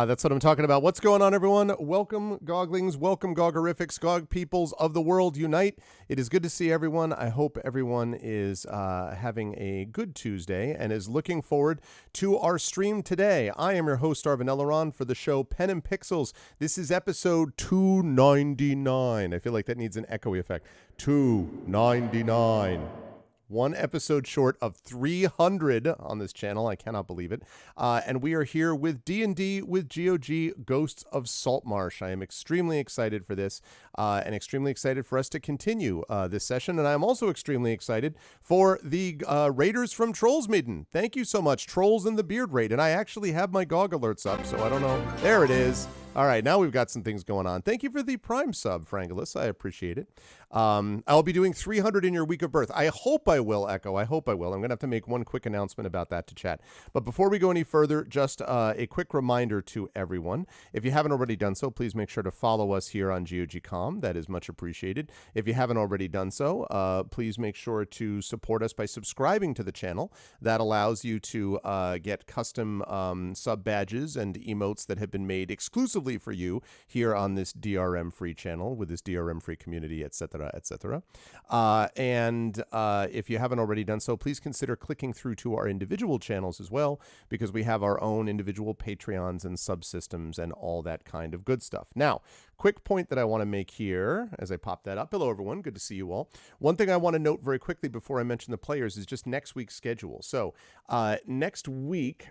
That's what I'm talking about. What's going on, everyone? Welcome, Goglings. Welcome, Gogorifics. Gog peoples of the world unite. It is good to see everyone. I hope everyone is having a good Tuesday and is looking forward to our stream today. I am your host, Arvin Eleron, for the show Pen and Pixels. This is episode 299. I feel like that needs an echoey effect. 299. One episode short of 300 on this channel. I cannot believe it. And we are here with D&D with GOG Ghosts of Saltmarsh. I am extremely excited for this and extremely excited for us to continue this session. And I'm also extremely excited for the Raiders from Trollsmaiden. Thank you so much, Trolls in the Beard Raid. And I actually have my GOG alerts up, so I don't know. There it is. All right, now we've got some things going on. Thank you for the Prime sub, Frangolis. I appreciate it. I'll be doing 300 in your week of birth. I hope I will, Echo. I hope I will. I'm going to have to make one quick announcement about that to chat. But before we go any further, just a quick reminder to everyone. If you haven't already done so, please make sure to follow us here on GOG.com. That is much appreciated. If you haven't already done so, please make sure to support us by subscribing to the channel. That allows you to get custom sub badges and emotes that have been made exclusively for you here on this DRM free channel with this DRM free community, etc., etc. And if you haven't already done so, please consider clicking through to our individual channels as well, because we have our own individual Patreons and subsystems and all that kind of good stuff. Now, quick point that I want to make here as I pop that up. Hello, everyone. Good to see you all. One thing I want to note very quickly before I mention the players is just next week's schedule. So next week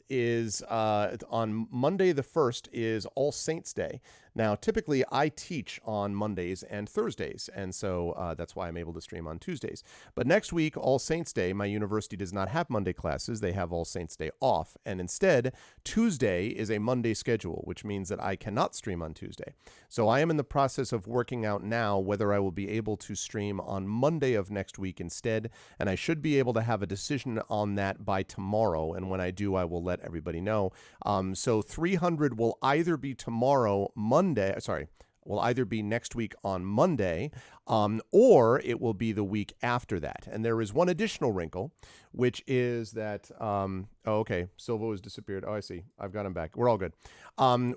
is on Monday the 1st is All Saints Day. Now, typically I teach on Mondays and Thursdays, and so that's why I'm able to stream on Tuesdays. But next week, All Saints Day, my university does not have Monday classes. They have All Saints Day off, and instead, Tuesday is a Monday schedule, which means that I cannot stream on Tuesday. So I am in the process of working out now whether I will be able to stream on Monday of next week instead, and I should be able to have a decision on that by tomorrow, and when I do, I will let everybody know. So 300 will either be tomorrow, will either be next week on Monday, or it will be the week after that. And there is one additional wrinkle, which is that, okay, Silvo has disappeared. Oh, I see. I've got him back. We're all good.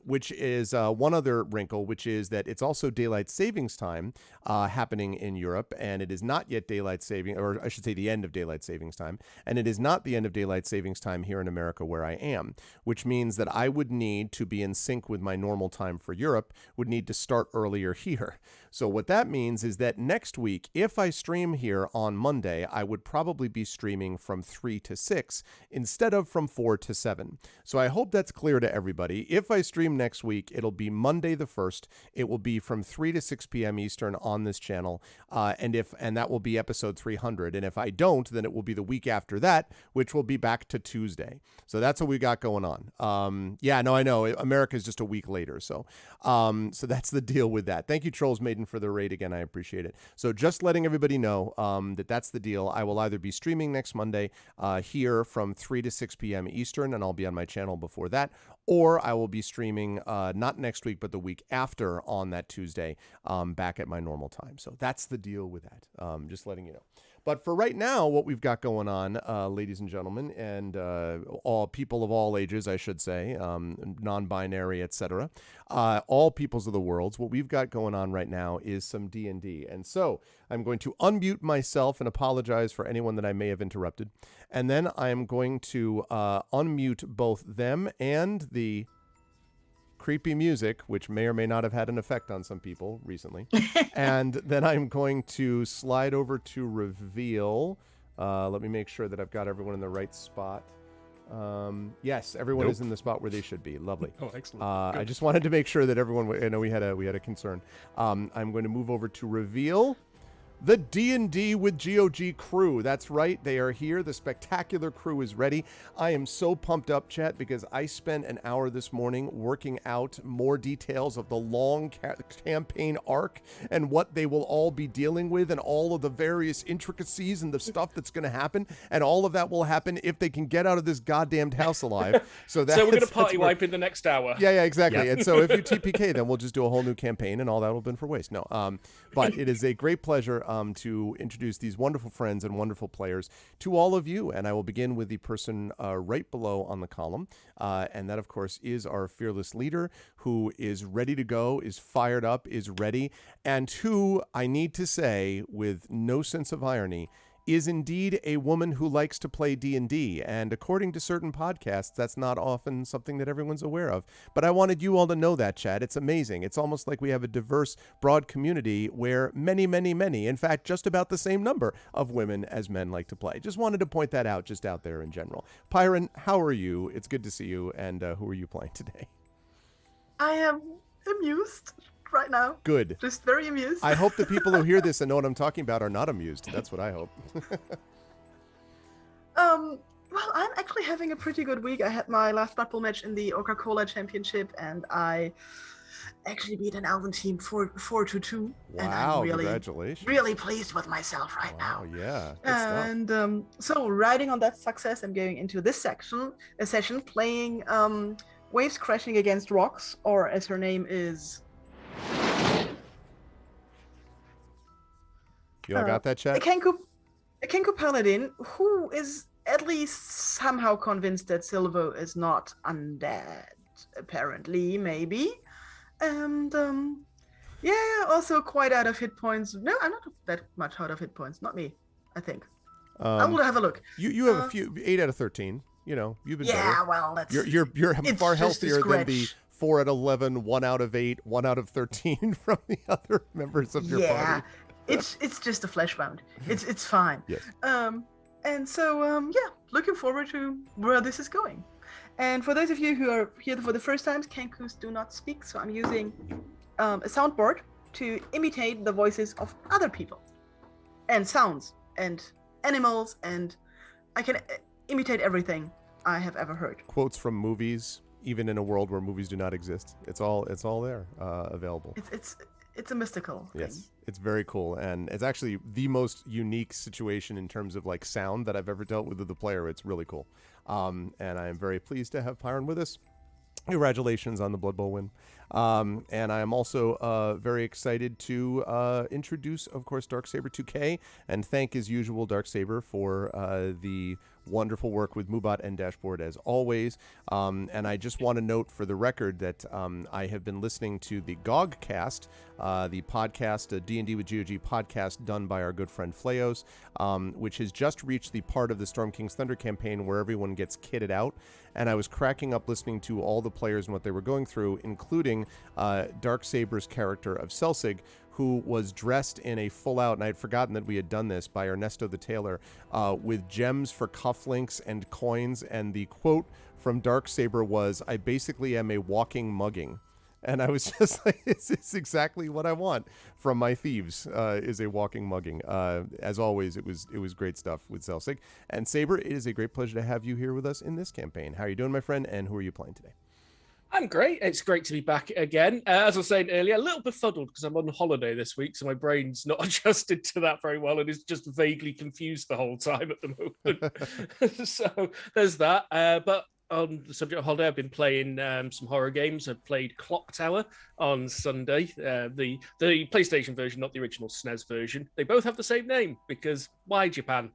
Which is one other wrinkle, which is that it's also daylight savings time happening in Europe, and it is not yet daylight saving, or I should say the end of daylight savings time, and it is not the end of daylight savings time here in America where I am, which means that I would need to be in sync with my normal time for Europe, would need to start earlier here. So what that means is that next week, if I stream here on Monday, I would probably be streaming from 3 to 6 instead of from 4 to 7. So I hope that's clear to everybody. If I stream next week, it'll be Monday the 1st. It will be from 3 to 6 p.m. Eastern on this channel, and that will be episode 300. And if I don't, then it will be the week after that, which will be back to Tuesday. So that's what we got going on. I know. America's just a week later. So that's the deal with that. Thank you, Trolls Maiden, for the raid again. I appreciate it. So just letting everybody know that's the deal. I will either be streaming next Monday here from 3 to 6 p.m. Eastern, and I'll be on my channel before that, or I will be streaming not next week, but the week after on that Tuesday back at my normal time. So that's the deal with that. Just letting you know. But for right now, what we've got going on, ladies and gentlemen, and all people of all ages, I should say, non-binary, etc., all peoples of the world, what we've got going on right now is some D&D. And so I'm going to unmute myself and apologize for anyone that I may have interrupted. And then I'm going to unmute both them and the creepy music, which may or may not have had an effect on some people recently. And then I'm going to slide over to reveal. Let me make sure that I've got everyone in the right spot. Yes, everyone is in the spot where they should be. Lovely. Oh, excellent. I just wanted to make sure that everyone, I know we had a concern. I'm going to move over to reveal the D&D with GOG crew. That's right. They are here. The spectacular crew is ready. I am so pumped up, chat, because I spent an hour this morning working out more details of the long campaign arc and what they will all be dealing with and all of the various intricacies and the stuff that's going to happen. And all of that will happen if they can get out of this goddamned house alive. So we're going to party wipe in the next hour. Yeah, exactly. Yeah. And so if you TPK, then we'll just do a whole new campaign and all that will have been for waste. No, but it is a great pleasure to introduce these wonderful friends and wonderful players to all of you. And I will begin with the person right below on the column. And that, of course, is our fearless leader who is ready to go, is fired up, is ready, and who, I need to say, with no sense of irony, is indeed a woman who likes to play D&D. And according to certain podcasts, that's not often something that everyone's aware of. But I wanted you all to know that, Chad. It's amazing. It's almost like we have a diverse, broad community where many, in fact, just about the same number of women as men like to play. Just wanted to point that out just out there in general. Pyron, how are you? It's good to see you. And who are you playing today? I am amused right now. Good. Just very amused. I hope the people who hear this and know what I'm talking about are not amused. That's what I hope. Well, I'm actually having a pretty good week. I had my last Blood Bowl match in the Coca-Cola Championship, and I actually beat an Elven team 4-2. Wow, and I'm congratulations. Really pleased with myself right now. Yeah. And so riding on that success, I'm going into this session playing Waves Crashing Against Rocks, or as her name is... You all got that, chat? A Kenku Paladin who is at least somehow convinced that Silvo is not undead. Apparently, maybe. And, also quite out of hit points. No, I'm not that much out of hit points. Not me, I think. I will have a look. You have a few, 8 out of 13. You know, you've been better. Yeah, well, that's... You're far healthier than the 4 out of 11, 1 out of 8, 1 out of 13 from the other members of your party. It's just a flesh wound. It's fine. Yes. And so looking forward to where this is going. And for those of you who are here for the first time, Kenkus do not speak, so I'm using a soundboard to imitate the voices of other people, and sounds, and animals, and I can imitate everything I have ever heard. Quotes from movies, even in a world where movies do not exist. It's all there, available. It's a mystical thing. Yes, it's very cool, and it's actually the most unique situation in terms of like sound that I've ever dealt with the player. It's really cool, and I am very pleased to have Pyron with us. Congratulations on the Blood Bowl win. And I am also very excited to introduce, of course, Darksaber 2K, and thank, as usual, Darksaber for the wonderful work with Moobot and Dashboard, as always. And I just want to note for the record that I have been listening to the GOG cast, the podcast, D&D with GOG podcast done by our good friend Fleos, which has just reached the part of the Storm King's Thunder campaign where everyone gets kitted out. And I was cracking up listening to all the players and what they were going through, including playing Darksaber's character of Selsig, who was dressed in a full-out, and I had forgotten that we had done this, by Ernesto the Tailor, with gems for cufflinks and coins, and the quote from Darksaber was, "I basically am a walking mugging." And I was just like, it's exactly what I want from my thieves, is a walking mugging. As always, it was great stuff with Selsig. And Saber, it is a great pleasure to have you here with us in this campaign. How are you doing, my friend, and who are you playing today? I'm great. It's great to be back again. As I was saying earlier, a little befuddled because I'm on holiday this week, so my brain's not adjusted to that very well and is just vaguely confused the whole time at the moment. So there's that. But on the subject of holiday, I've been playing some horror games. I've played Clock Tower on Sunday, the PlayStation version, not the original SNES version. They both have the same name because why Japan?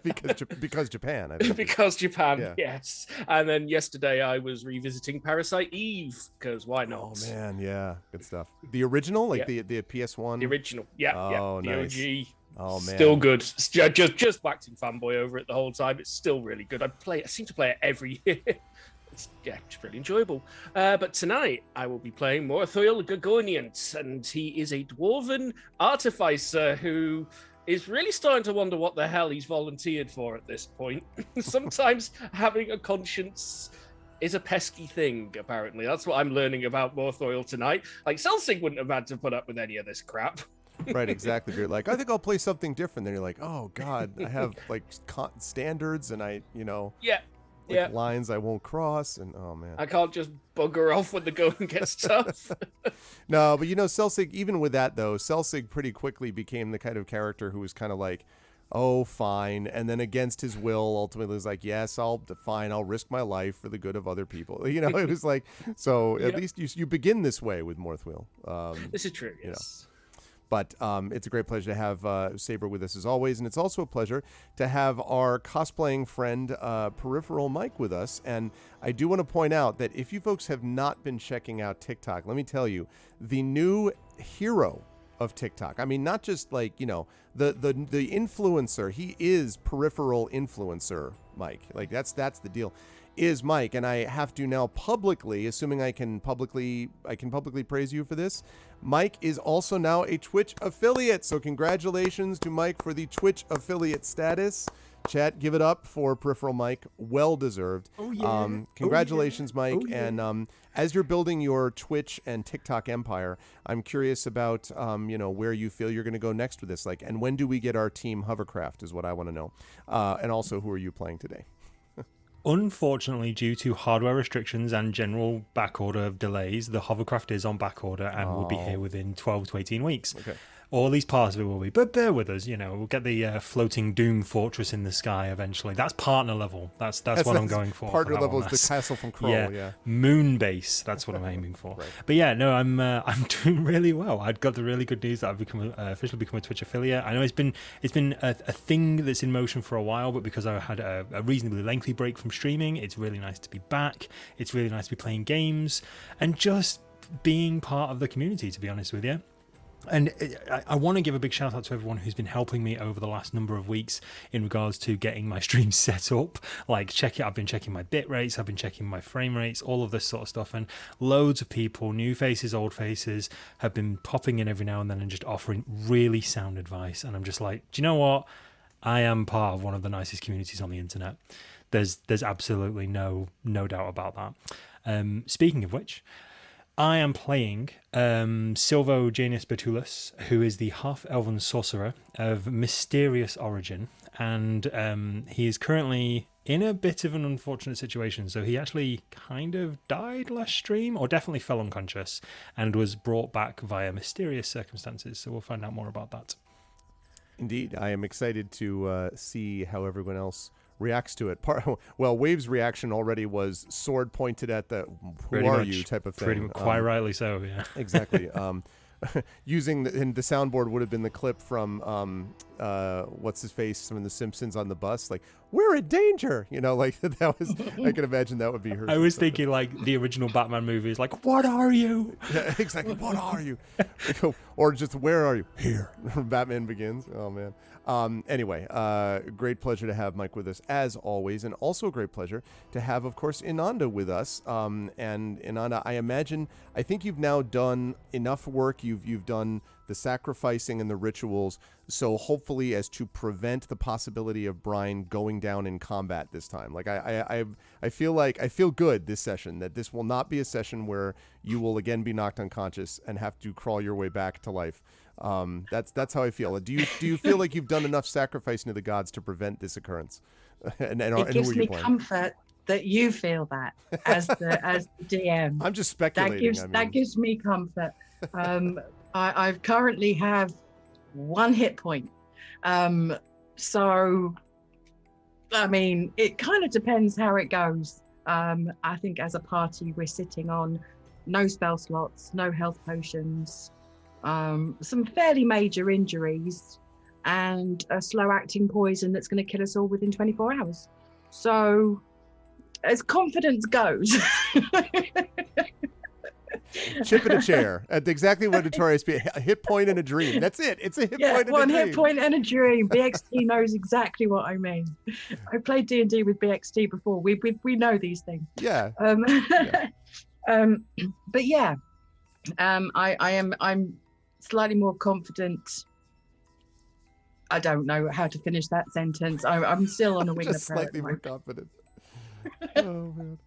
because Japan. I think. Because Japan, Yeah. yes. And then yesterday I was revisiting Parasite Eve because why not? Oh man, yeah, good stuff. The original, like the PS1. The original, yeah, Oh, the nice. OG. Oh man, Still good. Just waxing fanboy over it the whole time. It's still really good. I seem to play it every year. It's really enjoyable. But tonight I will be playing Morthoil Gagoniant, and he is a dwarven artificer who is really starting to wonder what the hell he's volunteered for at this point. Sometimes having a conscience is a pesky thing, apparently. That's what I'm learning about Morthoil tonight. Like, Selsig wouldn't have had to put up with any of this crap. Right, exactly. You're like, I think I'll play something different. Then you're like, oh God, I have like standards, and Yeah. lines I won't cross, and oh man, I can't just bugger off when the going gets tough. No, but Selsig, even with that though, Selsig pretty quickly became the kind of character who was kind of like, oh fine, and then against his will, ultimately was like, yes, I'll risk my life for the good of other people. It was like, so at least you begin this way with Morthoil. This is true, yes. But it's a great pleasure to have Saber with us as always, and it's also a pleasure to have our cosplaying friend Peripheral Mike with us. And I do want to point out that if you folks have not been checking out TikTok, let me tell you, the new hero of TikTok. I mean, not just like the influencer. He is peripheral influencer, Mike. Like that's the deal. Is Mike, and I have to now publicly, assuming I can publicly praise you for this. Mike is also now a Twitch affiliate, so congratulations to Mike for the Twitch affiliate status. Chat, give it up for Peripheral Mike, well deserved. Oh yeah. Congratulations, Mike. Oh, yeah. And as you're building your Twitch and TikTok empire, I'm curious about where you feel you're going to go next with this. Like, and when do we get our team Hovercraft? Is what I want to know. And also, who are you playing today? Unfortunately, due to hardware restrictions and general backorder of delays, the hovercraft is on backorder and will be here within 12 to 18 weeks. Okay. Or at least part of it will be. But bear with us, we'll get the floating Doom fortress in the sky eventually. That's partner level. That's what I'm going for. Partner for level is one. the castle from Kroll, yeah. Moon base. That's what I'm aiming for. Right. But yeah, no, I'm doing really well. I'd got the really good news that I've officially become a Twitch affiliate. I know it's been a thing that's in motion for a while, but because I had a reasonably lengthy break from streaming, it's really nice to be back. It's really nice to be playing games and just being part of the community, to be honest with you. And I want to give a big shout out to everyone who's been helping me over the last number of weeks in regards to getting my streams set up. Like, I've been checking my bit rates, I've been checking my frame rates, all of this sort of stuff. And loads of people, new faces, old faces, have been popping in every now and then and just offering really sound advice. And I'm just like, do you know what? I am part of one of the nicest communities on the internet. There's absolutely no doubt about that. Speaking of which, I am playing Silvo Janus Betulus, who is the half-elven sorcerer of mysterious origin, and he is currently in a bit of an unfortunate situation. So he actually kind of died last stream, or definitely fell unconscious, and was brought back via mysterious circumstances. So we'll find out more about that. Indeed, I am excited to see how everyone else reacts to it. Wave's reaction already was sword pointed at the "who Pretty are much, you" type of thing. Quite rightly so, yeah. Exactly. Using the soundboard would have been the clip from what's his face from The Simpsons on the bus, like, we're in danger, like that was, I can imagine that would be her. I was thinking like the original Batman movie is like, what are you? Yeah, exactly. What are you? Or just, where are you? Here. Batman Begins. Oh, man. Anyway, great pleasure to have Mike with us as always, and also a great pleasure to have, of course, Inanda with us. And Inanda, I think you've now done enough work. You've done the sacrificing and the rituals, so hopefully as to prevent the possibility of Brian going down in combat this time. Like I feel good this session, that this will not be a session where you will again be knocked unconscious and have to crawl your way back to life. That's how I feel. Do you feel like you've done enough sacrificing to the gods to prevent this occurrence? It gives me comfort that you feel that as the DM. I'm just speculating. That gives me comfort. I currently have 1 hit point. So, I mean, it kind of depends how it goes. I think as a party, we're sitting on no spell slots, no health potions, some fairly major injuries, and a slow-acting poison that's going to kill us all within 24 hours. So, as confidence goes. Chip in a chair. At exactly what Notorious be a hit point and a dream. That's it. It's a hit point and a dream. One hit point and a dream. BXT knows exactly what I mean. I played D&D with BXT before. We know these things. Yeah. But yeah, I'm slightly more confident. I don't know how to finish that sentence. I'm still on a wing of just slightly more confident. Oh man.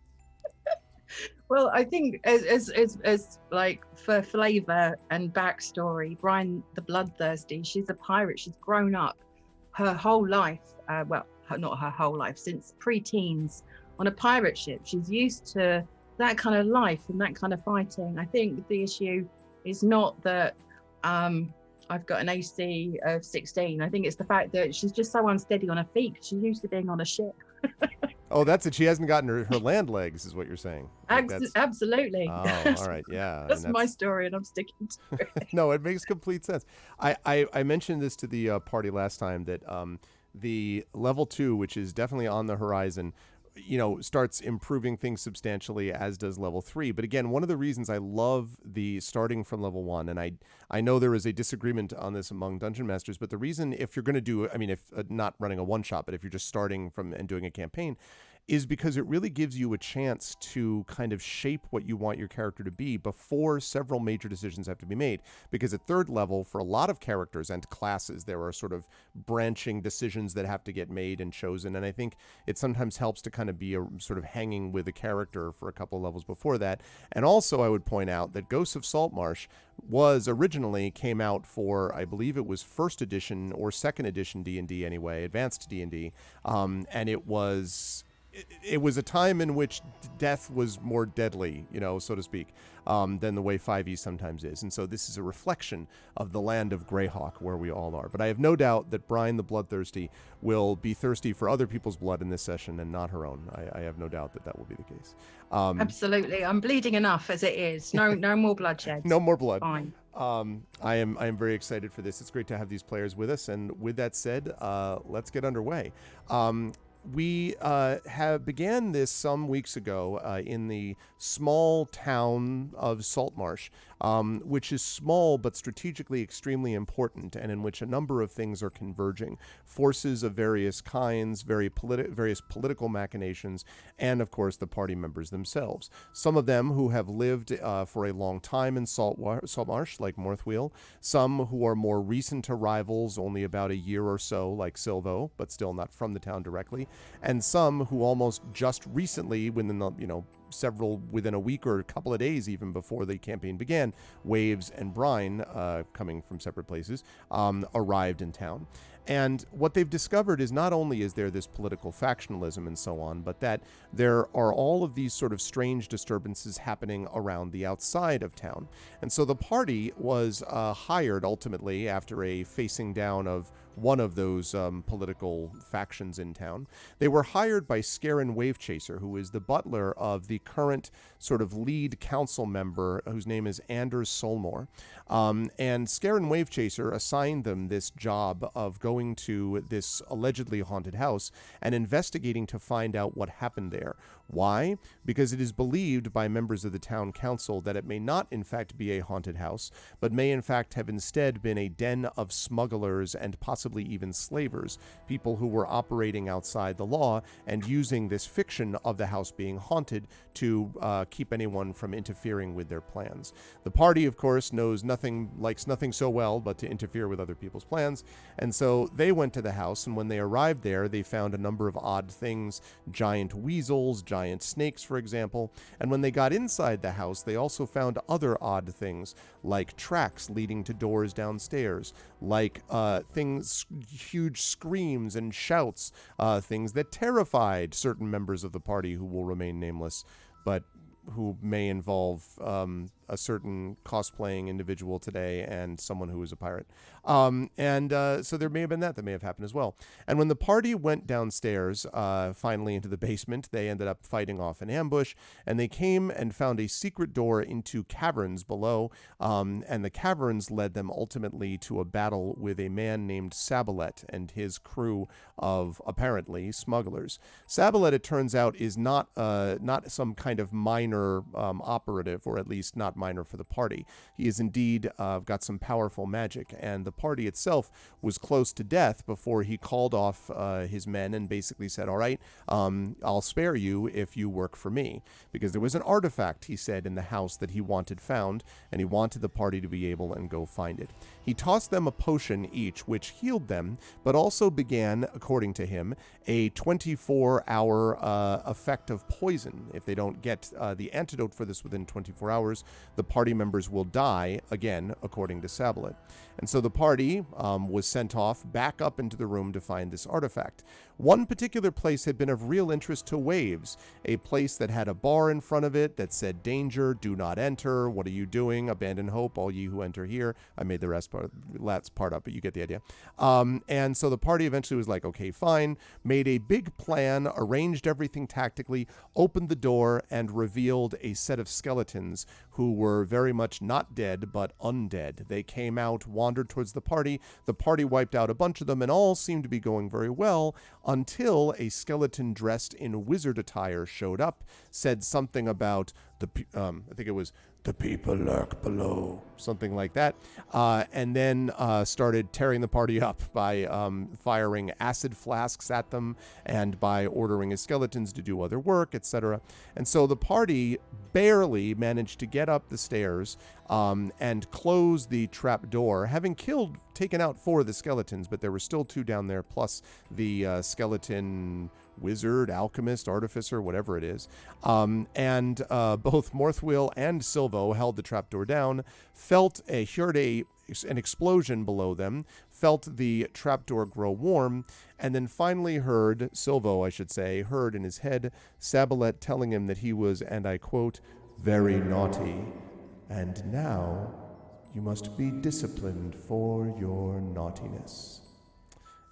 Well, I think as like for flavor and backstory, Brian the Bloodthirsty, she's a pirate. She's grown up her whole life, not her whole life, since pre-teens on a pirate ship. She's used to that kind of life and that kind of fighting. I think the issue is not that I've got an AC of 16. I think it's the fact that she's just so unsteady on her feet. She's used to being on a ship. Oh, that's it. She hasn't gotten her land legs, is what you're saying. Like Absolutely. Oh, all right. Yeah. That's my story, and I'm sticking to it. No, it makes complete sense. I mentioned this to the party last time, that the level 2, which is definitely on the horizon, starts improving things substantially, as does level 3. But again, one of the reasons I love the starting from level 1, and I know there is a disagreement on this among dungeon masters, but the reason, if you're going to do, if not running a one shot, but if you're just starting from and doing a campaign, is because it really gives you a chance to kind of shape what you want your character to be before several major decisions have to be made. Because at 3rd level, for a lot of characters and classes, there are sort of branching decisions that have to get made and chosen. And I think it sometimes helps to kind of be a sort of hanging with a character for a couple of levels before that. And also, I would point out that Ghosts of Saltmarsh originally came out for, I believe it was 1st edition or 2nd edition D&D anyway, advanced D&D. And it was a time in which death was more deadly, so to speak, than the way 5e sometimes is. And so this is a reflection of the land of Greyhawk, where we all are. But I have no doubt that Brian the Bloodthirsty will be thirsty for other people's blood in this session and not her own. I have no doubt that will be the case. Absolutely. I'm bleeding enough as it is. No more bloodshed. No more blood. Fine. I am very excited for this. It's great to have these players with us. And with that said, let's get underway. We began this some weeks ago in the small town of Saltmarsh, which is small but strategically extremely important, and in which a number of things are converging. Forces of various kinds, various political machinations, and of course the party members themselves. Some of them who have lived for a long time in Saltmarsh, like Morthwheel. Some who are more recent arrivals, only about a year or so, like Silvo, but still not from the town directly. And some who almost just recently, within a week or a couple of days even before the campaign began, Waves and Brine, coming from separate places, arrived in town. And what they've discovered is not only is there this political factionalism and so on, but that there are all of these sort of strange disturbances happening around the outside of town. And so the party was hired ultimately after a facing down of one of those political factions in town. They were hired by Scarin Wavechaser, who is the butler of the current sort of lead council member, whose name is Anders Solmore. And Scarin Wavechaser assigned them this job of going to this allegedly haunted house and investigating to find out what happened there. Why? Because it is believed by members of the town council that it may not in fact be a haunted house, but may in fact have instead been a den of smugglers and possibly even slavers, people who were operating outside the law and using this fiction of the house being haunted to keep anyone from interfering with their plans. The party, of course, likes nothing so well but to interfere with other people's plans, and so they went to the house, and when they arrived there, they found a number of odd things, giant weasels, giant snakes, for example, and when they got inside the house, they also found other odd things, like tracks leading to doors downstairs, like huge screams and shouts, things that terrified certain members of the party who will remain nameless, but who may involve a certain cosplaying individual today and someone who is a pirate. So there may have been that may have happened as well. And when the party went downstairs, finally into the basement, they ended up fighting off an ambush, and they came and found a secret door into caverns below, and the caverns led them ultimately to a battle with a man named Sabalet and his crew of, apparently, smugglers. Sabalet, it turns out, is not some kind of minor operative, or at least not minor for the party. He is indeed got some powerful magic, and the party itself was close to death before he called off his men and basically said, all right, I'll spare you if you work for me, because there was an artifact, he said, in the house that he wanted found, and he wanted the party to be able and go find it. He tossed them a potion each, which healed them, but also began, according to him, a 24-hour effect of poison. If they don't get the antidote for this within 24 hours, the party members will die, again, according to Sabalet. And so the party was sent off back up into the room to find this artifact. One particular place had been of real interest to Waves, a place that had a bar in front of it that said, danger, do not enter, what are you doing, abandon hope, all ye who enter here. I made the last part up, but you get the idea. And so the party eventually was like, okay, fine, made a big plan, arranged everything tactically, opened the door, and revealed a set of skeletons who were very much not dead, but undead. They came out, wandered towards the party wiped out a bunch of them, and all seemed to be going very well, until a skeleton dressed in wizard attire showed up, said something about I think it was, the people lurk below, something like that, and then started tearing the party up by firing acid flasks at them and by ordering his skeletons to do other work, etc. And so the party barely managed to get up the stairs and close the trap door, having taken out 4 of the skeletons, but there were still 2 down there, plus the skeleton wizard, alchemist, artificer, whatever it is. And both Morthwill and Silvo held the trapdoor down, heard an explosion below them, felt the trapdoor grow warm, and then finally Silvo heard in his head Sabalet telling him that he was, and I quote, very naughty, and now you must be disciplined for your naughtiness.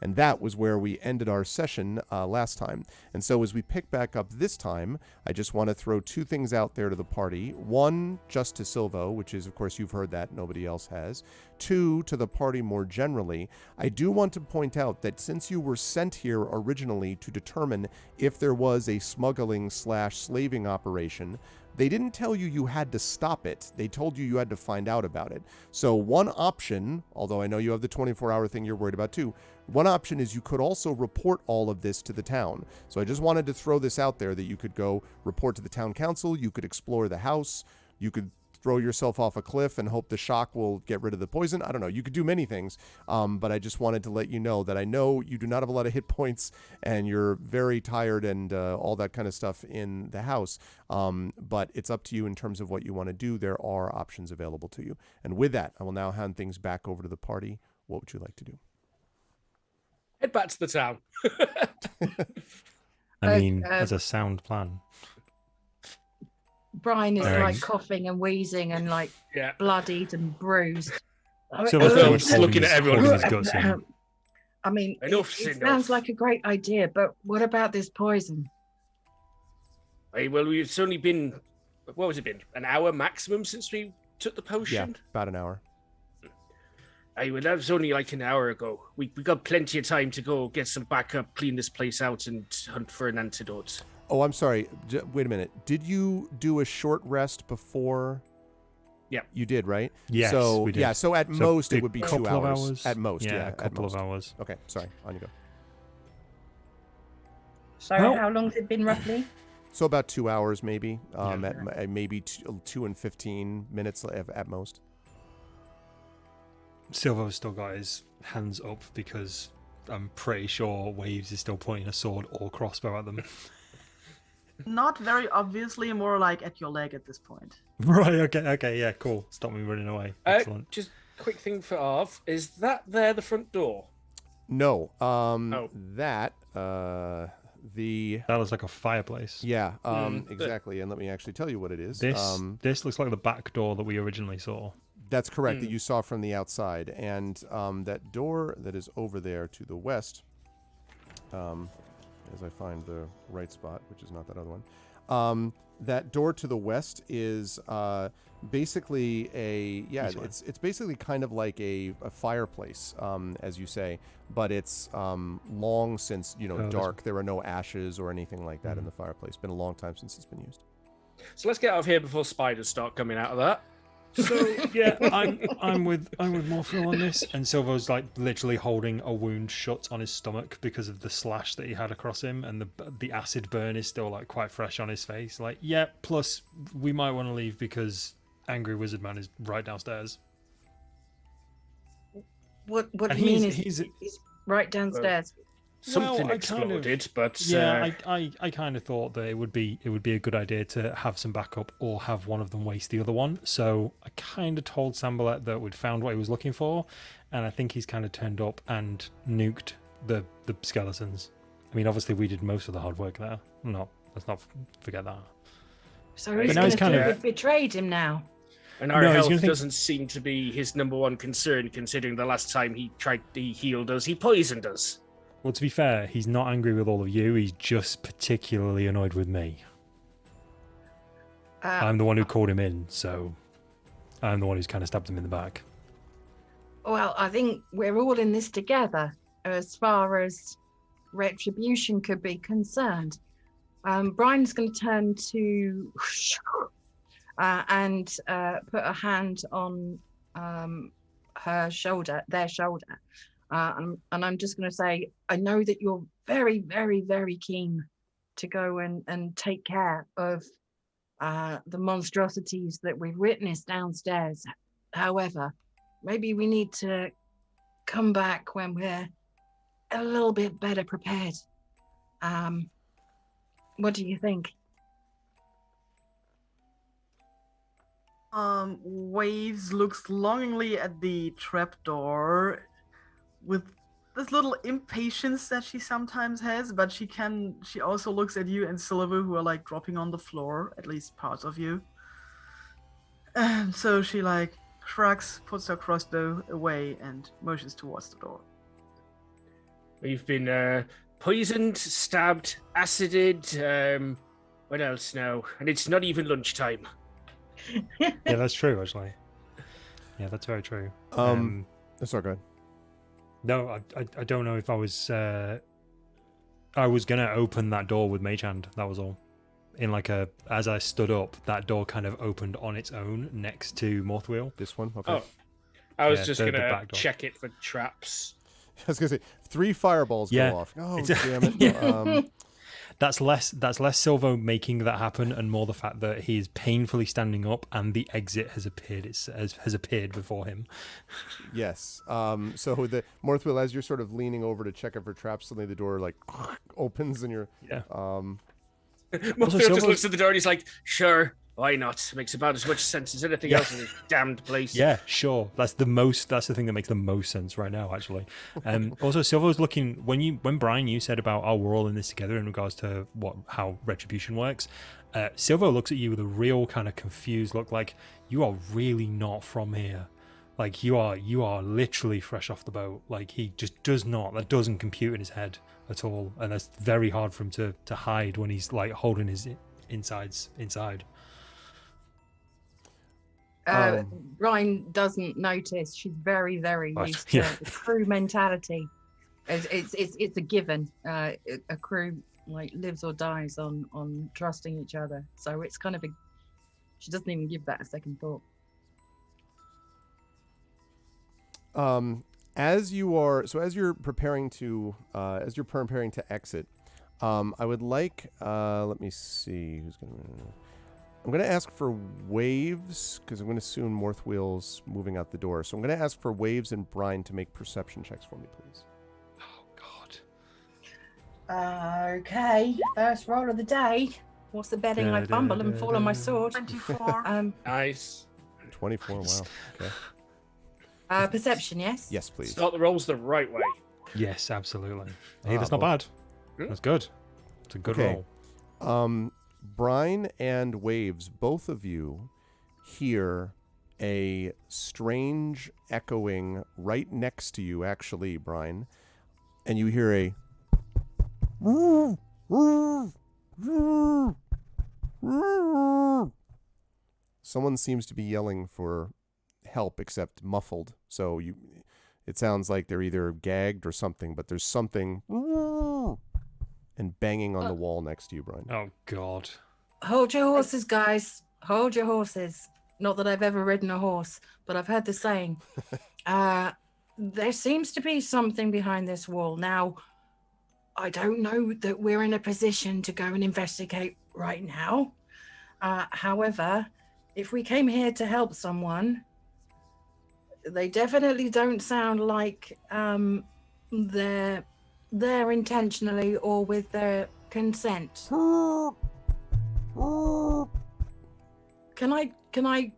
And that was where we ended our session last time. And so as we pick back up this time, I just want to throw 2 things out there to the party. 1, just to Silvo, which is, of course, you've heard that, nobody else has. 2, to the party more generally. I do want to point out that since you were sent here originally to determine if there was a smuggling/slaving operation, they didn't tell you had to stop it. They told you had to find out about it. So one option, although I know you have the 24-hour thing you're worried about too, one option is you could also report all of this to the town. So I just wanted to throw this out there that you could go report to the town council, you could explore the house, you could throw yourself off a cliff and hope the shock will get rid of the poison. I don't know. You could do many things, but I just wanted to let you know that I know you do not have a lot of hit points and you're very tired and all that kind of stuff in the house, but it's up to you in terms of what you want to do. There are options available to you. And with that, I will now hand things back over to the party. What would you like to do? Head back to the town. I mean, as a sound plan. Brian is like coughing and wheezing and like bloodied and bruised. So just looking at everyone. I mean, Enough's it enough. sounds like a great idea, but what about this poison? Hey, well, it's only been, what has it been? An hour maximum since we took the Yeah, potion? about an hour. Hey, well, that was only like an hour ago. We got plenty of time to go get some backup, clean this place out, and hunt for an antidote. Oh, I'm sorry. Wait a minute. Did you do a short rest before? Yeah. You did, right? Yes, So, we did. yeah, so at most it would be 2 couple of hours. hours. At most, Yeah, a at couple most. of hours. Okay, sorry. On you go. So Well- how long's it been roughly? So about 2 hours, maybe. Yeah. At maybe 2 and 15 minutes at most. Silver's still got his hands up because I'm pretty sure Waves is still pointing a sword or crossbow at them. Not very obviously, more like at your leg at this point. Right, okay, yeah, cool. Stop me running away. Excellent. Just quick thing for Arv. Is that there the front door? No. Oh. That the That looks like a fireplace. yeah. but- Exactly. And let me actually tell you what it is. This looks like the back door that we originally saw. That's correct, that you saw from the outside. And that door that is over there to the west, as I find the right spot, which is not that other one, that door to the west is basically it's basically kind of like a fireplace, as you say, but it's long since, dark. There are no ashes or anything like that in the fireplace. Been a long time since it's been used. So let's get out of here before spiders start coming out of that. So yeah, I'm with Morpho on this, and Silvo's like literally holding a wound shut on his stomach because of the slash that he had across him, and the acid burn is still like quite fresh on his face. Like, yeah. Plus, we might want to leave because Angry Wizard Man is right downstairs. What do And you mean? he's He's right downstairs. Something I exploded, but yeah, I kind of thought that it would be a good idea to have some backup or have one of them waste the other one. So I kind of told Sambalet that we'd found what he was looking for, and I think he's kind of turned up and nuked the skeletons. I mean, obviously we did most of the hard work there. Let's not forget that. So But he's now going he's to kind think of- we've betrayed him now. and our No, he's health gonna think- doesn't seem to be his number one concern, considering the last time he healed us, he poisoned us. Well, to be fair, he's not angry with all of you. He's just particularly annoyed with me. I'm the one who called him in, so I'm the one who's kind of stabbed him in the back. Well, I think we're all in this together as far as retribution could be concerned. Brian's going to turn to and put a hand on their shoulder. And I'm just going to say, I know that you're very, very, very keen to go and take care of the monstrosities that we've witnessed downstairs. However, maybe we need to come back when we're a little bit better prepared. What do you think? Waves looks longingly at the trapdoor with this little impatience that she sometimes has, but she also looks at you and Silver, who are like dropping on the floor, at least parts of you. And so she like shrugs, puts her crossbow away, and motions towards the door. We've been poisoned, stabbed, acided. What else now? And it's not even lunchtime. Yeah, that's true, actually. Yeah, that's very true. Sorry, go ahead. No, I don't know if I was gonna open that door with Mage Hand. That was all. As I stood up, that door kind of opened on its own next to Morthwheel. This one? Okay. Oh, I was Yeah, just the gonna back door. check it for traps. I was going to say, 3 fireballs Yeah. go off. Oh, It's- damn it. Yeah. That's less Silvo making that happen, and more the fact that he is painfully standing up and the exit has appeared. Has appeared before him. Yes. So the Morthwheel, as you're sort of leaning over to check it for traps, suddenly the door like opens and you're Yeah. Morpheus just Silver's- looks at the door and he's like, sure, why not? Makes about as much sense as anything Yeah. else in this damned place. Yeah, sure. That's the thing that makes the most sense right now, actually. Also, Silvo's looking when Brian, you said about we're all in this together in regards to how retribution works. Silvo looks at you with a real kind of confused look, like you are really not from here. Like you are literally fresh off the boat. Like he just that doesn't compute in his head at all, and that's very hard for him to hide when he's like holding his insides inside. Ryan doesn't notice. She's very, very Right, used to yeah. the crew mentality. It's a given. A crew like lives or dies on trusting each other. So it's kind of she doesn't even give that a second thought. As you're preparing to exit, I would like let me see I'm gonna ask for Waves because I'm gonna assume Morthwheel's moving out the door. So I'm gonna ask for Waves and Brian to make perception checks for me, please. Oh God. Okay, first roll of the day. What's the betting? I fumble and fall on my sword. 24. Nice. 24. Wow. Okay. Perception, yes. Yes, please. Start the rolls the right way. Yes, absolutely. Hey, that's not well. bad. Good. That's good. It's a good Okay. roll. Brian and Waves, both of you hear a strange echoing right next to you, actually, Brian. And you hear a... Someone seems to be yelling for help, except muffled. So it sounds like they're either gagged or something, but there's something... and banging on the wall next to you, Brian. Oh God. Hold your horses, guys. Hold your horses. Not that I've ever ridden a horse, but I've heard the saying. There seems to be something behind this wall. Now, I don't know that we're in a position to go and investigate right now. However, if we came here to help someone, they definitely don't sound like they're there intentionally or with their consent. Can I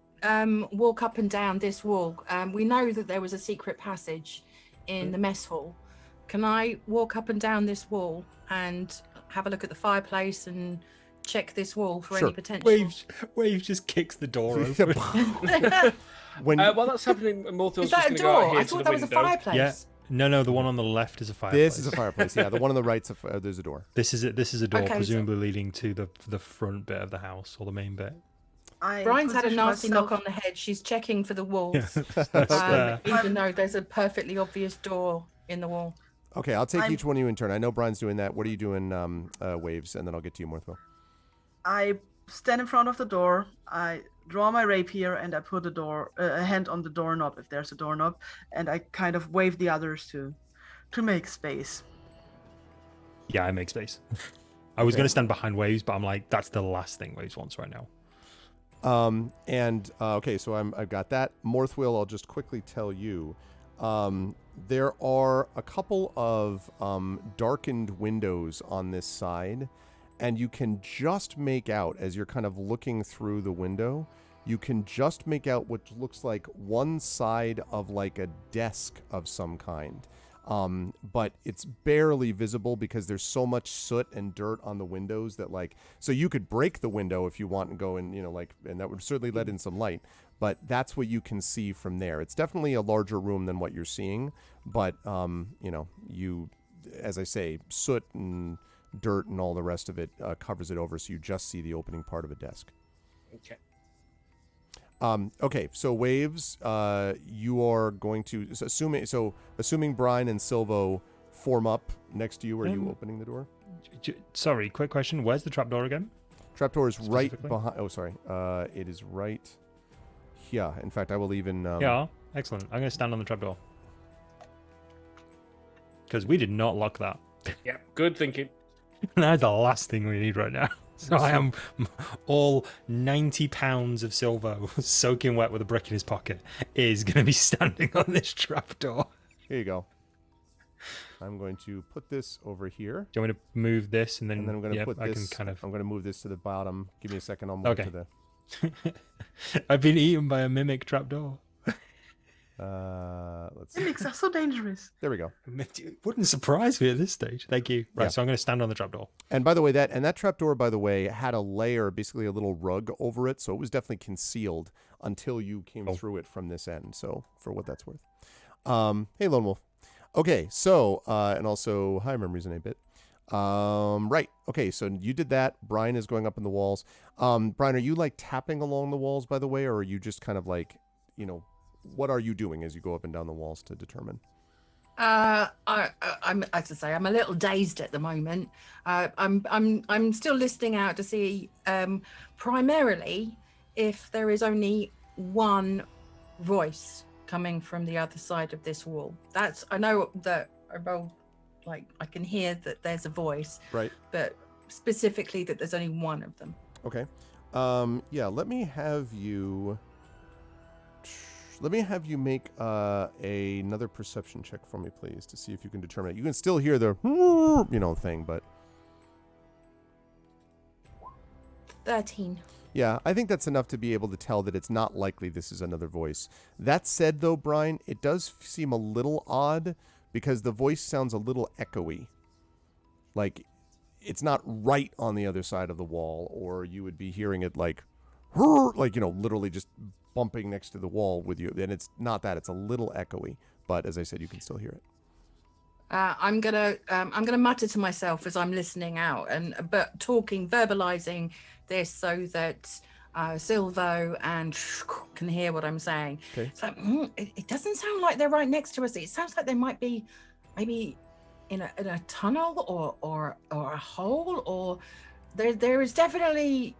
walk up and down this wall? We know that there was a secret passage in the mess hall. Can I walk up and down this wall and have a look at the fireplace and check this wall for Sure. any potential? Wave just kicks the door open. When While that's happening, Morthwell's Is just that a going to go out door? here I to thought the that was a window. fireplace. Yeah. No, the one on the left is a fireplace. this is a fireplace, yeah. The one on the right's there's a door. This is a door, Okay, so- presumably leading to the front bit of the house or the main bit. Brian's had a position nasty myself- knock on the head. She's checking for the walls, fair. even though there's a perfectly obvious door in the wall. Okay, I'll take I'm- each one of you in turn. I know Brian's doing that. What are you doing, Waves? And then I'll get to you, Morthwell. I stand in front of the door. I draw my rapier and I put a hand on the doorknob if there's a doorknob, and I kind of wave the others to make space. Yeah, I make space. I was going to stand behind Waves, but I'm like, that's the last thing Waves wants right now. Okay, so I've got that. Morthwell, I'll just quickly tell you. There are a couple of darkened windows on this side, and you can just make out, as you're kind of looking through the window, you can just make out what looks like one side of like a desk of some kind. But it's barely visible because there's so much soot and dirt on the windows that so you could break the window if you want and go and, and that would certainly let in some light, but that's what you can see from there. It's definitely a larger room than what you're seeing, but, as I say, soot and dirt and all the rest of it covers it over. So you just see the opening part of a desk. Okay. Okay, so Waves, you are going to assuming Brian and Silvo form up next to you. Are you opening the door? Sorry, quick question. Where's the trapdoor again? Trapdoor is right Specifically? behind. Oh, sorry. It is right here. In fact, I will even. Yeah, excellent. I'm going to stand on the trapdoor. Because we did not lock that. Yeah, good thinking. That's the last thing we need right now. So I am all 90 pounds of Silvo soaking wet with a brick in his pocket is going to be standing on this trapdoor. Here you go. I'm going to put this over here. Do you want me to move this and then, And then I'm going to put I this. can kind of... I'm going to move this to the bottom. Give me a second. I'll move Okay. to the. I've been eaten by a mimic trapdoor. Let's see. Mimics are so dangerous. There we go. It wouldn't surprise me at this stage. Thank you. Right, Yeah. so I'm going to stand on the trapdoor. And by the way, that trapdoor, by the way, had a layer, basically a little rug over it, so it was definitely concealed until you came through it from this end. So, for what that's worth. Hey, Lone Wolf. Okay, so and also hi, Memories in a bit. Right. Okay, so you did that. Brian is going up in the walls. Brian, are you like tapping along the walls, by the way, or are you just kind of like, what are you doing as you go up and down the walls to determine? I'm as I say, I'm a little dazed at the moment. I'm still listening out to see primarily if there is only one voice coming from the other side of this wall. I know that I can hear that there's a voice, right? But specifically that there's only one of them. Okay. Yeah. Let me have you make another perception check for me, please, to see if you can determine it. You can still hear the thing, but 13. Yeah, I think that's enough to be able to tell that it's not likely this is another voice. That said, though, Brian, it does seem a little odd because the voice sounds a little echoey. Like, it's not right on the other side of the wall, or you would be hearing it like literally just bumping next to the wall with you. And it's not that. It's a little echoey. But as I said, you can still hear it. I'm gonna mutter to myself as I'm listening out, but verbalizing this so that Silvo and can hear what I'm saying. Okay. So it doesn't sound like they're right next to us. It sounds like they might be maybe in a tunnel or a hole, or there is definitely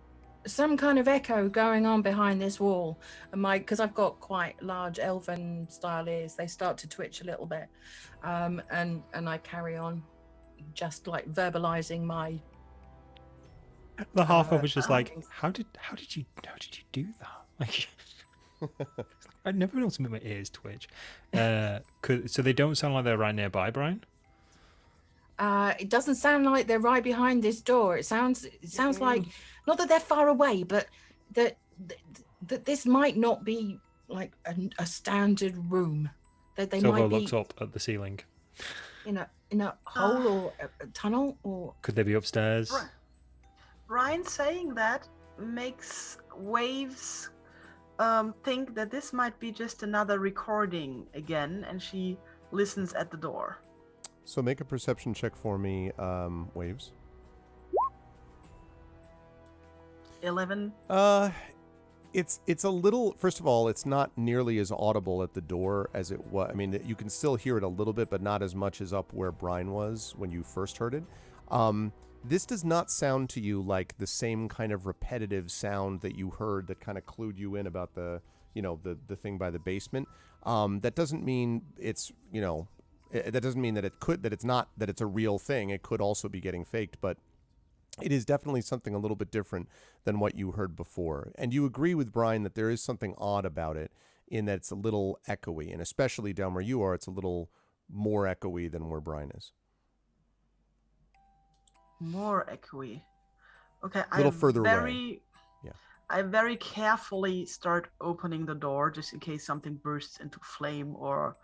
some kind of echo going on behind this wall. And because I've got quite large elven style ears, they start to twitch a little bit. And I carry on just like verbalizing my the half of was just like, how did you do that? Like, I never been able to make my ears twitch. So they don't sound like they're right nearby, Brian? It doesn't sound like they're right behind this door. It sounds like, not that they're far away, but that this might not be like a standard room. That they Silvo might be looks up at the ceiling. In a hole or a tunnel, or could they be upstairs? Ryan saying that makes Waves think that this might be just another recording again, and she listens at the door. So make a perception check for me, Waves. 11. It's a little. First of all, it's not nearly as audible at the door as it was. I mean, you can still hear it a little bit, but not as much as up where Brian was when you first heard it. This does not sound to you like the same kind of repetitive sound that you heard that kind of clued you in about the thing by the basement. That doesn't mean it's that doesn't mean that it's a real thing. It could also be getting faked, but it is definitely something a little bit different than what you heard before. And you agree with Brian that there is something odd about it in that it's a little echoey, and especially down where you are, it's a little more echoey than where Brian is. More echoey. Okay, a little further away. Yeah. I very carefully start opening the door just in case something bursts into flame or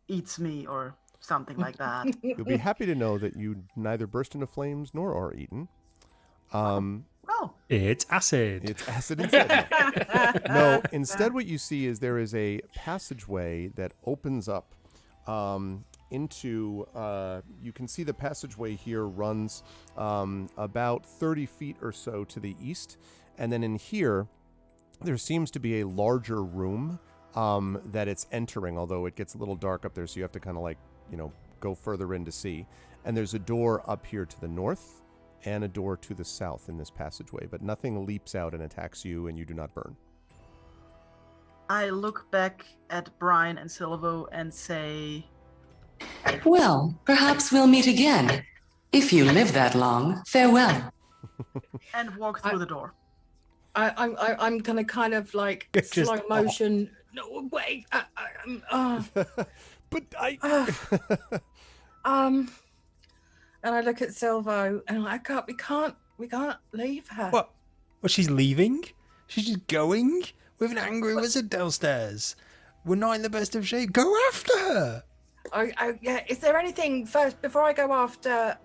eats me or something like that. You'll be happy to know that you neither burst into flames nor are eaten. It's acid. It's acid instead. No, instead what you see is there is a passageway that opens up into, you can see the passageway here runs about 30 feet or so to the east. And then in here, there seems to be a larger room that it's entering, although it gets a little dark up there, so you have to kind of go further in to see. And there's a door up here to the north and a door to the south in this passageway, but nothing leaps out and attacks you, and you do not burn. I look back at Brian and Silvo and say, well, perhaps we'll meet again. If you live that long, farewell. And walk through the door. I'm gonna kind of like slow motion. No, wait. But I. And I look at Silvo and I'm like, we can't leave her. What? Well, she's leaving? She's just going with an angry wizard downstairs. We're not in the best of shape. Go after her. Oh, yeah. Is there anything first before I go after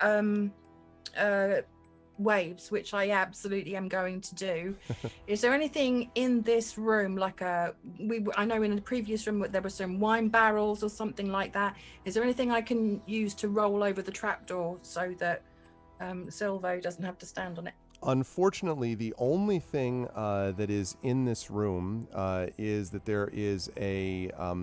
Waves, which I absolutely am going to do? Is there anything in this room like I know in the previous room there were some wine barrels or something like that? Is there anything I can use to roll over the trapdoor so that Silvo doesn't have to stand on it? Unfortunately, the only thing that is in this room is that there is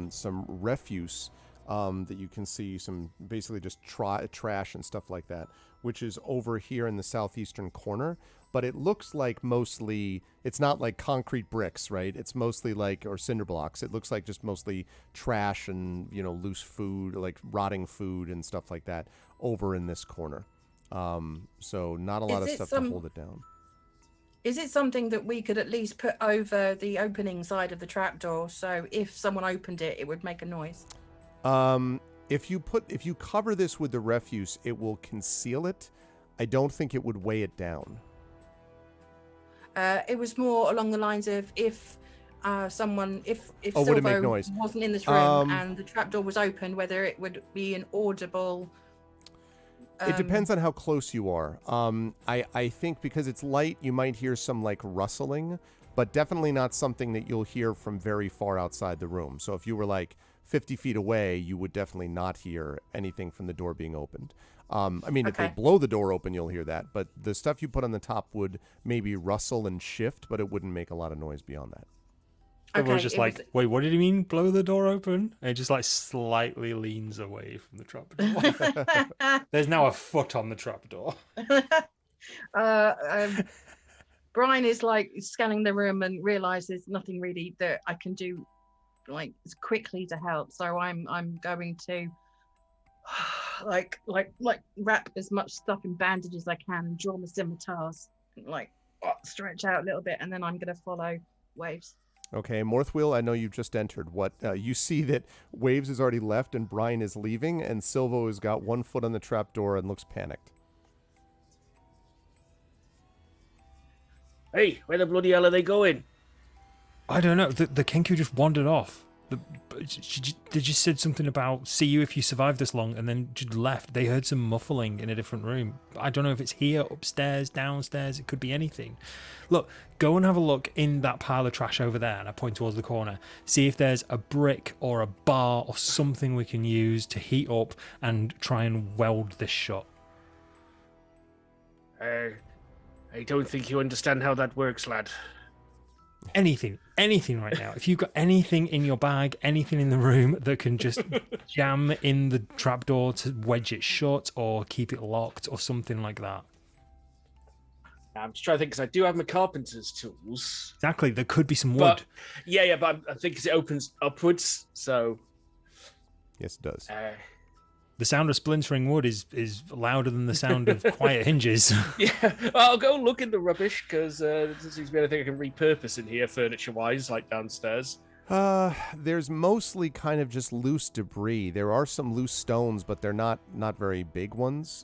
some refuse that you can see, some basically just trash and stuff like that, which is over here in the southeastern corner. But it looks like mostly, it's not like concrete bricks, right? It's mostly or cinder blocks. It looks like just mostly trash and, loose food, like rotting food and stuff like that over in this corner. So not a lot of stuff to hold it down. Is it something that we could at least put over the opening side of the trapdoor so if someone opened it, it would make a noise? If you cover this with the refuse, it will conceal it. I don't think it would weigh it down. It was more along the lines of if Silvo would it make noise? Wasn't in this room and the trapdoor was open, whether it would be an audible. It depends on how close you are. I think because it's light, you might hear some rustling, but definitely not something that you'll hear from very far outside the room. So if you were 50 feet away, you would definitely not hear anything from the door being opened. If they blow the door open, you'll hear that. But the stuff you put on the top would maybe rustle and shift, but it wouldn't make a lot of noise beyond that. Everyone's just wait, what did he mean? Blow the door open? And it just slightly leans away from the trapdoor. There's now a foot on the trapdoor. Brian is scanning the room and realizes nothing really that I can do as quickly to help. So I'm going to wrap as much stuff in bandages as I can, draw my scimitars, stretch out a little bit, and then I'm going to follow Waves. Okay, Morthwheel, I know you've just entered. What you see that Waves has already left and Brian is leaving, and Silvo has got one foot on the trapdoor and looks panicked. Hey, where the bloody hell are they going? I don't know. The Kenku just wandered off. They just said something about see you if you survive this long, and then just left. They heard some muffling in a different room. I don't know if it's here, upstairs, downstairs. It could be anything. Look, go and have a look in that pile of trash over there, and I point towards the corner. See if there's a brick or a bar or something we can use to heat up and try and weld this shut. I don't think you understand how that works, lad. Anything right now. If you've got anything in your bag, anything in the room that can just jam in the trapdoor to wedge it shut or keep it locked or something like that. I'm just trying to think because I do have my carpenter's tools. Exactly. There could be some wood. But, yeah, but I think it opens upwards, so... Yes, it does. The sound of splintering wood is louder than the sound of quiet hinges. Yeah, I'll go look in the rubbish because there doesn't seem to be anything I can repurpose in here furniture-wise, downstairs. There's mostly kind of just loose debris. There are some loose stones, but they're not very big ones.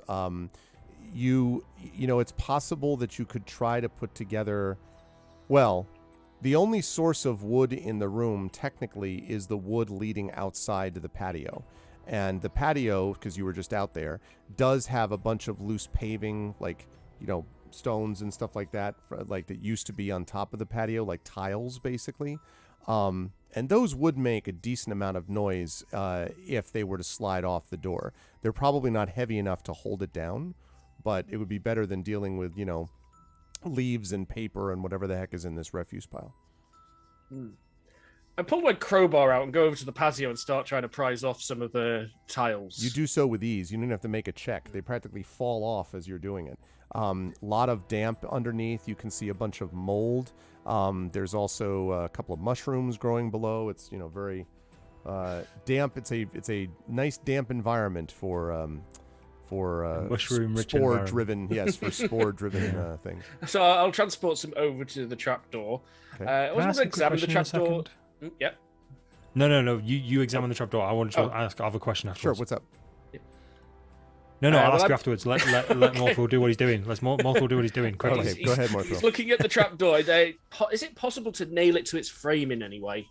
It's possible that you could try to put together... Well, the only source of wood in the room, technically, is the wood leading outside to the patio. And the patio, because you were just out there, does have a bunch of loose paving, stones and stuff like that, that used to be on top of the patio, like tiles, basically. And those would make a decent amount of noise if they were to slide off the door. They're probably not heavy enough to hold it down, but it would be better than dealing with, leaves and paper and whatever the heck is in this refuse pile. I pull my crowbar out and go over to the patio and start trying to prise off some of the tiles. You do so with ease. You don't have to make a check. They practically fall off as you're doing it. Lot of damp underneath. You can see a bunch of mold. There's also a couple of mushrooms growing below. It's very damp. It's a nice damp environment for mushroom-rich spore-driven. Yes, for spore-driven things. So I'll transport some over to the trapdoor. Okay. I was going to examine the trapdoor. Yep. No. You examine the trapdoor. I want to ask. I have a question afterwards. Sure. What's up? No. I'll ask you afterwards. Let Morthwheel do what he's doing. Let Morthwell do what he's doing. Quickly. Okay, go ahead, Morthwell. He's looking at the trapdoor. Is it possible to nail it to its frame in any way?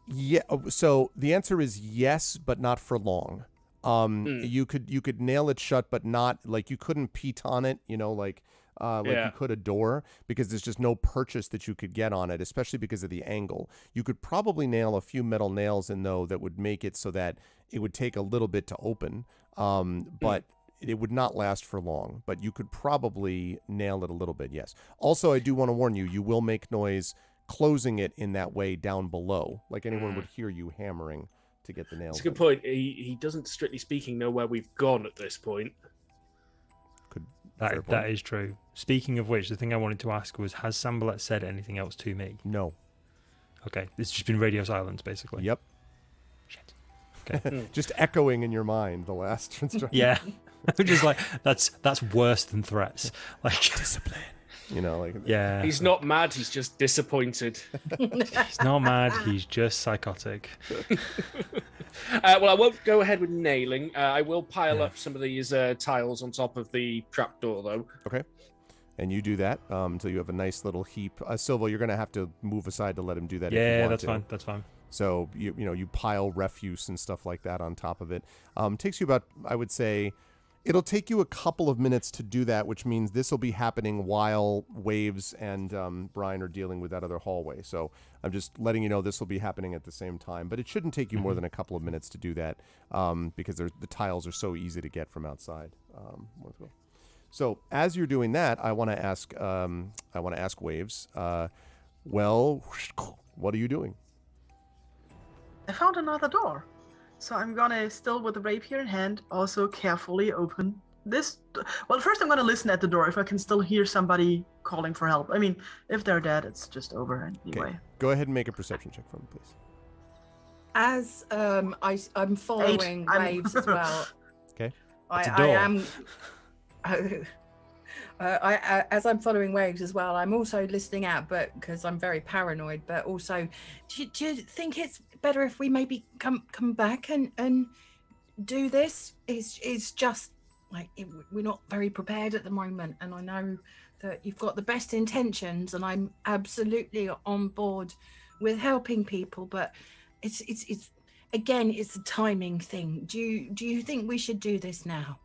Yeah. So the answer is yes, but not for long. You could nail it shut, but not like you couldn't piton it, like you could a door, because there's just no purchase that you could get on it, especially because of the angle. You could probably nail a few metal nails in though that would make it so that it would take a little bit to open, but it would not last for long. But you could probably nail it a little bit, yes. Also, I do want to warn you, you will make noise closing it in that way down below, like anyone would hear you hammering to get the nails. That's a good point. He doesn't, strictly speaking, know where we've gone at this point. That is true. Speaking of which, the thing I wanted to ask was, has Sambalat said anything else to me? No. Okay, it's just been radio silence, basically. Yep. Shit. Okay. Just echoing in your mind the last instruction. Yeah. Just like, that's worse than threats. Like discipline. Yeah. He's not mad, he's just disappointed. He's not mad, he's just psychotic. Well, I won't go ahead with nailing. I will pile up some of these tiles on top of the trapdoor, though. Okay. And you do that until you have a nice little heap. Silva, you're going to have to move aside to let him do that. Yeah, that's fine. That's fine. So, you pile refuse and stuff like that on top of it. Takes you about, I would say, it'll take you a couple of minutes to do that, which means this will be happening while Waves and Brian are dealing with that other hallway. So I'm just letting you know this will be happening at the same time. But it shouldn't take you more than a couple of minutes to do that because the tiles are so easy to get from outside. So as you're doing that, I want to ask Waves. Well, what are you doing? I found another door. So I'm gonna, still with the rapier in hand, also carefully open this. Well, first I'm gonna listen at the door if I can still hear somebody calling for help. I mean, if they're dead, it's just over anyway. Okay. Go ahead and make a perception check for me, please. As I'm following Waves as well. Okay. I am. As I'm following Waves as well, I'm also listening out, but because I'm very paranoid. But also, do you think it's better if we maybe come back and do this? It's just like we're not very prepared at the moment, and I know that you've got the best intentions, and I'm absolutely on board with helping people, but it's again, it's a timing thing. Do you think we should do this now?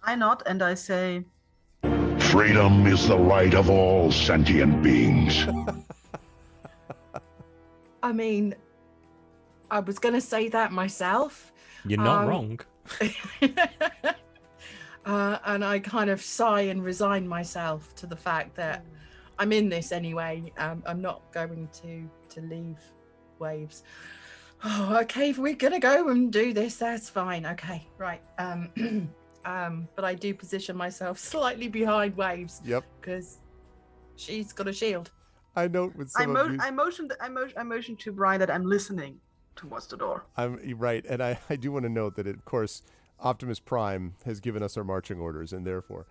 I nod and I say, freedom is the right of all sentient beings. I mean, I was going to say that myself. You're not wrong. And I kind of sigh and resign myself to the fact that I'm in this anyway. I'm not going to leave Waves. Oh, okay, if we're going to go and do this, that's fine. Okay, right. But I do position myself slightly behind Waves. Yep. Because she's got a shield. I note with some I motioned to Brian that I'm listening towards the door. I'm right, and I do want to note that, of course, Optimus Prime has given us our marching orders, and therefore,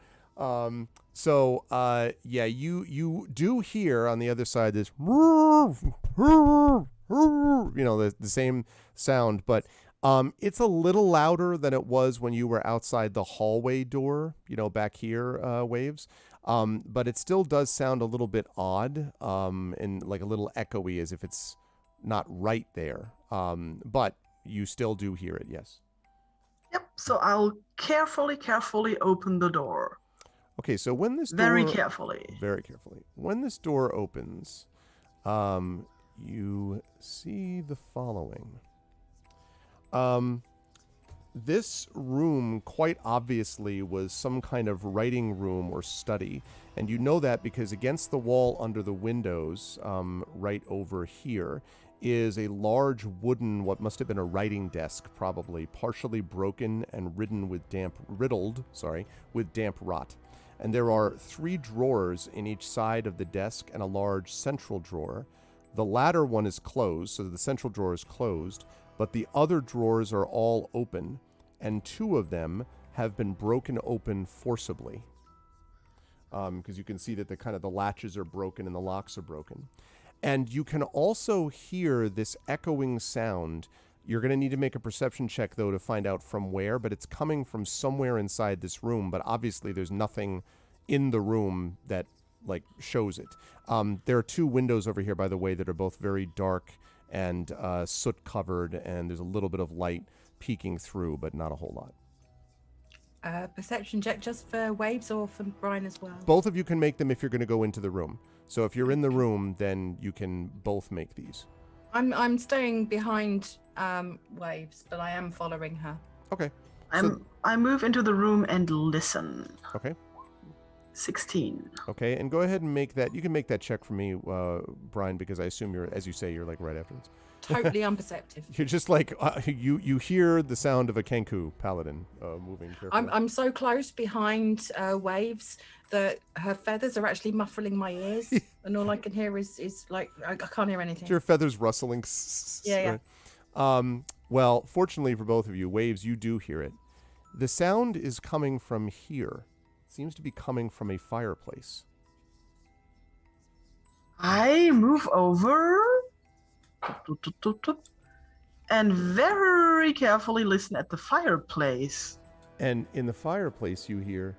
you do hear on the other side this, the same sound, but it's a little louder than it was when you were outside the hallway door, back here, Waves. But it still does sound a little bit odd, and like a little echoey, as if it's not right there. But you still do hear it, yes. Yep. So I'll carefully open the door. Okay. So when this door, very carefully, when this door opens, you see the following. This room quite obviously was some kind of writing room or study, and you know that because against the wall under the windows, right over here, is a large wooden, what must have been a writing desk, probably partially broken and riddled with damp rot. And there are 3 drawers in each side of the desk and a large central drawer. The latter one is closed, so the central drawer is closed, but the other drawers are all open, and 2 of them have been broken open forcibly. Because you can see that the latches are broken and the locks are broken. And you can also hear this echoing sound. You're going to need to make a perception check, though, to find out from where, but it's coming from somewhere inside this room, but obviously there's nothing in the room that, shows it. There are 2 windows over here, by the way, that are both very dark and soot covered, and there's a little bit of light peeking through, but not a whole lot. Perception check just for Waves or for Brian as well? Both of you can make them if you're going to go into the room. So if you're in the room, then you can both make these. I'm staying behind Waves, but I am following her. Okay. I move into the room and listen. Okay. 16. Okay, and go ahead and make that. You can make that check for me, Brian, because I assume you're, as you say, you're like right afterwards. Totally unperceptive. You're just like you hear the sound of a Kenku paladin moving carefully. I'm so close behind Waves that her feathers are actually muffling my ears, and all I can hear is like I can't hear anything. Your feathers rustling. Yeah. Well, fortunately for both of you, Waves, you do hear it. The sound is coming from here. It seems to be coming from a fireplace. I move over and very carefully listen at the fireplace. And in the fireplace, you hear.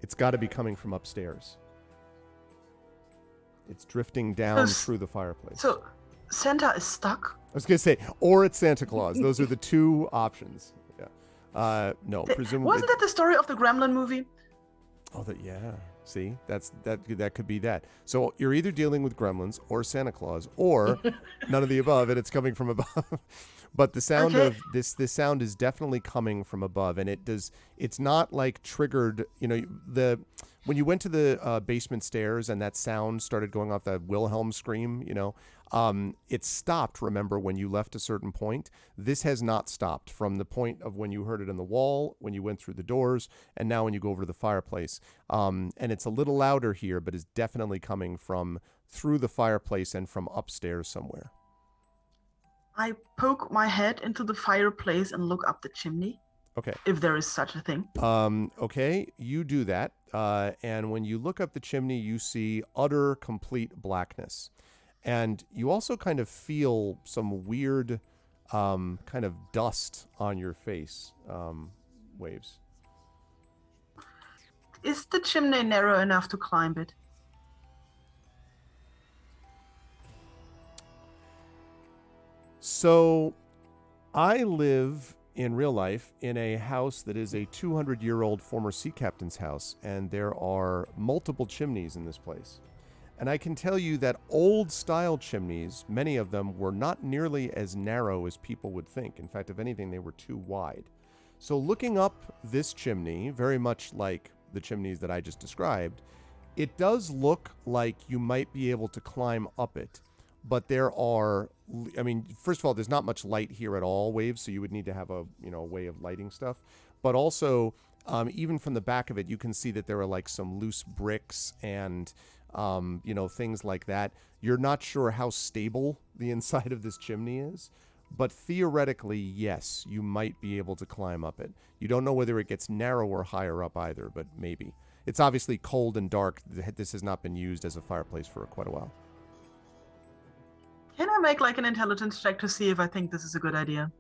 It's got to be coming from upstairs. It's drifting down through the fireplace. So Santa is stuck? I was going to say, or it's Santa Claus. Those are the two options. Yeah. No, presumably. Wasn't that the story of the Gremlin movie? Oh, yeah. See, that could be that. So you're either dealing with gremlins or Santa Claus or none of the above, and it's coming from above. But the sound of this sound is definitely coming from above, and it's not like triggered. When you went to the basement stairs and that sound started going off, that Wilhelm scream, it stopped. Remember, when you left a certain point, this has not stopped from the point of when you heard it in the wall, when you went through the doors, and now when you go over to the fireplace. And it's a little louder here, but is definitely coming from through the fireplace and from upstairs somewhere. I poke my head into the fireplace and look up the chimney. Okay. If there is such a thing. Okay, you do that. And when you look up the chimney, you see utter, complete blackness. And you also kind of feel some weird kind of dust on your face, Waves. Is the chimney narrow enough to climb it? So, I live in real life in a house that is a 200-year-old former sea captain's house, and there are multiple chimneys in this place. And I can tell you that old-style chimneys, many of them, were not nearly as narrow as people would think. In fact, if anything, they were too wide. So looking up this chimney, very much like the chimneys that I just described, it does look like you might be able to climb up it. But there are, first of all, there's not much light here at all, Waves, so you would need to have a way of lighting stuff. But also, even from the back of it, you can see that there are like some loose bricks and, things like that. You're not sure how stable the inside of this chimney is, but theoretically, yes, you might be able to climb up it. You don't know whether it gets narrow or higher up either, but maybe. It's obviously cold and dark. This has not been used as a fireplace for quite a while. Can I make like an intelligence check to see if I think this is a good idea?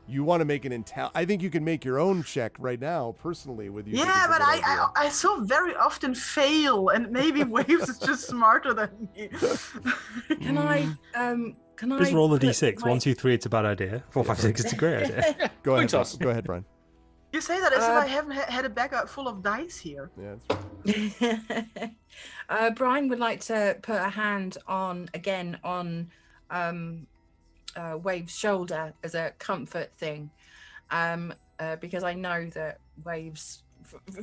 You want to make an I think you can make your own check right now, personally, with you. Yeah, but I so very often fail, and maybe Waves is just smarter than me. Can I? Just roll the d6. 1, 2, 3. It's a bad idea. 4, 5, 6. It's a great idea. Go ahead, Brian. You say that as if I haven't had a bag full of dice here. Yeah, that's right. Brian would like to put a hand on Wave's shoulder as a comfort thing, because I know that Waves,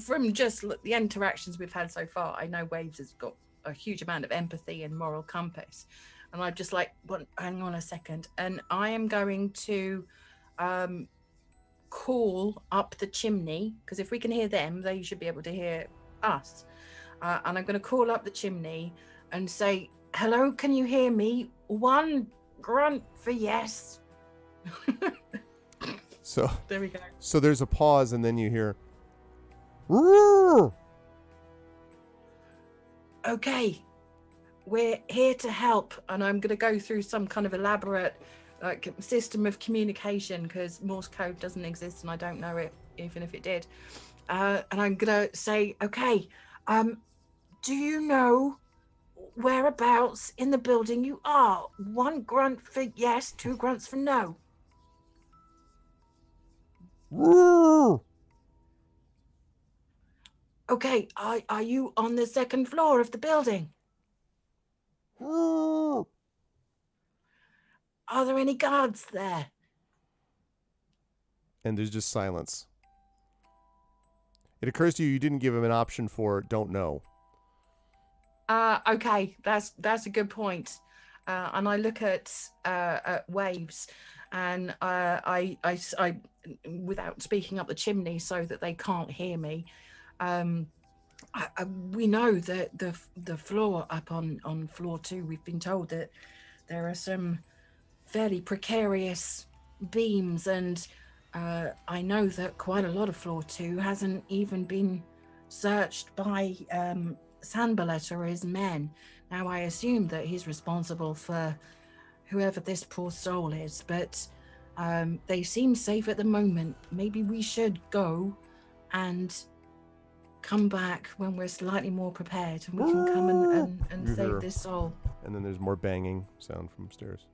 from just the interactions we've had so far, I know Waves has got a huge amount of empathy and moral compass. And I'm just like, well, hang on a second. And I am going to call up the chimney, because if we can hear them, they should be able to hear us. And I'm going to call up the chimney and say, hello, can you hear me? 1 grunt for yes. So there we go. So there's a pause, and then you hear, "Roar!" Okay, we're here to help. And I'm going to go through some kind of elaborate system of communication, because Morse code doesn't exist and I don't know it, even if it did. And I'm going to say, okay, do you know whereabouts in the building you are. 1 grunt for yes, 2 grunts for no. Okay, are you on the 2nd floor of the building? Are there any guards there? And there's just silence. It occurs to you didn't give him an option for don't know. Okay, that's a good point. And I look at Waves, and I without speaking up the chimney so that they can't hear me. We know that the floor up on floor 2, we've been told that there are some fairly precarious beams, and I know that quite a lot of floor 2 hasn't even been searched by Sanballat or his men. Now I assume that he's responsible for whoever this poor soul is, but they seem safe at the moment. Maybe we should go and come back when we're slightly more prepared, and we can come and You save hear- this soul. And then there's more banging sound from upstairs.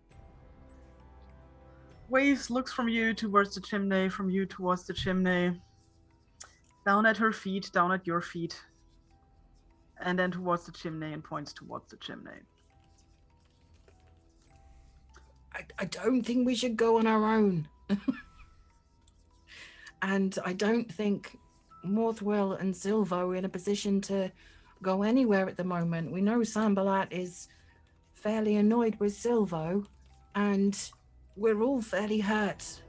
Waves looks from you towards the chimney, from you towards the chimney, down at her feet, down at your feet, and then towards the chimney and points towards the chimney. I don't think we should go on our own. And I don't think Morthwell and Silvo are in a position to go anywhere at the moment. We know Sambalat is fairly annoyed with Silvo, and we're all fairly hurt.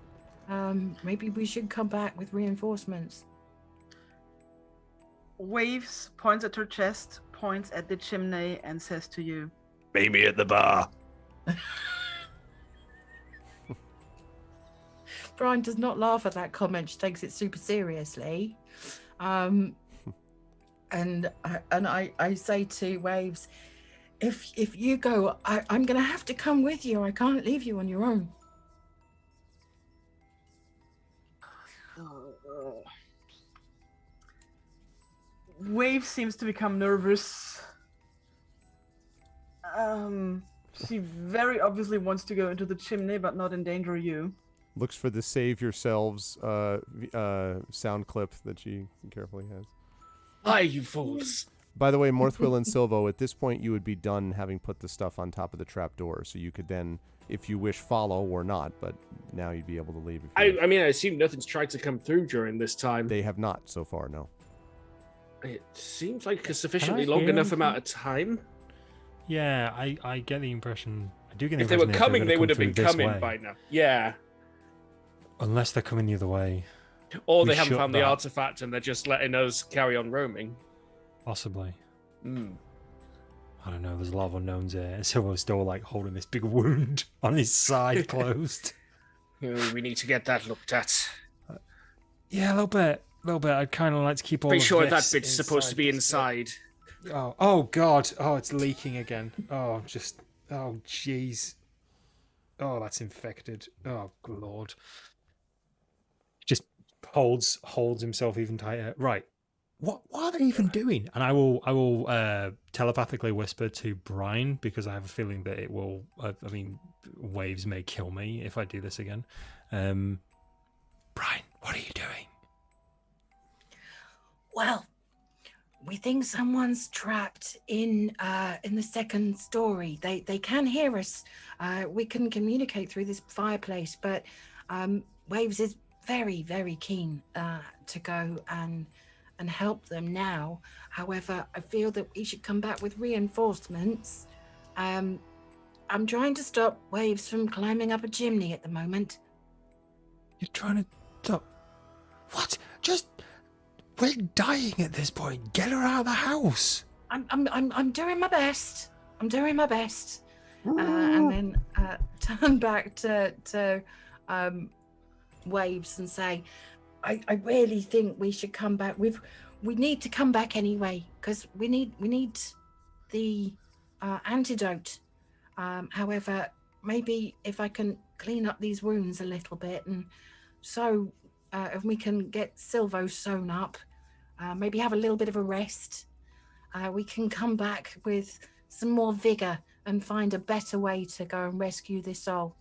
Maybe we should come back with reinforcements. Waves points at her chest, points at the chimney, and says to you, Meet me at the bar. Brian does not laugh at that comment. She takes it super seriously. And I say to Waves, if you go, I'm going to have to come with you. I can't leave you on your own. Wave seems to become nervous. She very obviously wants to go into the chimney, but not endanger you. Looks for the save yourselves sound clip that she carefully has. Aye, you fools. By the way, Morthwell and Silvo, at this point you would be done having put the stuff on top of the trapdoor, so you could then, if you wish, follow or not, but now you'd be able to leave. If you I mean, I assume nothing's tried to come through during this time. They have not so far, no. It seems like a sufficiently Can I long hear enough anything? amount of time. Yeah, I get the impression. I do get the If they were impression coming, they're they gonna would have come been through this coming way. by now. Yeah. Unless they're coming the other way, Or We they haven't shut found the that. artifact and they're just letting us carry on roaming. possibly. Hmm. I don't know. There's a lot of unknowns here. And Silver's still like holding this big wound on his side closed. Oh, we need to get that looked at. Yeah, a little bit. I'd kind of like to keep all. Be of sure that this bit's supposed to be this bit. inside. Oh God! Oh, it's leaking again. Oh jeez. Oh, that's infected. Oh Lord. Just holds himself even tighter. Right. What are they even doing? And I will telepathically whisper to Brian, because I have a feeling that it will. I mean, Waves may kill me if I do this again. Brian, what are you doing? Well, we think someone's trapped in the 2nd story. They can hear us. We can communicate through this fireplace, but Waves is very, very keen to go and help them now. However, I feel that we should come back with reinforcements. I'm trying to stop Waves from climbing up a chimney at the moment. You're trying to stop. What? We're dying at this point. Get her out of the house. I'm doing my best. I'm doing my best. And then turn back to Waves and say, I really think we should come back. We need to come back anyway, because we need the antidote. However, maybe if I can clean up these wounds a little bit, and so if we can get Silvo sewn up, maybe have a little bit of a rest, we can come back with some more vigor and find a better way to go and rescue this soul.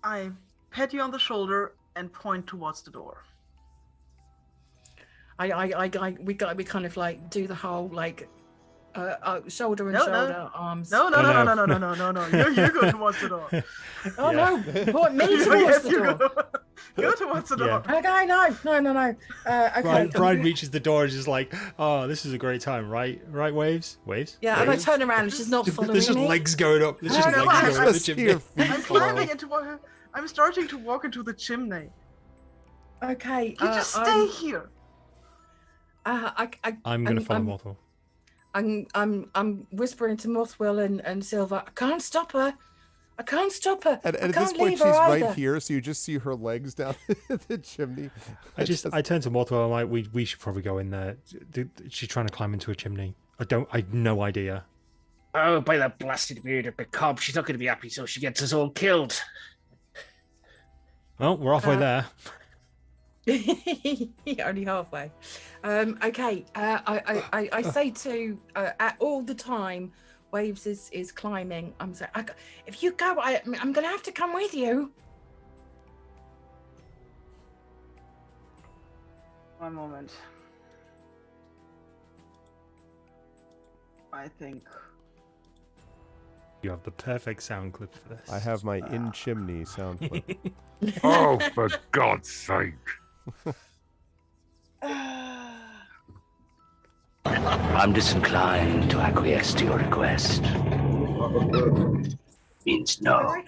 I pat you on the shoulder and point towards the door. We kind of like do the whole like shoulder and No. shoulder, arms. No. You go towards the door. Oh no! Point me towards Yes, the you door. go towards the door. Okay, no. Okay. Brian reaches the door and is just like, oh, this is a great time, right? Right, Waves? Yeah, and I turn around and she's not following There's just me. legs going up. There's just No, legs going up the Just chimney. your feet I'm below. climbing into. I'm starting to walk into the chimney. Okay. You just stay here. I'm going to follow Mothwell. I'm whispering to Mothwell and Silver. I can't stop her. And I at this can't point, leave she's her right either. here, so you just see her legs down the chimney. I turn to Mothwell. I'm like, we should probably go in there. She's trying to climb into a chimney. I've no idea. Oh, by the blasted beard of the cob, she's not going to be happy till she gets us all killed. Well, we're halfway there. Only halfway. Okay. I say to all the time, Waves is climbing. I'm saying, if you go, I'm gonna have to come with you. One moment. I think. You have the perfect sound clip for this. I have my in-chimney sound clip. Oh, for God's sake. I'm disinclined to acquiesce to your request. Means no. I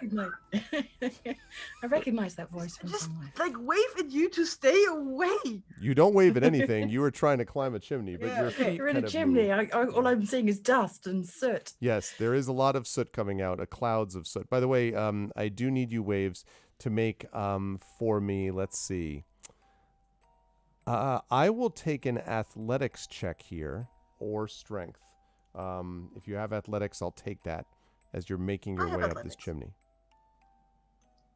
recognize that voice from Just somewhere. like wave at you to stay away. You don't wave at anything. You were trying to climb a chimney, but Yeah, your okay. feet You're in kind a of chimney. move. All I'm seeing is dust and soot. Yes, there is a lot of soot coming out, clouds of soot. By the way, I do need you, Waves, to make for me, let's see. I will take an athletics check here, or strength. If you have athletics, I'll take that as you're making your I have way up this athletics. chimney.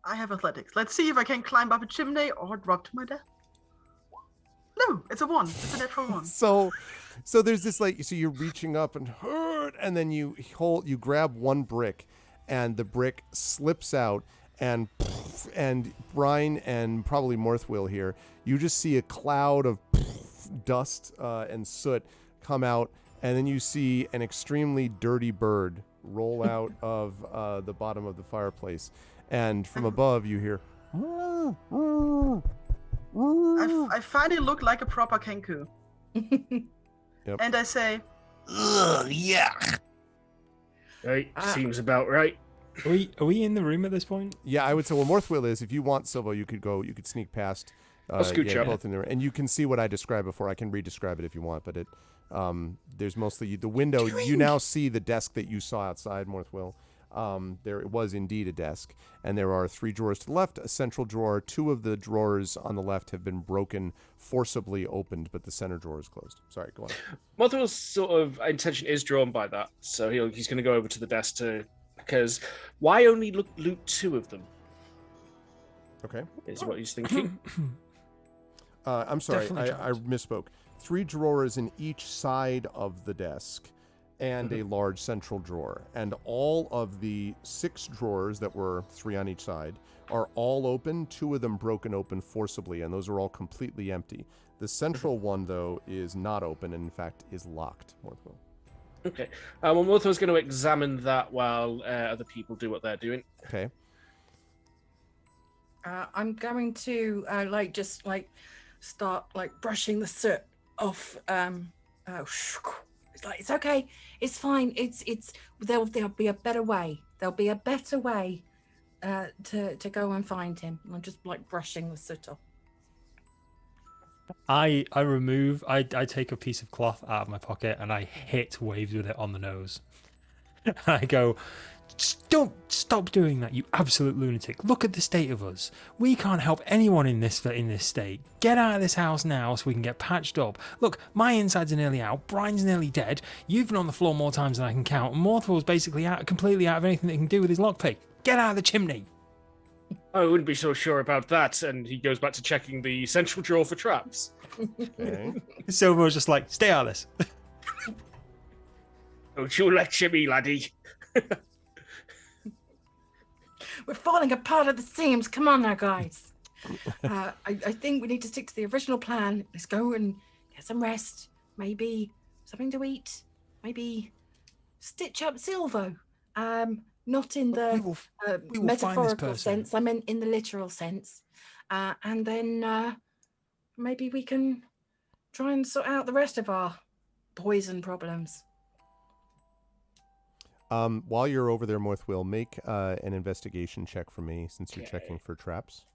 I have athletics. Let's see if I can climb up a chimney or drop to my death. No, it's a 1. It's a natural 1. So there's this so you're reaching up and then you grab one brick, and the brick slips out, and Brian and probably Morthwill here, you just see a cloud of dust and soot come out, and then you see an extremely dirty bird roll out of the bottom of the fireplace, and from above you hear. I finally look like a proper Kenku. Yep. And I say, Ugh, yeah. Right, seems about right. Are we in the room at this point? Yeah, I would say. Well, Morthwill is. If you want, Silvo, you could sneak past. I'll scooch up. Both in there, and you can see what I described before. I can re-describe it if you want, but there's mostly the window. You now see the desk that you saw outside, Morthwill. There was indeed a desk, and there are 3 drawers to the left, a central drawer. 2 of the drawers on the left have been broken, forcibly opened, but the center drawer is closed. Sorry, go on. Mothwell's sort of intention is drawn by that, so he's going to go over to the desk because why only loot 2 of them? Okay. Is what he's thinking. I'm sorry, Definitely I misspoke. 3 drawers in each side of the desk, and a large central drawer. And all of the 6 drawers that were 3 on each side are all open, 2 of them broken open forcibly, and those are all completely empty. The central one, though, is not open, and in fact is locked, Morthwill. Okay. Well, Morthwell's going to examine that while other people do what they're doing. Okay. I'm going to start brushing the soot off. It's okay. It's fine. There'll be a better way. There'll be a better way to go and find him. I'm just brushing the soot off. I take a piece of cloth out of my pocket and I hit Waves with it on the nose. I go, don't stop doing that, you absolute lunatic. Look at the state of us. We can't help anyone in this state. Get out of this house now so we can get patched up. Look, my insides are nearly out. Brian's nearly dead. You've been on the floor more times than I can count. And Morthwell's basically completely out of anything that he can do with his lockpick. Get out of the chimney. I wouldn't be so sure about that. And he goes back to checking the central drawer for traps. Okay. Silver was just like, stay out of this. Don't you lecture me, laddie. We're falling apart at the seams. Come on now, guys. I think we need to stick to the original plan. Let's go and get some rest. Maybe something to eat. Maybe stitch up Silvo. Not in the we will metaphorical sense. I meant in the literal sense. And then maybe we can try and sort out the rest of our poison problems. While you're over there, Morthwill, make an investigation check for me since you're checking for traps.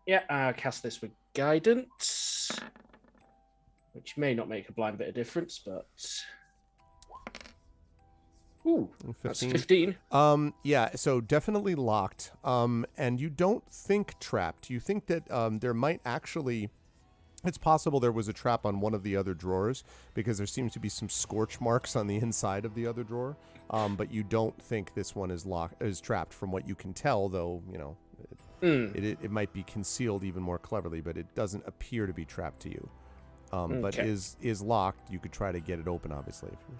Yeah, cast this with guidance, which may not make a blind bit of difference, but ooh, 15. That's 15. Yeah, so definitely locked. And you don't think trapped. You think that there might actually. It's possible there was a trap on one of the other drawers because there seems to be some scorch marks on the inside of the other drawer. But you don't think this one is trapped from what you can tell, though, you know, it might be concealed even more cleverly, but it doesn't appear to be trapped to you. But is locked. You could try to get it open, obviously, if you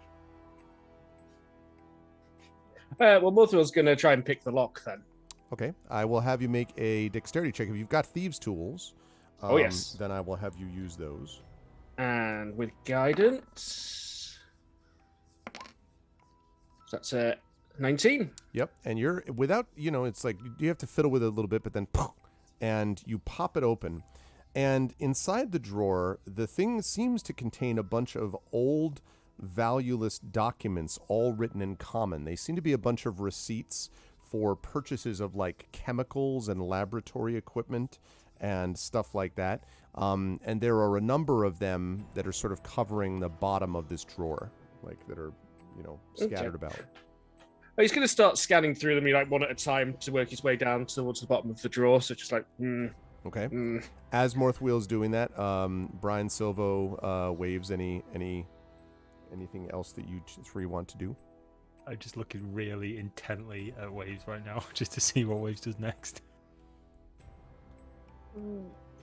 wish. Well, Morthwill's going to try and pick the lock then. Okay. I will have you make a dexterity check. If you've got thieves' tools, yes, then I will have you use those. And with guidance, that's a 19. Yep. And you're without, you know, it's like you have to fiddle with it a little bit, but then and you pop it open. And inside the drawer, the thing seems to contain a bunch of old, valueless documents, all written in common. They seem to be a bunch of receipts for purchases of like chemicals and laboratory equipment and stuff like that. And there are a number of them that are sort of covering the bottom of this drawer, like that are, you know, scattered about. He's going to start scanning through them, like one at a time, to work his way down towards the bottom of the drawer. So just like, Okay. As Morthwheel's doing that, Brian Silvo waves anything else that you three want to do? I'm just looking really intently at Waves right now, just to see what Waves does next.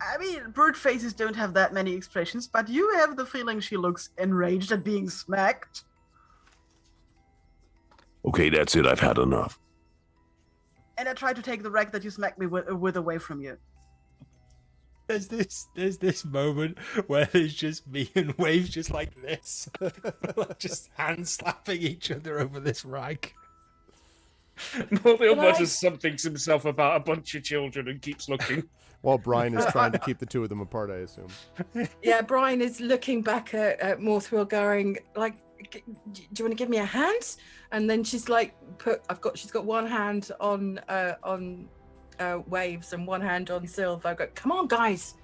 I mean, bird faces don't have that many expressions, but you have the feeling she looks enraged at being smacked. Okay, that's it. I've had enough. And I try to take the rack that you smacked me with away from you. There's this moment where there's just me and Waves just like this, just hand slapping each other over this rag. Morthwill mutters something to himself about a bunch of children and keeps looking. While Brian is trying to keep the two of them apart, I assume. Yeah, Brian is looking back at Morthwill going, like, do you want to give me a hand? And then she's like, she's got one hand on Waves and one hand on Silver. Go, come on, guys.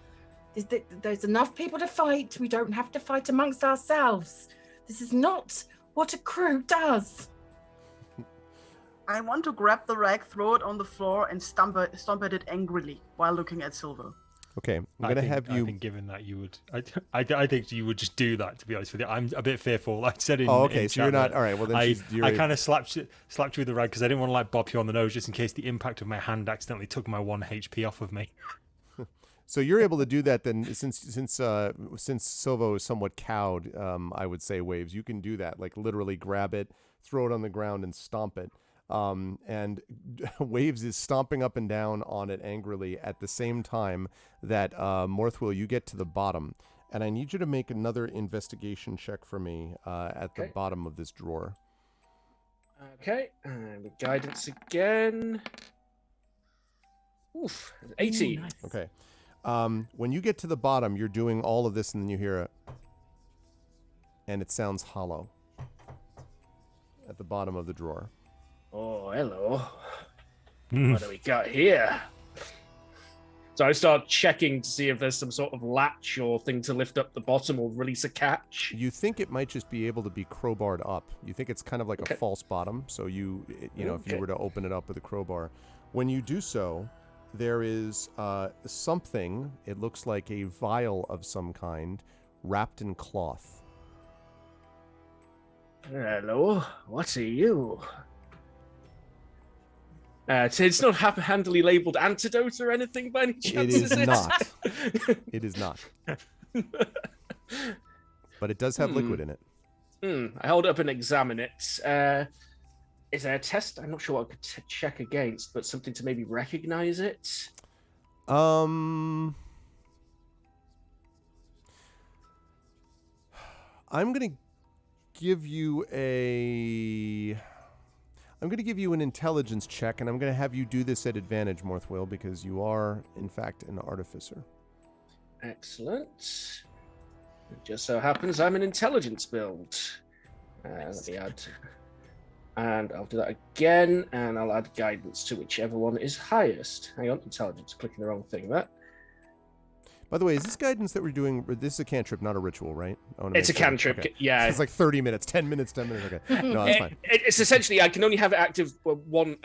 There's enough people to fight. We don't have to fight amongst ourselves. This is not what a crew does. I want to grab the rag, throw it on the floor, and stomp at it angrily while looking at Silver. Okay, I think given that you would, I think you would just do that. To be honest with you, I'm a bit fearful. Like I said in. Oh, okay. In so you're not all right. Well, then I kind of slapped you with the rag because I didn't want to like bop you on the nose just in case the impact of my hand accidentally took my 1 HP off of me. So you're able to do that then, since Silvo is somewhat cowed. I would say Waves. You can do that, like literally grab it, throw it on the ground, and stomp it. And Waves is stomping up and down on it angrily at the same time that Morthwill, you get to the bottom. And I need you to make another investigation check for me at the bottom of this drawer. Okay, and with guidance again. Oof, 18. Ooh, nice. Okay. When you get to the bottom, you're doing all of this, and then you hear and it sounds hollow at the bottom of the drawer. Oh, hello. What do we got here? So I start checking to see if there's some sort of latch or thing to lift up the bottom or release a catch. You think it might just be able to be crowbarred up. You think it's kind of like a false bottom. So if you were to open it up with a crowbar, when you do so, there is something. It looks like a vial of some kind, wrapped in cloth. Hello, what are you? It's not handily labeled antidote or anything by any chance, It is not. It is not. But it does have liquid in it. I hold it up and examine it. Is there a test? I'm not sure what I could check against, but something to maybe recognize it. I'm gonna give you an intelligence check, and I'm gonna have you do this at advantage, Morthwell, because you are, in fact, an artificer. Excellent. It just so happens I'm an intelligence build. Let me add. And I'll do that again, and I'll add guidance to whichever one is highest. Hang on, intelligence, clicking the wrong thing there. By the way, is this guidance that we're doing, this is a cantrip, not a ritual, right? It's a cantrip, okay. yeah. It's like 30 minutes, 10 minutes, okay. No, that's fine. It's essentially, I can only have it active at one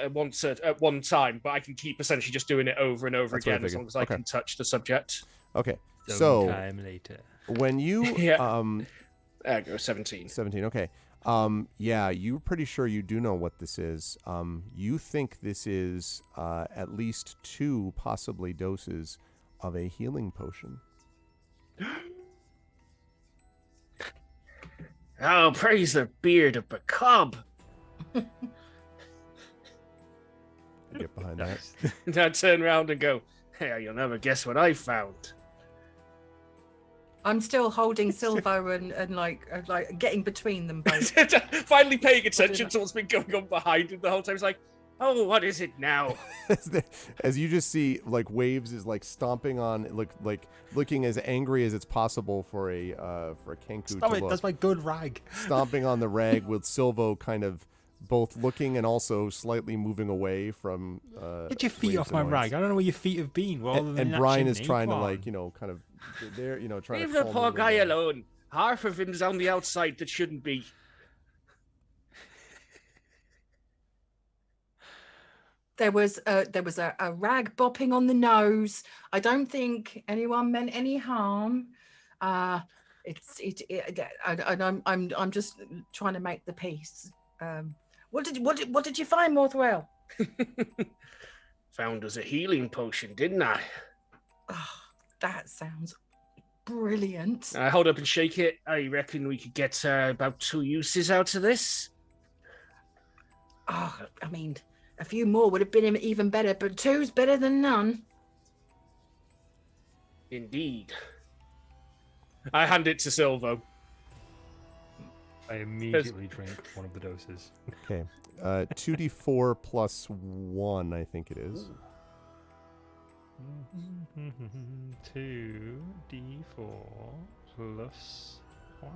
time, but I can keep essentially just doing it over and over again as long as I can touch the subject. Okay, so time later. When you... There you go, 17. 17, okay. Yeah, you're pretty sure you do know what this is. You think this is at least 2, possibly doses of a healing potion. Oh, praise the beard of Bacab. Get behind that. And I turn around and go, hey, you'll never guess what I found. I'm still holding Silvo and like getting between them both. Finally paying attention to what's been going on behind him the whole time. It's like, oh, what is it now? As you just see, like Waves is like stomping on, looking as angry as it's possible for a Kenku. Stop it! That's my good rag. Stomping on the rag with Silvo kind of both looking and also slightly moving away from. Get your feet off my rag! I don't know where your feet have been. Well, and Brian is trying to kind of there, trying leave to. Leave the poor guy alone. Half of him's on the outside that shouldn't be. There was a rag bopping on the nose. I don't think anyone meant any harm. I'm just trying to make the peace. What did you find, Morthwell? Found us a healing potion, didn't I? Oh, that sounds brilliant. I hold up and shake it. I reckon we could get about 2 uses out of this. Oh, I mean, a few more would have been even better, but 2's better than none. Indeed. I hand it to Silvo. I immediately drink one of the doses. Okay. 2d4 plus 1, I think it is. 2d4 plus 1.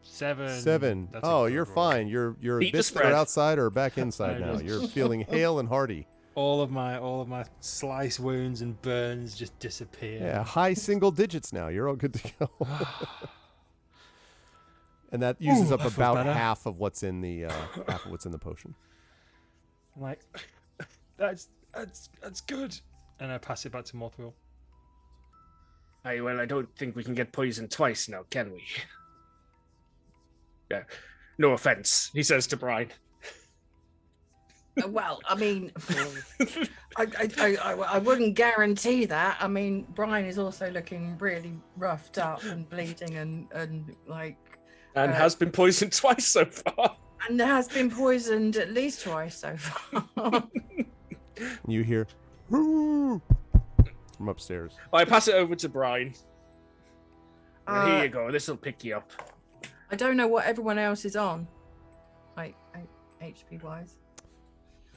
7. That's you're fine. You're a bit spread outside or back inside now. You're feeling hale and hearty. All of my slice wounds and burns just disappear. Yeah, high single digits now. You're all good to go. And that uses up about half of what's in the potion. I'm like, that's good. And I pass it back to Morthwell. Hey, well, I don't think we can get poisoned twice now, can we? Yeah. No offense, he says to Brian. Well, I mean, I wouldn't guarantee that. I mean, Brian is also looking really roughed up and bleeding and like. And has been poisoned twice so far. And has been poisoned at least twice so far. You hear from upstairs. Well, I pass it over to Brian. Here you go. This will pick you up. I don't know what everyone else is on, like HP wise.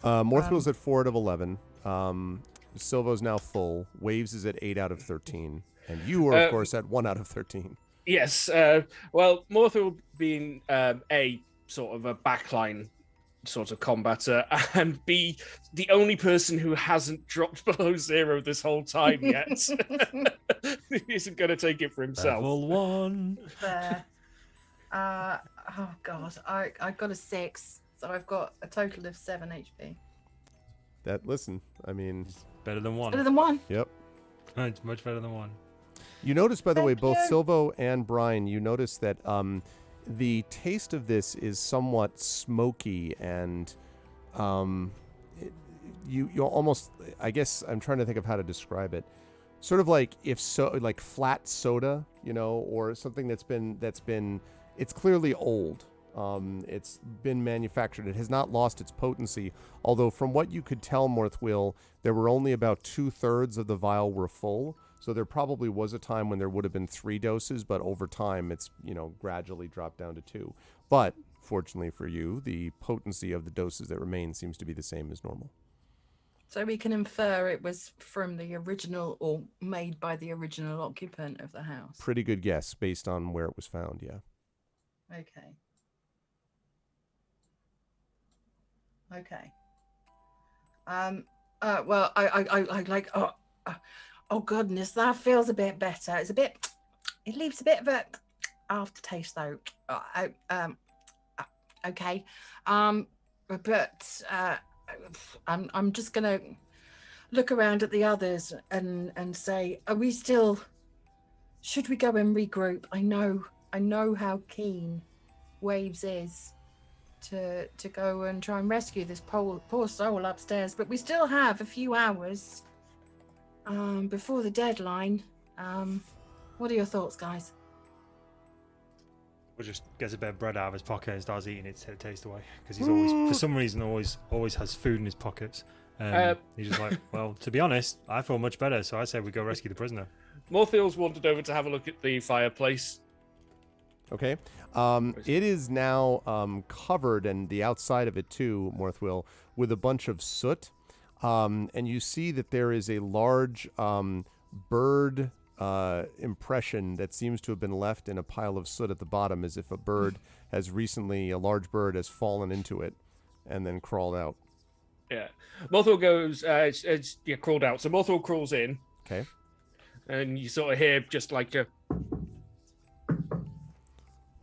Morthwell's at 4 out of 11. Silvo's now full. Waves is at 8 out of 13, and you are of course at 1 out of 13. Yes. Well, Morthwell being A, sort of a backline sort of combatter, and B, the only person who hasn't dropped below 0 this whole time yet. He isn't going to take it for himself. Level 1. There. Oh God, I got a 6, so I've got a total of 7 HP. I mean, better than 1. Better than 1. Yep. It's much better than 1. You notice, by the way, both Silvo and Brian, you notice that the taste of this is somewhat smoky, and you almost, I guess I'm trying to think of how to describe it. sort of like like flat soda, or something that's been it's clearly old. It's been manufactured. It has not lost its potency, although from what you could tell, Morthwill, there were only about 2/3 of the vial were full. So there probably was a time when there would have been 3 doses, but over time it's, gradually dropped down to 2. But fortunately for you, the potency of the doses that remain seems to be the same as normal. So we can infer it was from the original or made by the original occupant of the house. Pretty good guess based on where it was found, yeah. Okay. Okay. Well, I like, oh goodness, that feels a bit better. It leaves a bit of a aftertaste though. Okay. But I'm just gonna look around at the others and say, should we go and regroup? I know how keen Waves is to go and try and rescue this poor soul upstairs, but we still have a few hours before the deadline. What are your thoughts, guys? We'll just gets a bit of bread out of his pocket and starts eating it to taste away, because he's always, for some reason, always has food in his pockets. He's just like, well, to be honest, I feel much better, so I say we go rescue the prisoner. Morthwill's wandered over to have a look at the fireplace. Okay. It is now covered, and the outside of it too, Morthwill, with a bunch of soot. And you see that there is a large bird impression that seems to have been left in a pile of soot at the bottom, as if a large bird has fallen into it and then crawled out. Yeah. Morthwill goes, crawled out. So Morthwill crawls in. Okay. And you sort of hear just like a...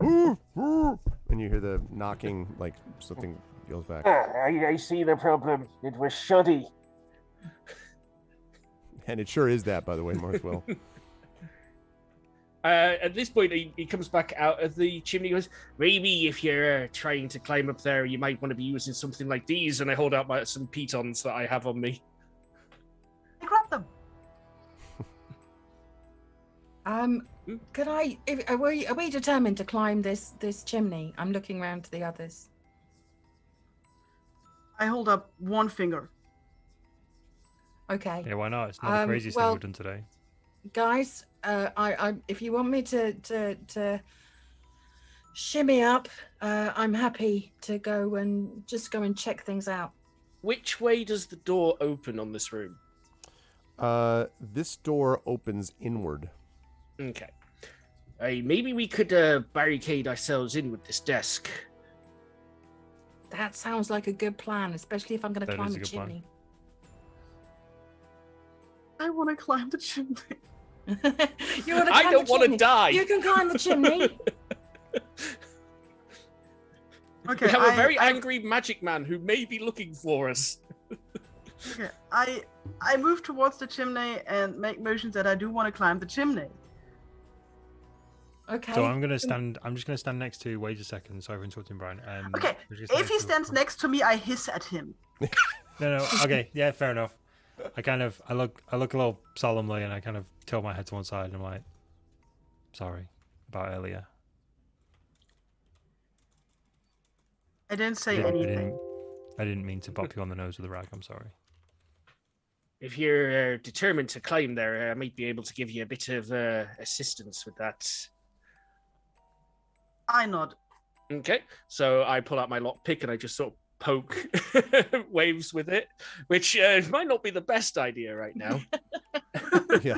And you hear the knocking, like something goes back. I see the problem. It was shoddy. And it sure is that, by the way, Morthwill. At this point, he comes back out of the chimney. He goes, maybe if you're trying to climb up there, you might want to be using something like these. And I hold out some pitons that I have on me. I grab them. Could I? Are we determined to climb this chimney? I'm looking around to the others. I hold up one finger. Okay. Yeah, why not? It's not the craziest thing we've done today. Guys, I if you want me to shimmy up, I'm happy to go and check things out. Which way does the door open on this room? This door opens inward. Okay. Maybe we could barricade ourselves in with this desk. That sounds like a good plan, especially if I'm going to climb the chimney. Plan. I want to climb the chimney. I don't want to die. You can climb the chimney. Okay. We have a very angry magic man who may be looking for us. Okay. I move towards the chimney and make motions that I do want to climb the chimney. Okay. So I'm just gonna stand next to. Wait a second. Sorry for interrupting, Brian. Okay. If he stands next to me, I hiss at him. No. Okay. Yeah. Fair enough. I look a little solemnly, and I kind of tilt my head to one side, and I'm like, sorry about earlier. I didn't say anything. I didn't mean to bop you on the nose with a rag. I'm sorry. If you're determined to climb there, I might be able to give you a bit of assistance with that. I nod. Okay, so I pull out my lockpick and I just sort of poke Waves with it, which might not be the best idea right now. Yeah.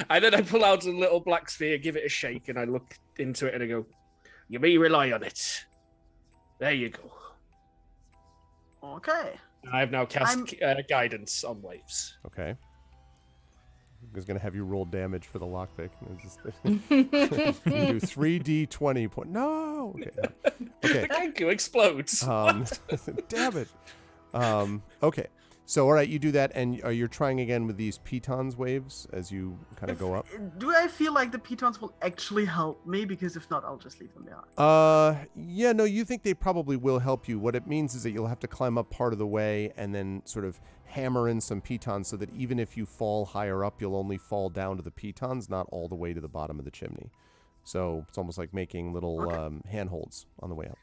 And then I pull out a little black sphere, give it a shake, and I look into it and I go, you may rely on it. There you go. Okay. And I have now cast guidance on Waves. Okay. I was gonna have you roll damage for the lockpick. You do 3d20 point. No. Okay. Thank you. Explodes. Damn it. Okay. So, all right, you do that, and you're trying again with these pitons waves as you kind of go up. Do I feel like the pitons will actually help me? Because if not, I'll just leave them behind. Yeah, no, you think they probably will help you. What it means is that you'll have to climb up part of the way and then sort of hammer in some pitons so that even if you fall higher up, you'll only fall down to the pitons, not all the way to the bottom of the chimney. So it's almost like making little handholds on the way up.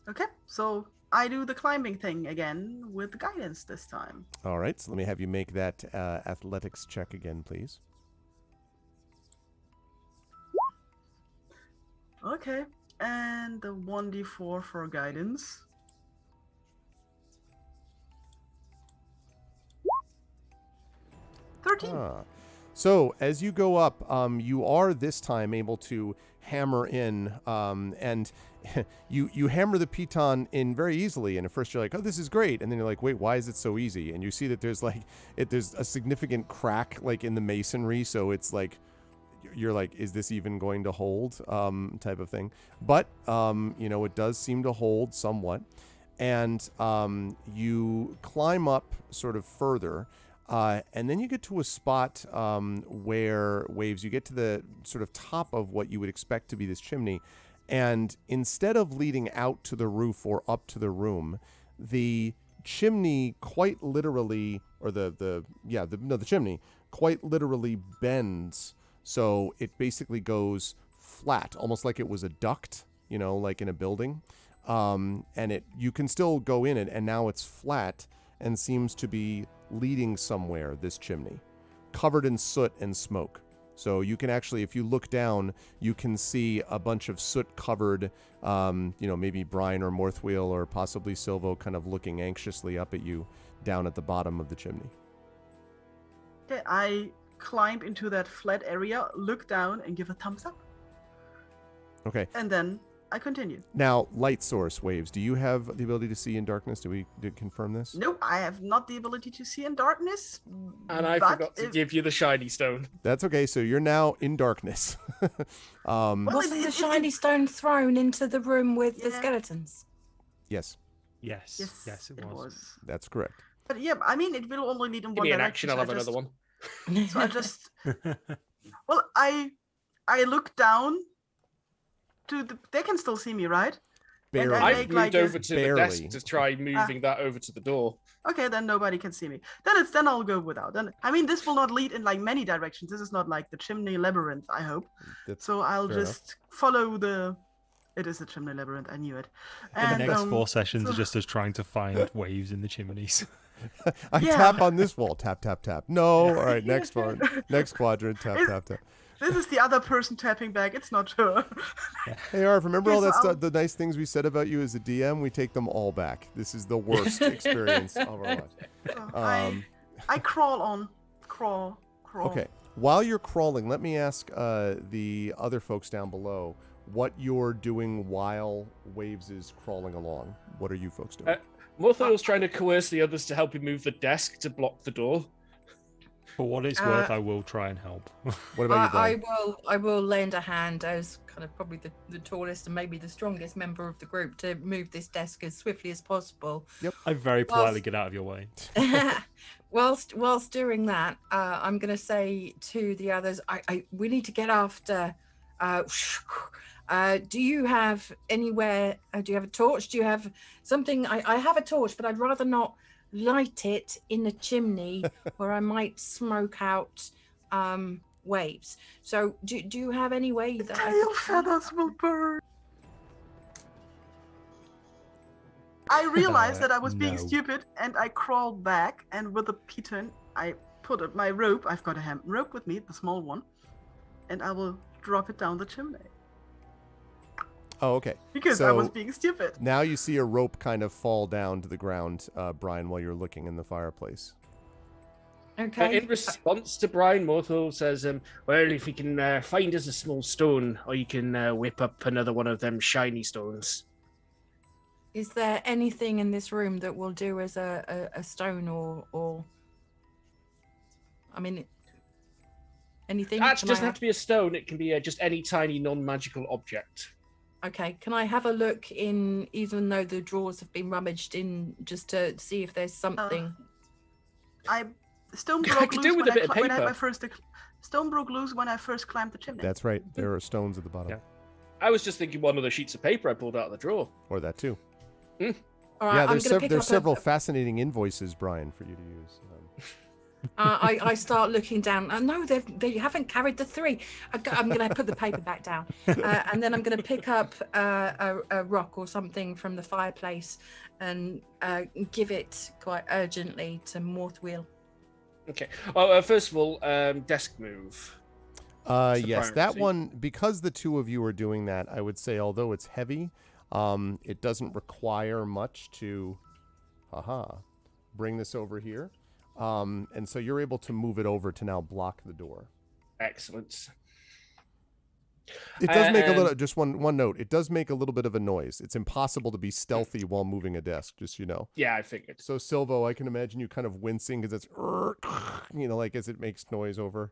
Okay, so I do the climbing thing again with guidance this time. All right, so let me have you make that athletics check again, please. Okay, and the 1d4 for guidance. So as you go up, you are this time able to hammer in, and you hammer the piton in very easily. And at first you're like, oh, this is great. And then you're like, wait, why is it so easy? And you see that there's there's a significant crack like in the masonry. So it's like, you're like, is this even going to hold, type of thing. But, it does seem to hold somewhat. And you climb up sort of further. And then you get to a spot where waves, you get to the sort of top of what you would expect to be this chimney. And instead of leading out to the roof or up to the room, the chimney quite literally, or the chimney quite literally bends. So it basically goes flat, almost like it was a duct, like in a building. And you can still go in it, and now it's flat and seems to be leading somewhere, this chimney, covered in soot and smoke. So you can actually, if you look down, you can see a bunch of soot-covered, maybe Brian or Morthwheel or possibly Silvo kind of looking anxiously up at you down at the bottom of the chimney. Okay, I climb into that flat area, look down, and give a thumbs up. Okay. And then I continue. Now, light source waves. Do you have the ability to see in darkness? Did we confirm this? Nope, I have not the ability to see in darkness. And I forgot to give you the shiny stone. That's okay. So you're now in darkness. Wasn't the shiny stone thrown into the room with the skeletons? Yes. Yes, it was. That's correct. But yeah, I mean, it will only lead in Give one me an direction. action, I'll have another one. So I just... Well, I look down to the... They can still see me, right? Barely. I've moved over to the desk to try moving that over to the door. Okay, then nobody can see me. Then I'll go without. Then I mean, this will not lead in like many directions. This is not like the chimney labyrinth, I hope. So I'll just follow the... It is a chimney labyrinth, I knew it. And the next 4 sessions are just us trying to find waves in the chimneys. I tap on this wall, tap, tap, tap. No, all right, next one. Next quadrant, tap, tap, tap. This is the other person tapping back, it's not her. Hey, Arv, remember all that stuff, the nice things we said about you as a DM? We take them all back. This is the worst experience of our life. I crawl on. Crawl. Okay. While you're crawling, let me ask the other folks down below what you're doing while Waves is crawling along. What are you folks doing? Morthal's trying to coerce the others to help him move the desk to block the door. For what it's worth, I will try and help. What about you, Brian? I will lend a hand as kind of probably the tallest and maybe the strongest member of the group to move this desk as swiftly as possible. Yep. I very politely get out of your way. Whilst doing that, I'm going to say to the others, we need to get after. Do you have anywhere? Do you have a torch? Do you have something? I have a torch, but I'd rather not light it in the chimney where I might smoke out waves. So do you have any way that tail feathers will burn? I realized that I was being stupid, and I crawled back, and with a piton, I put up my rope. I've got a rope with me, the small one, and I will drop it down the chimney. Oh, okay. Because I was being stupid. Now you see a rope kind of fall down to the ground, Brian, while you're looking in the fireplace. Okay. In response to Brian, Morthal says, well, if you can find us a small stone, or you can whip up another one of them shiny stones. Is there anything in this room that will do as a stone or... I mean, anything? It doesn't have to be a stone. It can be just any tiny non-magical object. Okay, can I have a look in, even though the drawers have been rummaged in, just to see if there's something? Stone I broke could loose do with a bit of when I had paper. my first. Stone broke loose when I first climbed the chimney. That's right. There are stones at the bottom. Yeah. I was just thinking one of the sheets of paper I pulled out of the drawer. Or that too. All right, Yeah, I'm there's, gonna pick there's up several fascinating invoices, Brian, for you to use. I start looking down. No, they haven't carried the 3. I'm going to put the paper back down, and then I'm going to pick up a rock or something from the fireplace and give it quite urgently to Morthwheel. Okay. Well, first of all, desk move. Yes, that one, because the two of you are doing that, I would say, although it's heavy, it doesn't require much to, bring this over here. And so you're able to move it over to now block the door. Excellent. It does make a little, just one note, it does make a little bit of a noise. It's impossible to be stealthy while moving a desk, just so you know. Yeah, I figured. So Silvo, I can imagine you kind of wincing because it's, like as it makes noise over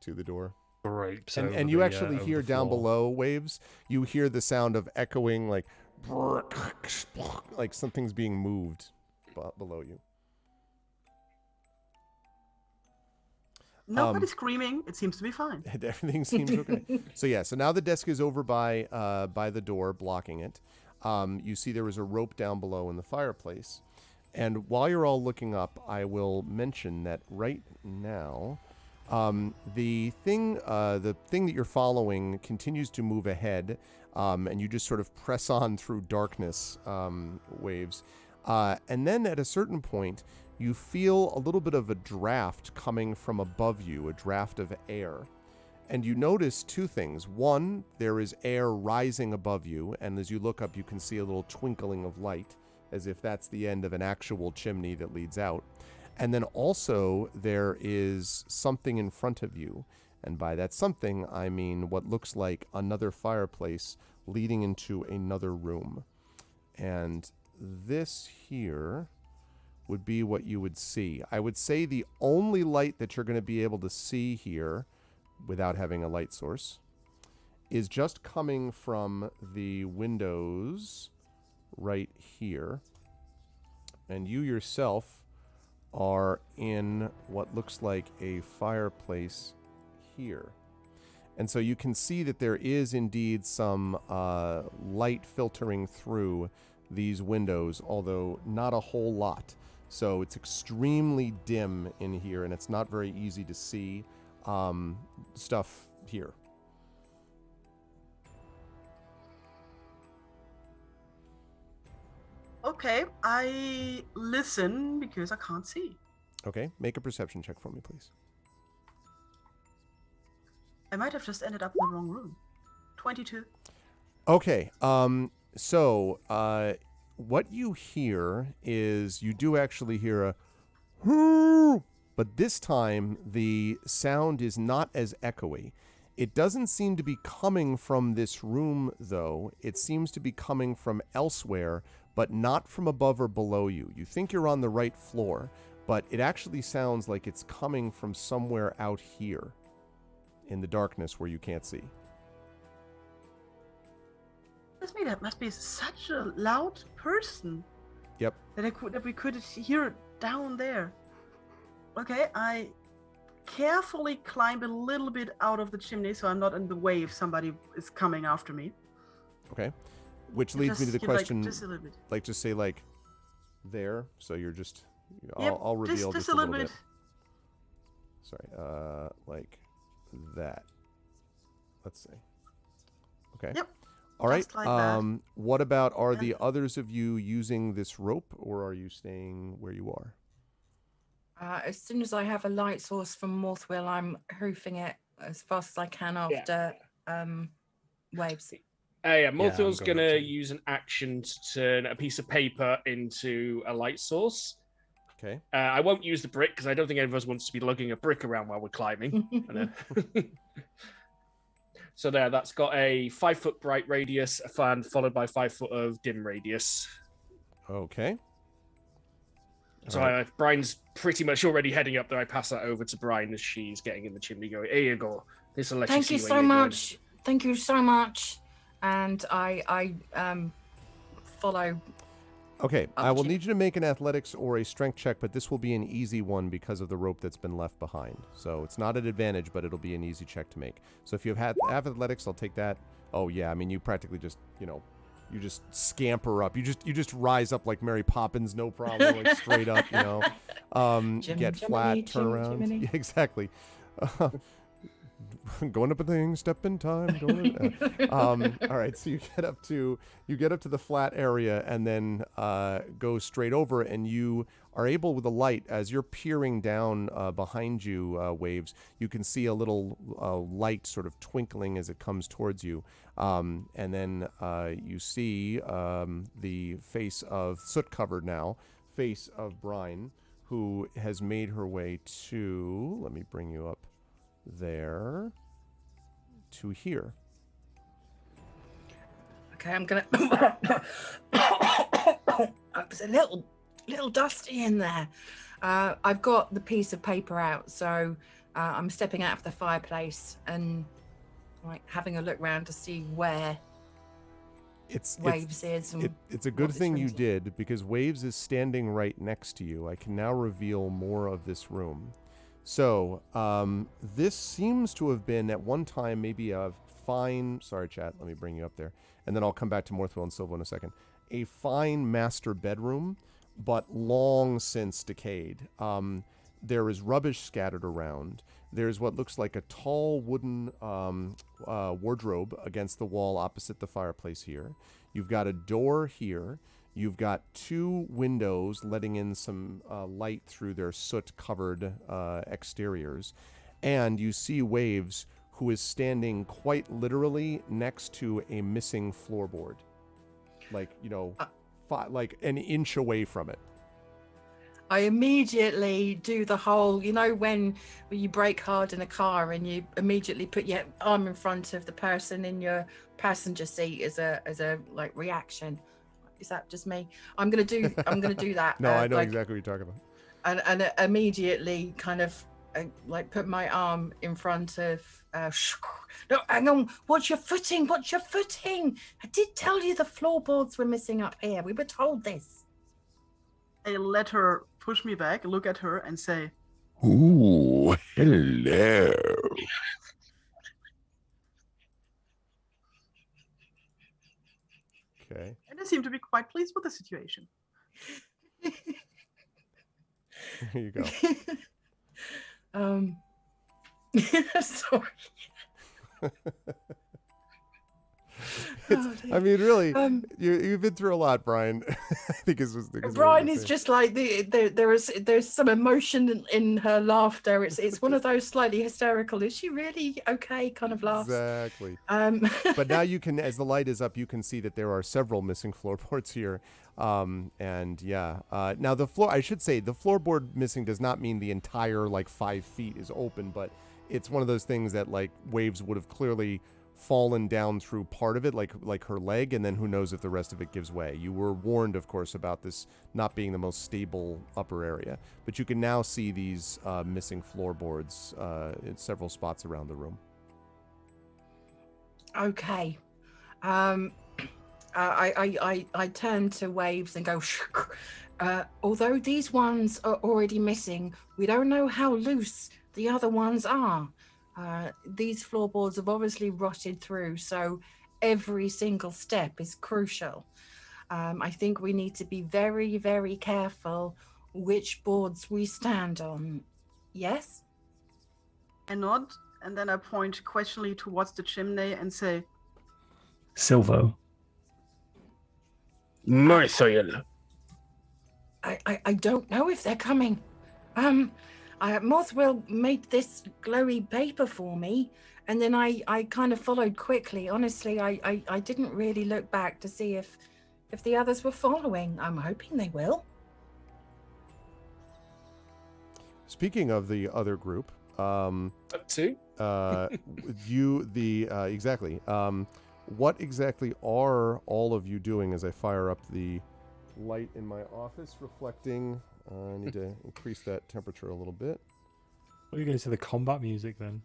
to the door. Right. And you actually hear down below, Waves, you hear the sound of echoing, like something's being moved below you. Nobody's screaming. It seems to be fine. Everything seems okay. So now the desk is over by the door, blocking it. You see there was a rope down below in the fireplace. And while you're all looking up, I will mention that right now, the thing that you're following continues to move ahead, and you just sort of press on through darkness, Waves. And then at a certain point, you feel a little bit of a draft coming from above you, a draft of air. And you notice 2 things. One, there is air rising above you, and as you look up, you can see a little twinkling of light, as if that's the end of an actual chimney that leads out. And then also, there is something in front of you. And by that something, I mean what looks like another fireplace leading into another room. And this here would be what you would see. I would say the only light that you're going to be able to see here, without having a light source, is just coming from the windows right here. And you yourself are in what looks like a fireplace here. And so you can see that there is indeed some light filtering through these windows, although not a whole lot. So it's extremely dim in here, and it's not very easy to see stuff here. Okay, I listen because I can't see. Okay, make a perception check for me, please. I might have just ended up in the wrong room. 22. Okay, so what you hear is you do actually hear a "hoo," but this time the sound is not as echoey. It doesn't seem to be coming from this room, though. It seems to be coming from elsewhere, but not from above or below you. You think you're on the right floor, but it actually sounds like it's coming from somewhere out here in the darkness where you can't see. That must be such a loud person. Yep. That we could hear down there. Okay, I carefully climb a little bit out of the chimney so I'm not in the way if somebody is coming after me. Okay. Which leads me to the like, question, just a little bit. like just say like there, so you're just, Yep, I'll reveal just just a little bit. Sorry, like that. Let's see. Okay. Yep. All right. Just like that. What about, are the others of you using this rope, or are you staying where you are? As soon as I have a light source from Morthwheel, I'm hoofing it as fast as I can after Waves. Morthwheel's going to use an action to turn a piece of paper into a light source. Okay. I won't use the brick because I don't think any of us wants to be lugging a brick around while we're climbing. So that's got a 5-foot bright radius, a fan followed by 5 foot of dim radius. Okay. So Brian's pretty much already heading up there. I pass that over to Brian as she's getting in the chimney going, here you go. This will let Thank you you see so much. Thank you so much. and I follow. Okay, Up I will to- need you to make an athletics or a strength check, but this will be an easy one because of the rope that's been left behind. So it's not an advantage, but it'll be an easy check to make. So if you have athletics, I'll take that. Oh yeah, I mean you practically just you just scamper up. You just rise up like Mary Poppins, no problem, like straight up. Get flat, turn around. Yeah, exactly. Going up a thing, step in time. All right, so you get up to the flat area and then go straight over, and you are able with the light as you're peering down behind you, Waves. You can see a little light sort of twinkling as it comes towards you, and then you see the face of soot-covered now, face of Brine, who has made her way to. Let me bring you up. There to here. Okay, I'm gonna. It was a little dusty in there. I've got the piece of paper out, so I'm stepping out of the fireplace and like having a look around to see where Waves is. It's a good thing you did, because Waves is standing right next to you. I can now reveal more of this room. So, this seems to have been at one time maybe a fine... Sorry, chat. Let me bring you up there. And then I'll come back to Morthwell and Silva in a second. A fine master bedroom, but long since decayed. There is rubbish scattered around. There's what looks like a tall wooden wardrobe against the wall opposite the fireplace here. You've got a door here. You've got two windows letting in some light through their soot-covered exteriors. And you see Waves, who is standing quite literally next to a missing floorboard. Like, like an inch away from it. I immediately do the whole, when you brake hard in a car and you immediately put your arm in front of the person in your passenger seat as a like reaction. Is that just me? I'm gonna do that. No, I know exactly what you're talking about. And immediately kind of like put my arm in front of. No, hang on. Watch your footing. Watch your footing. I did tell you the floorboards were missing up here. We were told this. I let her push me back, look at her, and say, Ooh, hello. Okay. And I seem to be quite pleased with the situation. Here you go. Sorry. I mean, really, you've been through a lot, Brian. I think it's Brian is just like there's some emotion in her laughter. It's one of those slightly hysterical. Is she really okay? Kind of laughs. Exactly. But now you can, as the light is up, you can see that there are several missing floorboards here. And yeah, now the floor. I should say the floorboard missing does not mean the entire 5 feet is open, but it's one of those things that Waves would have clearly fallen down through part of it, like her leg, and then who knows if the rest of it gives way. You were warned, of course, about this not being the most stable upper area, but you can now see these missing floorboards in several spots around the room. Okay. I turn to Waves and go, although these ones are already missing, we don't know how loose the other ones are. These floorboards have obviously rotted through, so every single step is crucial. I think we need to be very, very careful which boards we stand on. Yes? I nod, and then I point questioningly towards the chimney and say, Silvo. Morthoil. I don't know if they're coming. Mothwell made this glowy paper for me, and then I kind of followed quickly. Honestly, I didn't really look back to see if the others were following. I'm hoping they will. Speaking of the other group, two. Exactly. What exactly are all of you doing as I fire up the light in my office, reflecting? I need to increase that temperature a little bit. What are you going to say, the combat music then?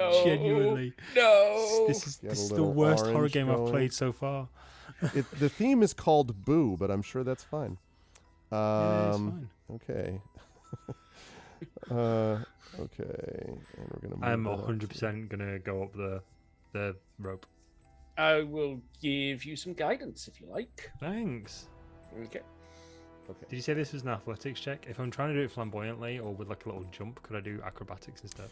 Oh, Genuinely. No. This is Get a the little worst horror orange game I've going. played so far. The theme is called Boo, but I'm sure that's fine. Yeah, it's fine. Okay. Okay. And we're gonna. I'm move that up to- 100% gonna go up the rope. I will give you some guidance if you like. Thanks. Okay. Okay. Did you say this was an athletics check? If I'm trying to do it flamboyantly or with like a little jump, could I do acrobatics instead?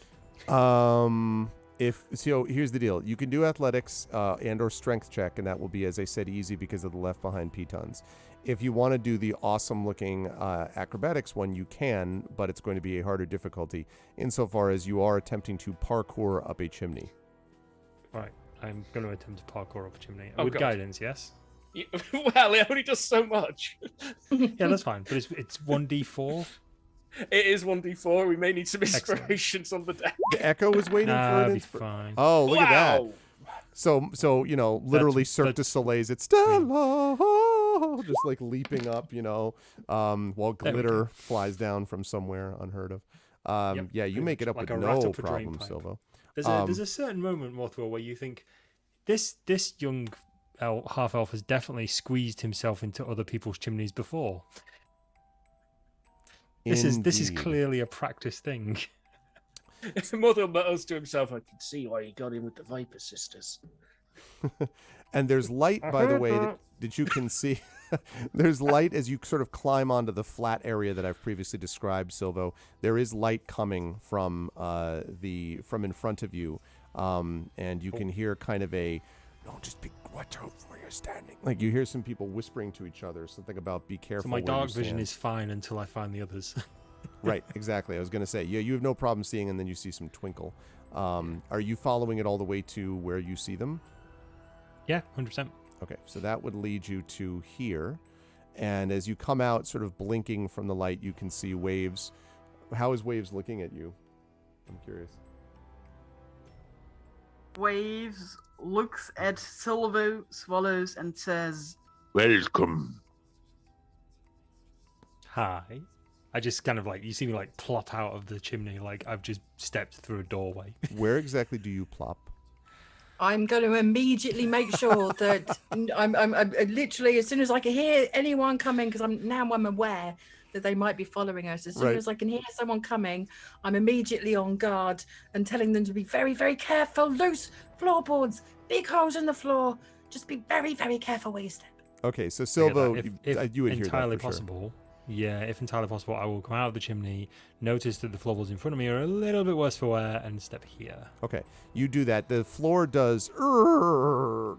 Here's the deal. You can do athletics and or strength check, and that will be, as I said, easy because of the left behind pitons. If you want to do the awesome looking acrobatics one, you can, but it's going to be a harder difficulty insofar as you are attempting to parkour up a chimney. Right. I'm going to attempt to parkour up a chimney. Oh, with God. guidance, yes? Well, it only does so much. Yeah, that's fine. But it's 1d4. It is 1d4. We may need some Excellent. inspirations on the deck. The Echo is waiting for Nah, an be fine. Oh, look at that. Wow. So literally Cirque du that's- Soleil's "It's Stella," just like leaping up, while There we glitter go. flies down from somewhere unheard of. Yep, Yeah, you pretty make it much. up Like with a rat no up a drain problem, pipe. Silvo. There's a certain moment, Mothwell, where you think this young half elf has definitely squeezed himself into other people's chimneys before. This is Indeed. clearly a practice thing. Mother mutters to himself, I can see why you got in with the Viper sisters. And there's light, by the way, that you can see. There's light as you sort of climb onto the flat area that I've previously described, Silvo. There is light coming from in front of you, and you can hear kind of a, "No, just be watch out where you're standing." Like you hear some people whispering to each other, something about "Be careful." So my where dark you vision stand. is fine until I find the others. Right, exactly. I was going to say, yeah, you have no problem seeing, and then you see some twinkle. Are you following it all the way to where you see them? Yeah, 100%. Okay, so that would lead you to here. And as you come out, sort of blinking from the light, you can see Waves. How is Waves looking at you? I'm curious. Waves looks at Silvo, swallows, and says, Welcome. Hi. I just kind of like, you see me like plop out of the chimney like I've just stepped through a doorway. Where exactly do you plop? I'm going to immediately make sure that I'm literally, as soon as I can hear anyone coming, because I'm aware that they might be following us. As soon Right. as I can hear someone coming, I'm immediately on guard and telling them to be very, very careful. Loose floorboards, big holes in the floor. Just be very, very careful where you step. Okay, so I get Silvo, that. you would hear that entirely for sure. possible. Yeah, if entirely possible, I will come out of the chimney, notice that the floorboards in front of me are a little bit worse for wear, and step here. Okay, you do that. The floor does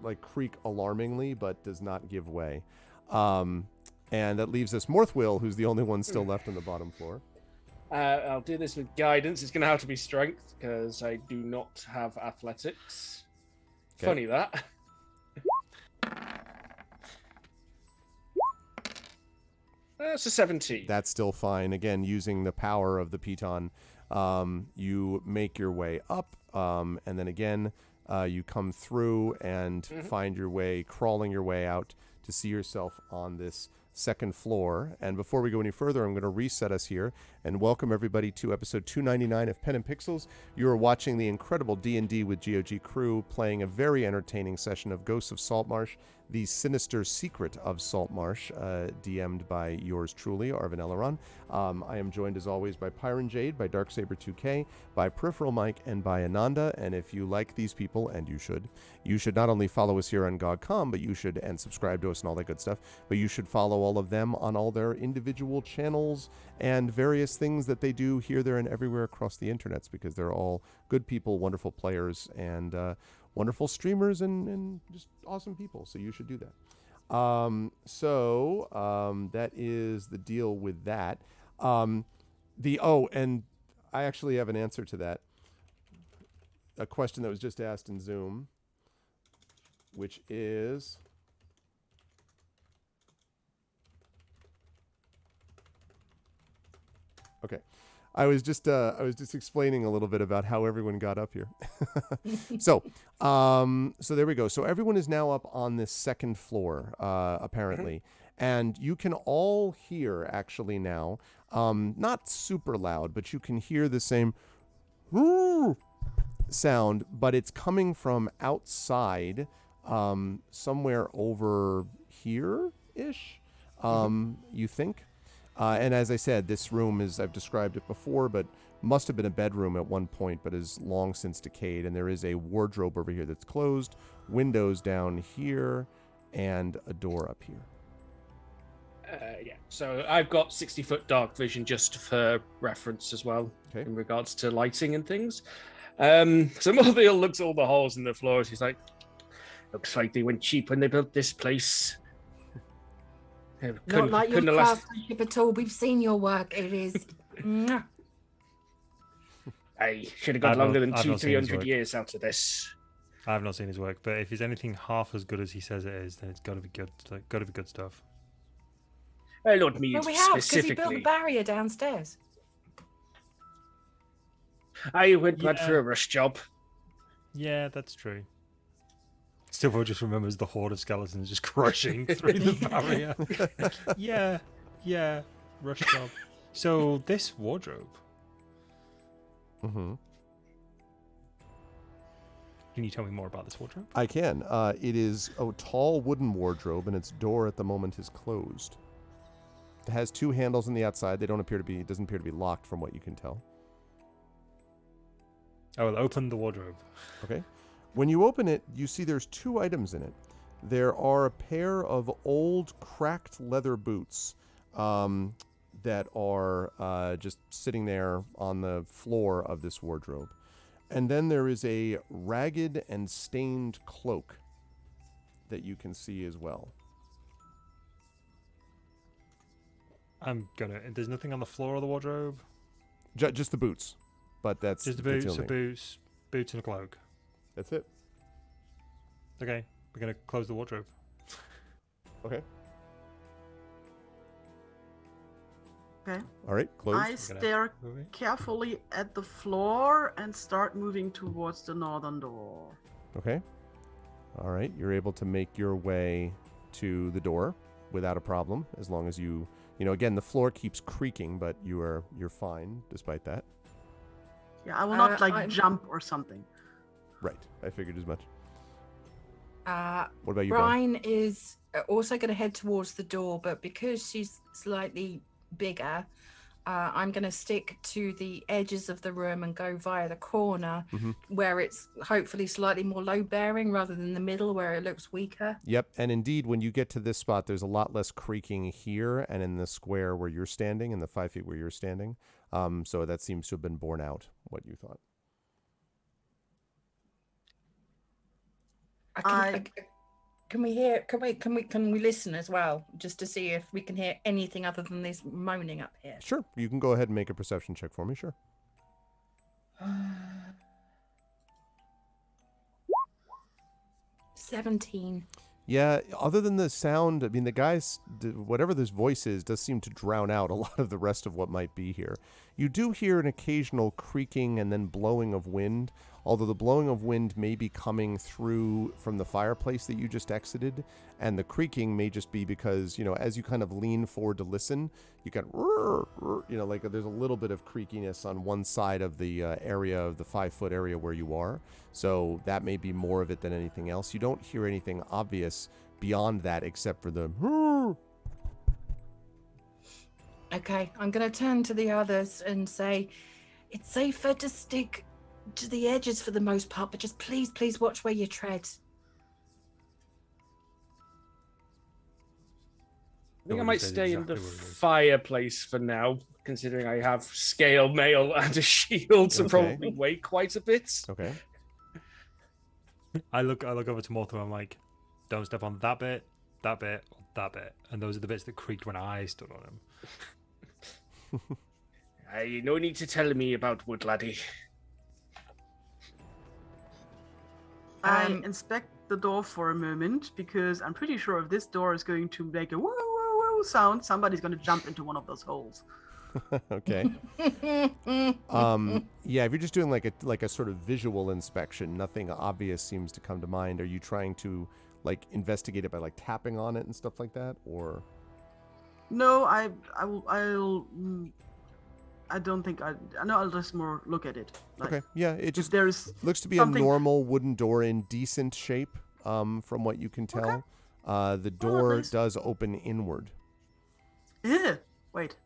like creak alarmingly, but does not give way. And that leaves us Morthwill, who's the only one still left on the bottom floor. I'll do this with guidance. It's going to have to be strength because I do not have athletics. Okay. Funny that. That's a 17. That's still fine. Again, using the power of the piton, you make your way up, and then again, you come through and find your way, crawling your way out to see yourself on this second floor. And before we go any further, I'm going to reset us here and welcome everybody to episode 299 of Pen and Pixels. You are watching the incredible D&D with GOG crew playing a very entertaining session of Ghosts of Saltmarsh, the sinister secret of Saltmarsh, DM'd by yours truly, Arvin Eleron. I am joined as always by Pyron Jade, by Darksaber2K, by Peripheral Mike, and by Ananda. And if you like these people, and you should not only follow us here on GOG.com, but you should, and subscribe to us and all that good stuff, but you should follow all of them on all their individual channels and various things that they do here, there, and everywhere across the internets, because they're all good people, wonderful players, and wonderful streamers, and just awesome people. So you should do that. That is the deal with that. And I actually have an answer to that. A question that was just asked in Zoom, which is... Okay. I was just explaining a little bit about how everyone got up here. So there we go. So everyone is now up on this second floor, apparently. And you can all hear, actually now, not super loud, but you can hear the same sound, but it's coming from outside, somewhere over here-ish, you think. And as I said, this room is, I've described it before, but must have been a bedroom at one point, but is long since decayed. And there is a wardrobe over here that's closed, windows down here, and a door up here. Yeah, so I've got 60-foot dark vision just for reference as well, in regards to lighting and things. So Motherwell looks at all the holes in the floors. He's like, looks like they went cheap when they built this place. Not like your craftsmanship at all. We've seen your work. It is. I should have got longer than 200-300 years out of this. I have not seen his work, but if it's anything half as good as he says it is, then it's got to be good. Like, got to be good stuff. Well, not me Well, we have, because specifically. he built the barrier downstairs. I went bad for a rush job. Yeah, that's true. Silvo just remembers the horde of skeletons just crushing through the barrier. Yeah, rush job. So this wardrobe. Mm-hmm. Can you tell me more about this wardrobe? I can. It is a tall wooden wardrobe, and its door at the moment is closed. It has two handles on the outside. They don't appear to be. It doesn't appear to be locked, from what you can tell. I will open the wardrobe. Okay. When you open it, you see there's two items in it. There are a pair of old, cracked leather boots that are just sitting there on the floor of this wardrobe. And then there is a ragged and stained cloak that you can see as well. There's nothing on the floor of the wardrobe? Just the boots. But that's just the boots, boots and a cloak. That's it. Okay, we're going to close the wardrobe. Okay. Okay. All right, close. I stare carefully at the floor and start moving towards the northern door. Okay. All right, you're able to make your way to the door without a problem, as long as you again, the floor keeps creaking, but you're fine despite that. Yeah, I will not jump or something. Right, I figured as much. What about you, Brian? Is also going to head towards the door, but because she's slightly bigger, I'm going to stick to the edges of the room and go via the corner, where it's hopefully slightly more load-bearing rather than the middle where it looks weaker. Yep, and indeed, when you get to this spot, there's a lot less creaking here and in the square where you're standing, in the 5 feet where you're standing. So that seems to have been borne out, what you thought. Can we listen as well, just to see if we can hear anything other than this moaning up here? Sure, you can go ahead and make a perception check for me, sure. 17. Yeah, other than the sound, I mean, the guy's, whatever this voice is, does seem to drown out a lot of the rest of what might be here. You do hear an occasional creaking and then blowing of wind, although the blowing of wind may be coming through from the fireplace that you just exited, and the creaking may just be because, as you kind of lean forward to listen, you got, like there's a little bit of creakiness on one side of the area of the 5 foot area where you are. So that may be more of it than anything else. You don't hear anything obvious beyond that except for the. Okay, I'm going to turn to the others and say, it's safer to stick to the edges for the most part, but just please watch where you tread. I think I might stay in the fireplace for now, considering I have scale mail and a shield to probably weigh quite a bit. Okay. I look over to Mortho and I'm like, don't step on that bit, or that bit. And those are the bits that creaked when I stood on them. No need to tell me about wood, laddie. I inspect the door for a moment because I'm pretty sure if this door is going to make a whoa, whoa, whoa sound, somebody's going to jump into one of those holes. Okay. Yeah, if you're just doing like a sort of visual inspection, nothing obvious seems to come to mind. Are you trying to investigate it by tapping on it and stuff like that, or? No, I'll I don't think know. I'll just more look at it. Like, Okay. Yeah, it just there's looks to be something- a normal wooden door in decent shape, from what you can tell. The door nice. does open inward. Yeah. Wait.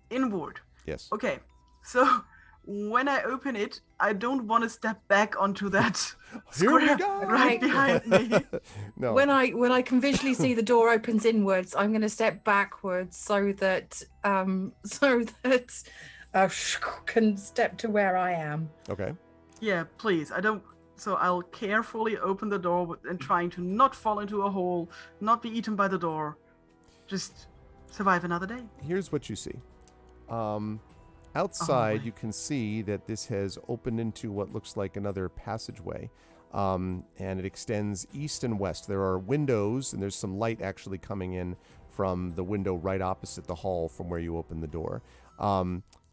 Inward. Yes. Okay. So when I open it, I don't want to step back onto that Here we square go. right behind me. No. When I can visually see the door opens inwards, I'm going to step backwards so that can step to where I am. Okay. Yeah, please. I don't. So I'll carefully open the door and trying to not fall into a hole, not be eaten by the door, just survive another day. Here's what you see. Outside, my. you can see that this has opened into what looks like another passageway, and it extends east and west. There are windows, and there's some light actually coming in from the window right opposite the hall from where you open the door.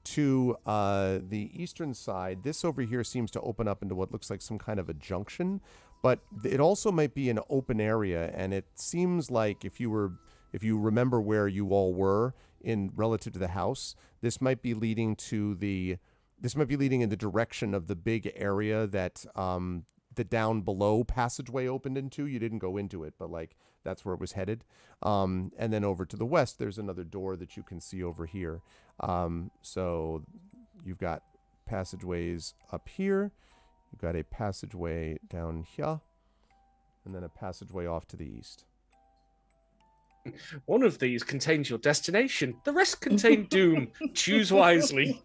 To the eastern side, this over here seems to open up into what looks like some kind of a junction, but it also might be an open area, and it seems like if you remember where you all were in relative to the house, this might be leading in the direction of the big area that the down below passageway opened into. You didn't go into it, but like that's where it was headed. And then over to the west, there's another door that you can see over here. So you've got passageways up here. You've got a passageway down here, and then a passageway off to the east. One of these contains your destination. The rest contain doom. Choose wisely.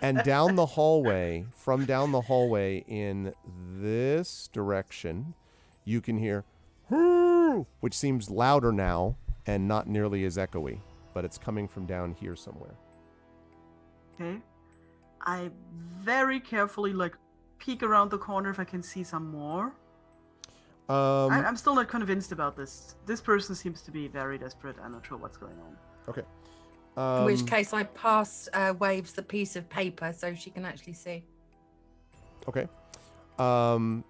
And down the hallway in this direction, you can hear, "Hoo!" which seems louder now and not nearly as echoey, but it's coming from down here somewhere. Okay. I very carefully peek around the corner if I can see some more. I'm still not convinced about this. This person seems to be very desperate. I'm not sure what's going on. Okay. In which case, I pass Waves the piece of paper so she can actually see. Okay. You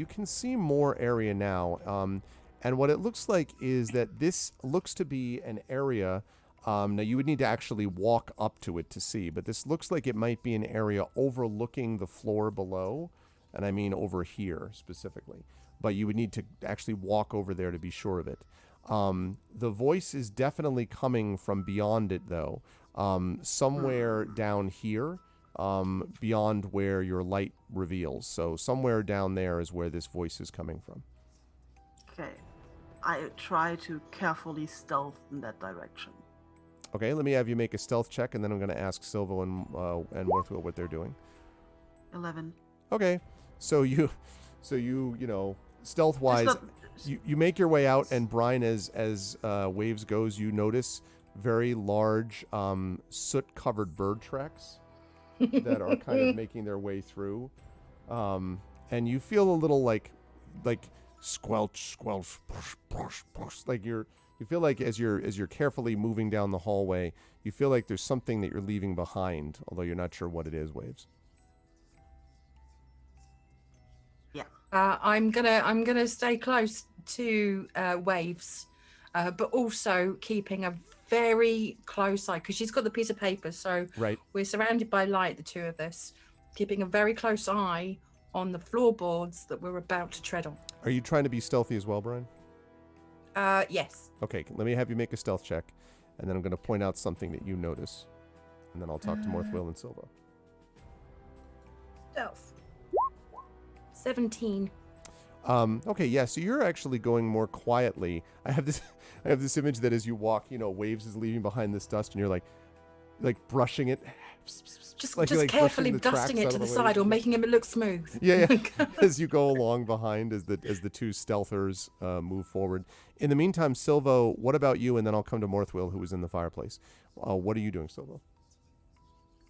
can see more area now. And what it looks like is that this looks to be an area. Now, you would need to actually walk up to it to see, but this looks like it might be an area overlooking the floor below. And I mean over here specifically. But you would need to actually walk over there to be sure of it. The voice is definitely coming from beyond it, though. Somewhere down here, beyond where your light reveals. So somewhere down there is where this voice is coming from. Okay. I try to carefully stealth in that direction. Okay, let me have you make a stealth check, and then I'm going to ask Silvo and Morthwell what they're doing. 11. Okay, so you stealth-wise, you make your way out, and Brian, as Waves goes, you notice very large soot-covered bird tracks that are kind of making their way through, and you feel a little like squelch, squelch, push, push, push, like you feel like as you're carefully moving down the hallway, you feel like there's something that you're leaving behind, although you're not sure what it is, Waves. I'm gonna stay close to Waves, but also keeping a very close eye because she's got the piece of paper. So right. We're surrounded by light, the two of us, keeping a very close eye on the floorboards that we're about to tread on. Are you trying to be stealthy as well, Brian? Yes. Okay, let me have you make a stealth check, and then I'm going to point out something that you notice, and then I'll talk to Morthwell and Silva. Stealth. 17. Okay, yeah, so you're actually going more quietly. I have this image that as you walk, Waves is leaving behind this dust, and you're like brushing it. Just carefully dusting it to the side or making it look smooth. Yeah. As you go along behind, as the two stealthers move forward. In the meantime, Silvo, what about you? And then I'll come to Morthwell, who was in the fireplace. What are you doing, Silvo?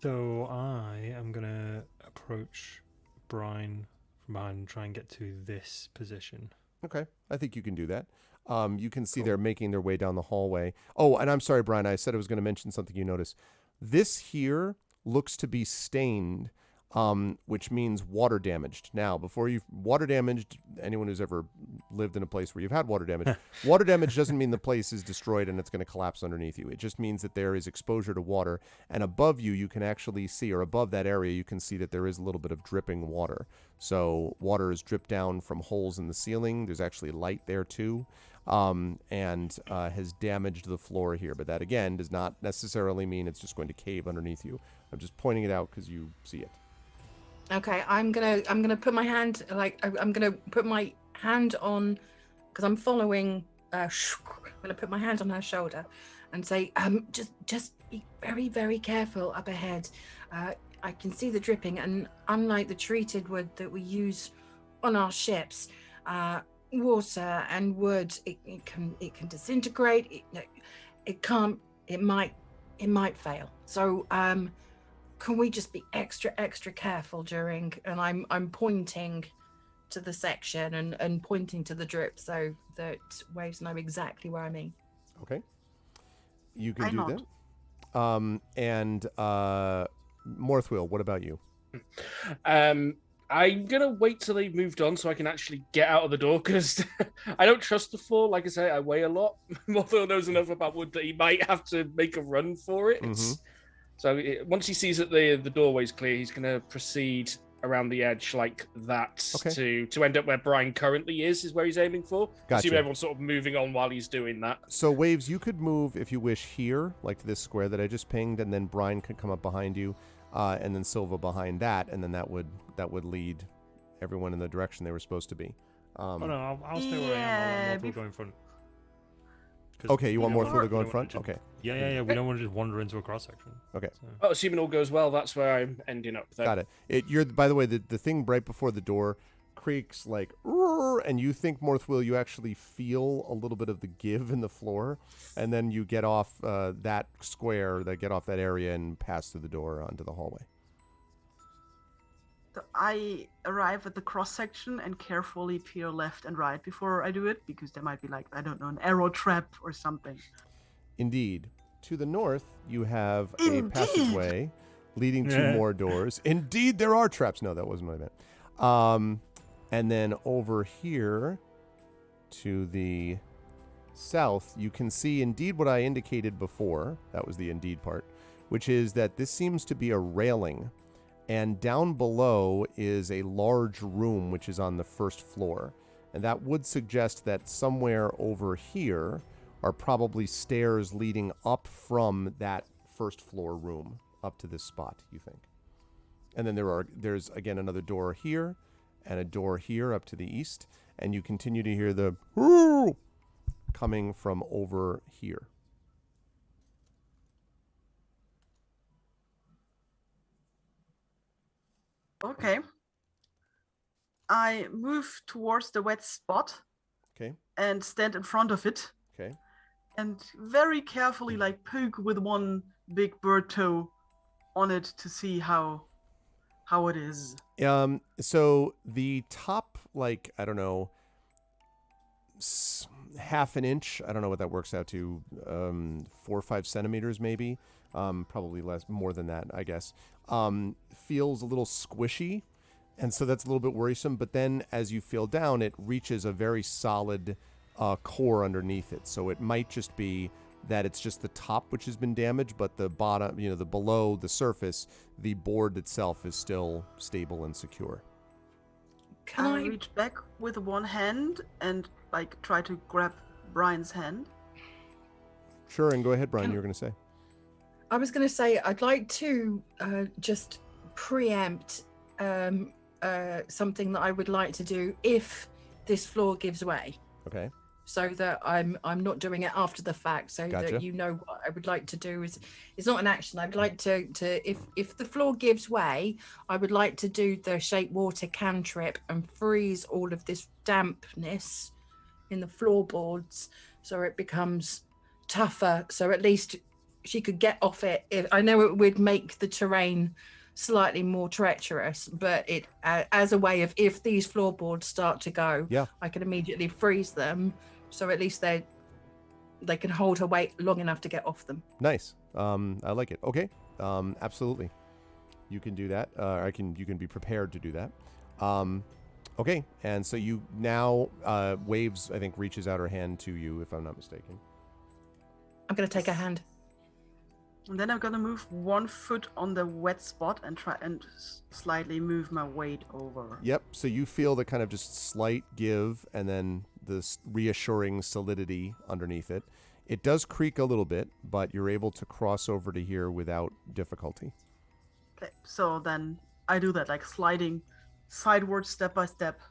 So I am gonna approach Brian from behind and try and get to this position. Okay, I think you can do that. You can see they're making their way down the hallway. Oh, and I'm sorry, Brian, I said I was going to mention something you notice. This here looks to be stained which means water damaged. Now, water damaged, anyone who's ever lived in a place where you've had water damage, water damage doesn't mean the place is destroyed and it's going to collapse underneath you. It just means that there is exposure to water, and above you can actually see, or above that area, you can see that there is a little bit of dripping water. So water is dripped down from holes in the ceiling. There's actually light there too, and has damaged the floor here. But that, again, does not necessarily mean it's just going to cave underneath you. I'm just pointing it out because you see it. Okay, I'm gonna put my hand I'm gonna put my hand on, because I'm following. I'm gonna put my hand on her shoulder, and say, just be very, very careful up ahead. I can see the dripping, and unlike the treated wood that we use on our ships, water and wood it can disintegrate. It might fail. So can we just be extra careful during, and I'm pointing to the section and pointing to the drip so that Waves know exactly where I mean. Okay. You can do that. And Morthwheel, what about you? I'm gonna wait till they've moved on so I can actually get out of the door, because I don't trust the floor. Like I say, I weigh a lot. Morthwheel knows enough about wood that he might have to make a run for it. So once he sees that the doorway's clear, he's going to proceed around the edge like that to end up where Brian currently is where he's aiming for. Gotcha. Assume everyone's sort of moving on while he's doing that. So, Waves, you could move, if you wish, here, like this square that I just pinged, and then Brian could come up behind you, and then Silva behind that, and then that would lead everyone in the direction they were supposed to be. I'll stay where I am. I'll go in front. Okay, you want Morthwheel to go in front? Okay. Yeah. We don't want to just wander into a cross section. Okay. So. Well, assuming all goes well, that's where I'm ending up then. Got it. You're, by the way, the thing right before the door creaks like, and you think, Morthwheel, you actually feel a little bit of the give in the floor, and then you get off that square, get off that area, and pass through the door onto the hallway. So I arrive at the cross section and carefully peer left and right before I do it, because there might be, like, I don't know, an arrow trap or something. Indeed. To the north, you have a passageway leading to more doors. Indeed, there are traps. No, that wasn't what I meant. And then over here to the south, you can see indeed what I indicated before. That was the indeed part, which is that this seems to be a railing. And down below is a large room, which is on the first floor. And that would suggest that somewhere over here are probably stairs leading up from that first floor room up to this spot, you think. And then there's again another door here and a door here up to the east. And you continue to hear the coming from over here. Okay. I move towards the wet spot. Okay. And stand in front of it. Okay. And very carefully, like, poke with one big bird toe on it to see how it is. So the top, like, I don't know, half an inch, I don't know what that works out to, 4 or 5 centimeters maybe, probably more than that, I guess, feels a little squishy, and so that's a little bit worrisome. But then as you feel down, it reaches a very solid core underneath it. So it might just be that it's just the top which has been damaged, but the bottom, the below the surface, the board itself is still stable and secure. Can I reach back with one hand and, like, try to grab Brian's hand? Sure, and go ahead, Brian. You were going to say. I was going to say I'd like to just preempt something that I would like to do if this floor gives way. Okay. So that I'm not doing it after the fact, so Gotcha. that you know what I would like to do is, it's not an action. I'd like to if the floor gives way, I would like to do the shape water cantrip and freeze all of this dampness in the floorboards so it becomes tougher, so at least she could get off it. I know it would make the terrain slightly more treacherous, but it as a way of, if these floorboards start to go, I can immediately freeze them, so at least they can hold her weight long enough to get off them. Nice. I like it. Okay. Absolutely. You can do that. You can be prepared to do that. Okay, and so you now, Waves, I think, reaches out her hand to you, if I'm not mistaken. I'm going to take a hand. And then I'm gonna move 1 foot on the wet spot and try and slightly move my weight over. Yep, so you feel the kind of just slight give and then this reassuring solidity underneath it. It does creak a little bit, but you're able to cross over to here without difficulty. Okay, so then I do that, like sliding sidewards step by step.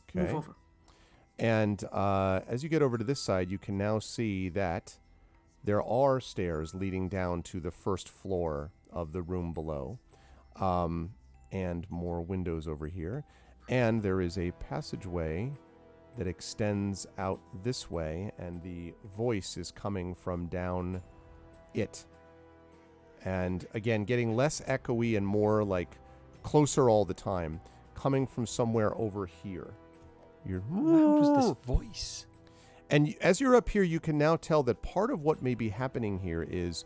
Okay. Move over. And as you get over to this side, you can now see that there are stairs leading down to the first floor of the room below, and more windows over here. And there is a passageway that extends out this way, and the voice is coming from down it. And again, getting less echoey and more like closer all the time, coming from somewhere over here. You're, How does this voice? and as you're up here, you can now tell that part of what may be happening here is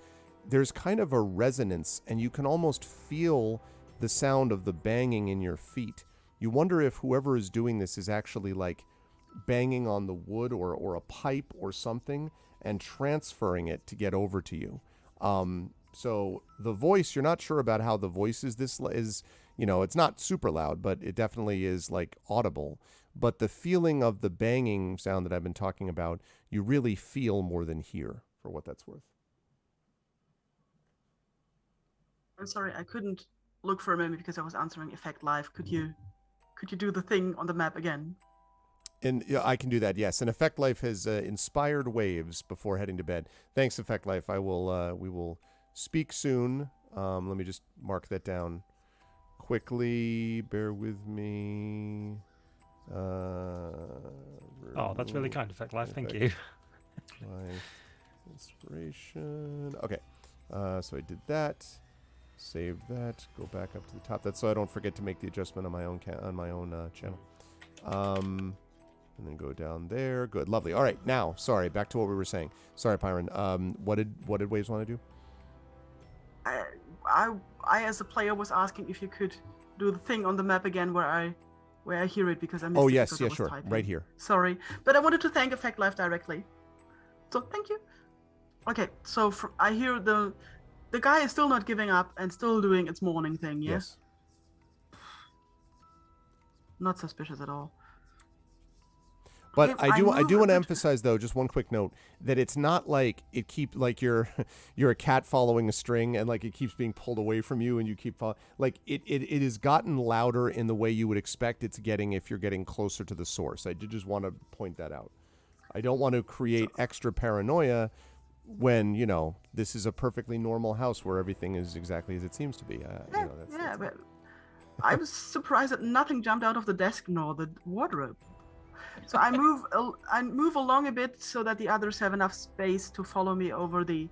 there's kind of a resonance, and you can almost feel the sound of the banging in your feet. You wonder if whoever is doing this is actually like banging on the wood or a pipe or something and transferring it to get over to you. So the voice, you're not sure about how the voice is. This is, it's not super loud, but it definitely is like audible. But the feeling of the banging sound that I've been talking about, you really feel more than hear, for what that's worth. I'm sorry, I couldn't look for a moment because I was answering Effect Live. Could you do the thing on the map again? And yeah, I can do that, yes. And Effect Life has inspired Waves before heading to bed. Thanks, Effect Life. We will speak soon. Let me just mark that down quickly. Bear with me. Oh, that's really kind, Effect Life. Thank you. Life inspiration. Okay, so I did that. Save that. Go back up to the top. That's so I don't forget to make the adjustment on my own channel. And then go down there. Good, lovely. All right, now, sorry, back to what we were saying. Sorry, Pyron. What did Waves want to do? I as a player was asking if you could do the thing on the map again where I hear it because I missed it. Oh yes, because I yeah, was sure, typing. right here. Sorry, but I wanted to thank Effect Live directly. So thank you. Okay, so I hear the guy is still not giving up and still doing its morning thing. Yeah? Yes. Not suspicious at all. But If I do want to move- emphasize, though, just one quick note, that it's not like it like you're a cat following a string and like it keeps being pulled away from you and you keep like it has gotten louder in the way you would expect it's getting if you're getting closer to the source. I did just want to point that out. I don't want to create extra paranoia when this is a perfectly normal house where everything is exactly as it seems to be. But I was surprised that nothing jumped out of the desk nor the wardrobe. So I move along a bit so that the others have enough space to follow me over the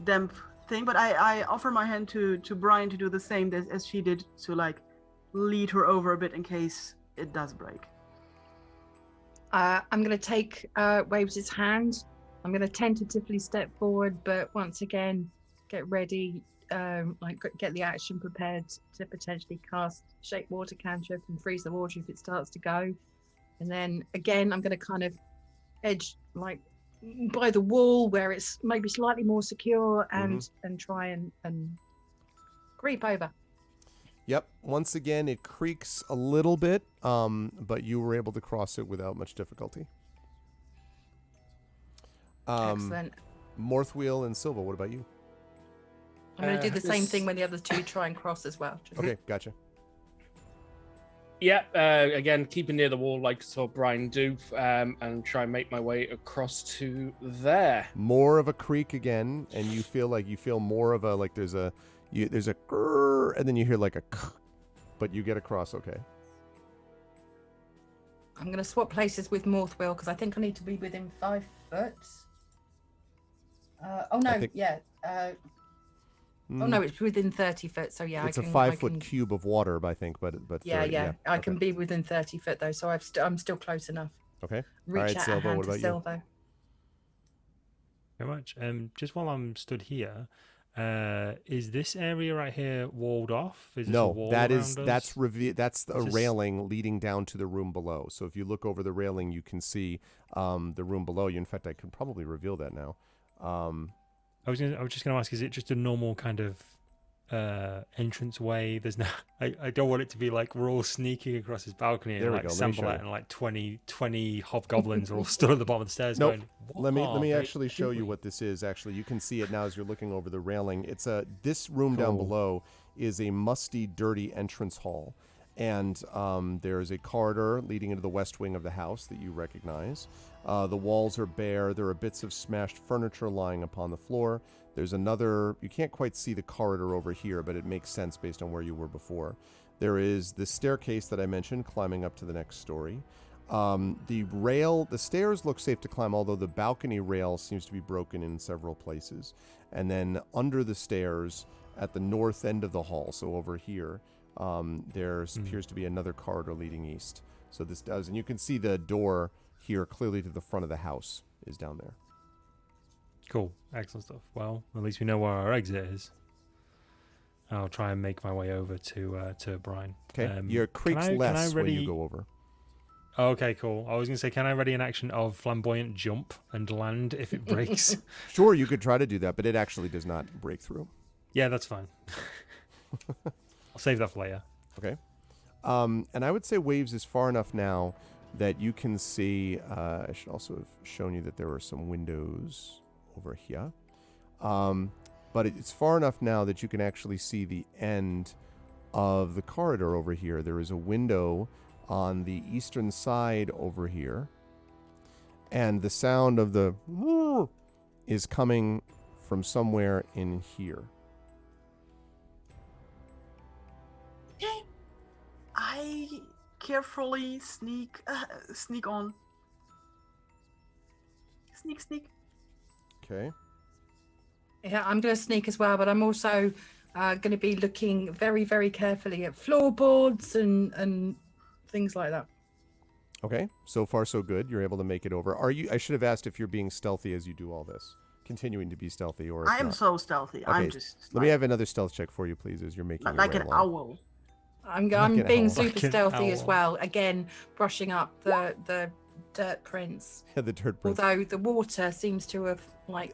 damp thing. But I offer my hand to Brian to do the same as she did, to like lead her over a bit in case it does break. I'm going to take Waves' hand. I'm going to tentatively step forward, but once again, get ready, get the action prepared to potentially cast Shape Water Cantrip and freeze the water if it starts to go. And then again, I'm going to kind of edge like by the wall where it's maybe slightly more secure and try and creep over. Yep. Once again, it creaks a little bit, but you were able to cross it without much difficulty. Excellent. Morthwheel and Silva, what about you? I'm going to do the same thing when the other two try and cross as well. Okay, gotcha. Yeah, again, keeping near the wall like I saw Brian do, and try and make my way across to there. More of a creak again, and you feel more of a, like there's a grrr, and then you hear like a k, but you get across okay. I'm going to swap places with Morthwheel because I think I need to be within 5 foot. It's within 30 foot. So yeah, it's a 5 foot cube of water, I think, but 30, yeah. I can be within 30 foot though, so I'm still close enough. Okay. Reach all right, out Silva, a hand what to about Silva. you? Very much. Just while I'm stood here, Is this area right here walled off? Is this a No, wall that's around us? that's a Is this- railing leading down to the room below. So if you look over the railing, you can see the room below you. In fact, I could probably reveal that now. I was just gonna ask, is it just a normal kind of entrance way? There's no. I don't want it to be like we're all sneaking across this balcony There and we like go, let me show Sambalat you. and like 20 hobgoblins are all stood at the bottom of the stairs Nope. going. "What Let me are they actually show you doing?" what this is. Actually, you can see it now as you're looking over the railing. It's this room down Cool. below is a musty, dirty entrance hall, and there is a corridor leading into the west wing of the house that you recognize. The walls are bare. There are bits of smashed furniture lying upon the floor. There's another. You can't quite see the corridor over here, but it makes sense based on where you were before. There is the staircase that I mentioned, climbing up to the next story. The stairs look safe to climb, although the balcony rail seems to be broken in several places. And then under the stairs at the north end of the hall, so over here, there appears to be another corridor leading east. So this does, and you can see the door here clearly to the front of the house is down there. Cool, excellent stuff. Well, at least we know where our exit is. I'll try and make my way over to Brian. Okay, your creaks can I less when you ready- go over. Okay, cool. I was going to say, can I ready an action of flamboyant jump and land if it breaks? Sure, you could try to do that, but it actually does not break through. Yeah, that's fine. I'll save that for later. Okay. And I would say Waves is far enough now that you can see, I should also have shown you that there were some windows over here. But it's far enough now that you can actually see the end of the corridor over here. There is a window on the eastern side over here. And the sound of the is coming from somewhere in here. Okay. I carefully sneak on. Sneak. Okay. Yeah, I'm going to sneak as well, but I'm also going to be looking very, very carefully at floorboards and things like that. Okay. So far, so good. You're able to make it over. Are you? I should have asked if you're being stealthy as you do all this. Continuing to be stealthy, or if I am not. so stealthy. Okay, I'm just Let me have another stealth check for you, please, as you're making your like way an along. owl. I'm an being owl. super Like an stealthy as owl. well. Again, brushing up the dirt prints. Yeah, the dirt prints. Although the water seems to have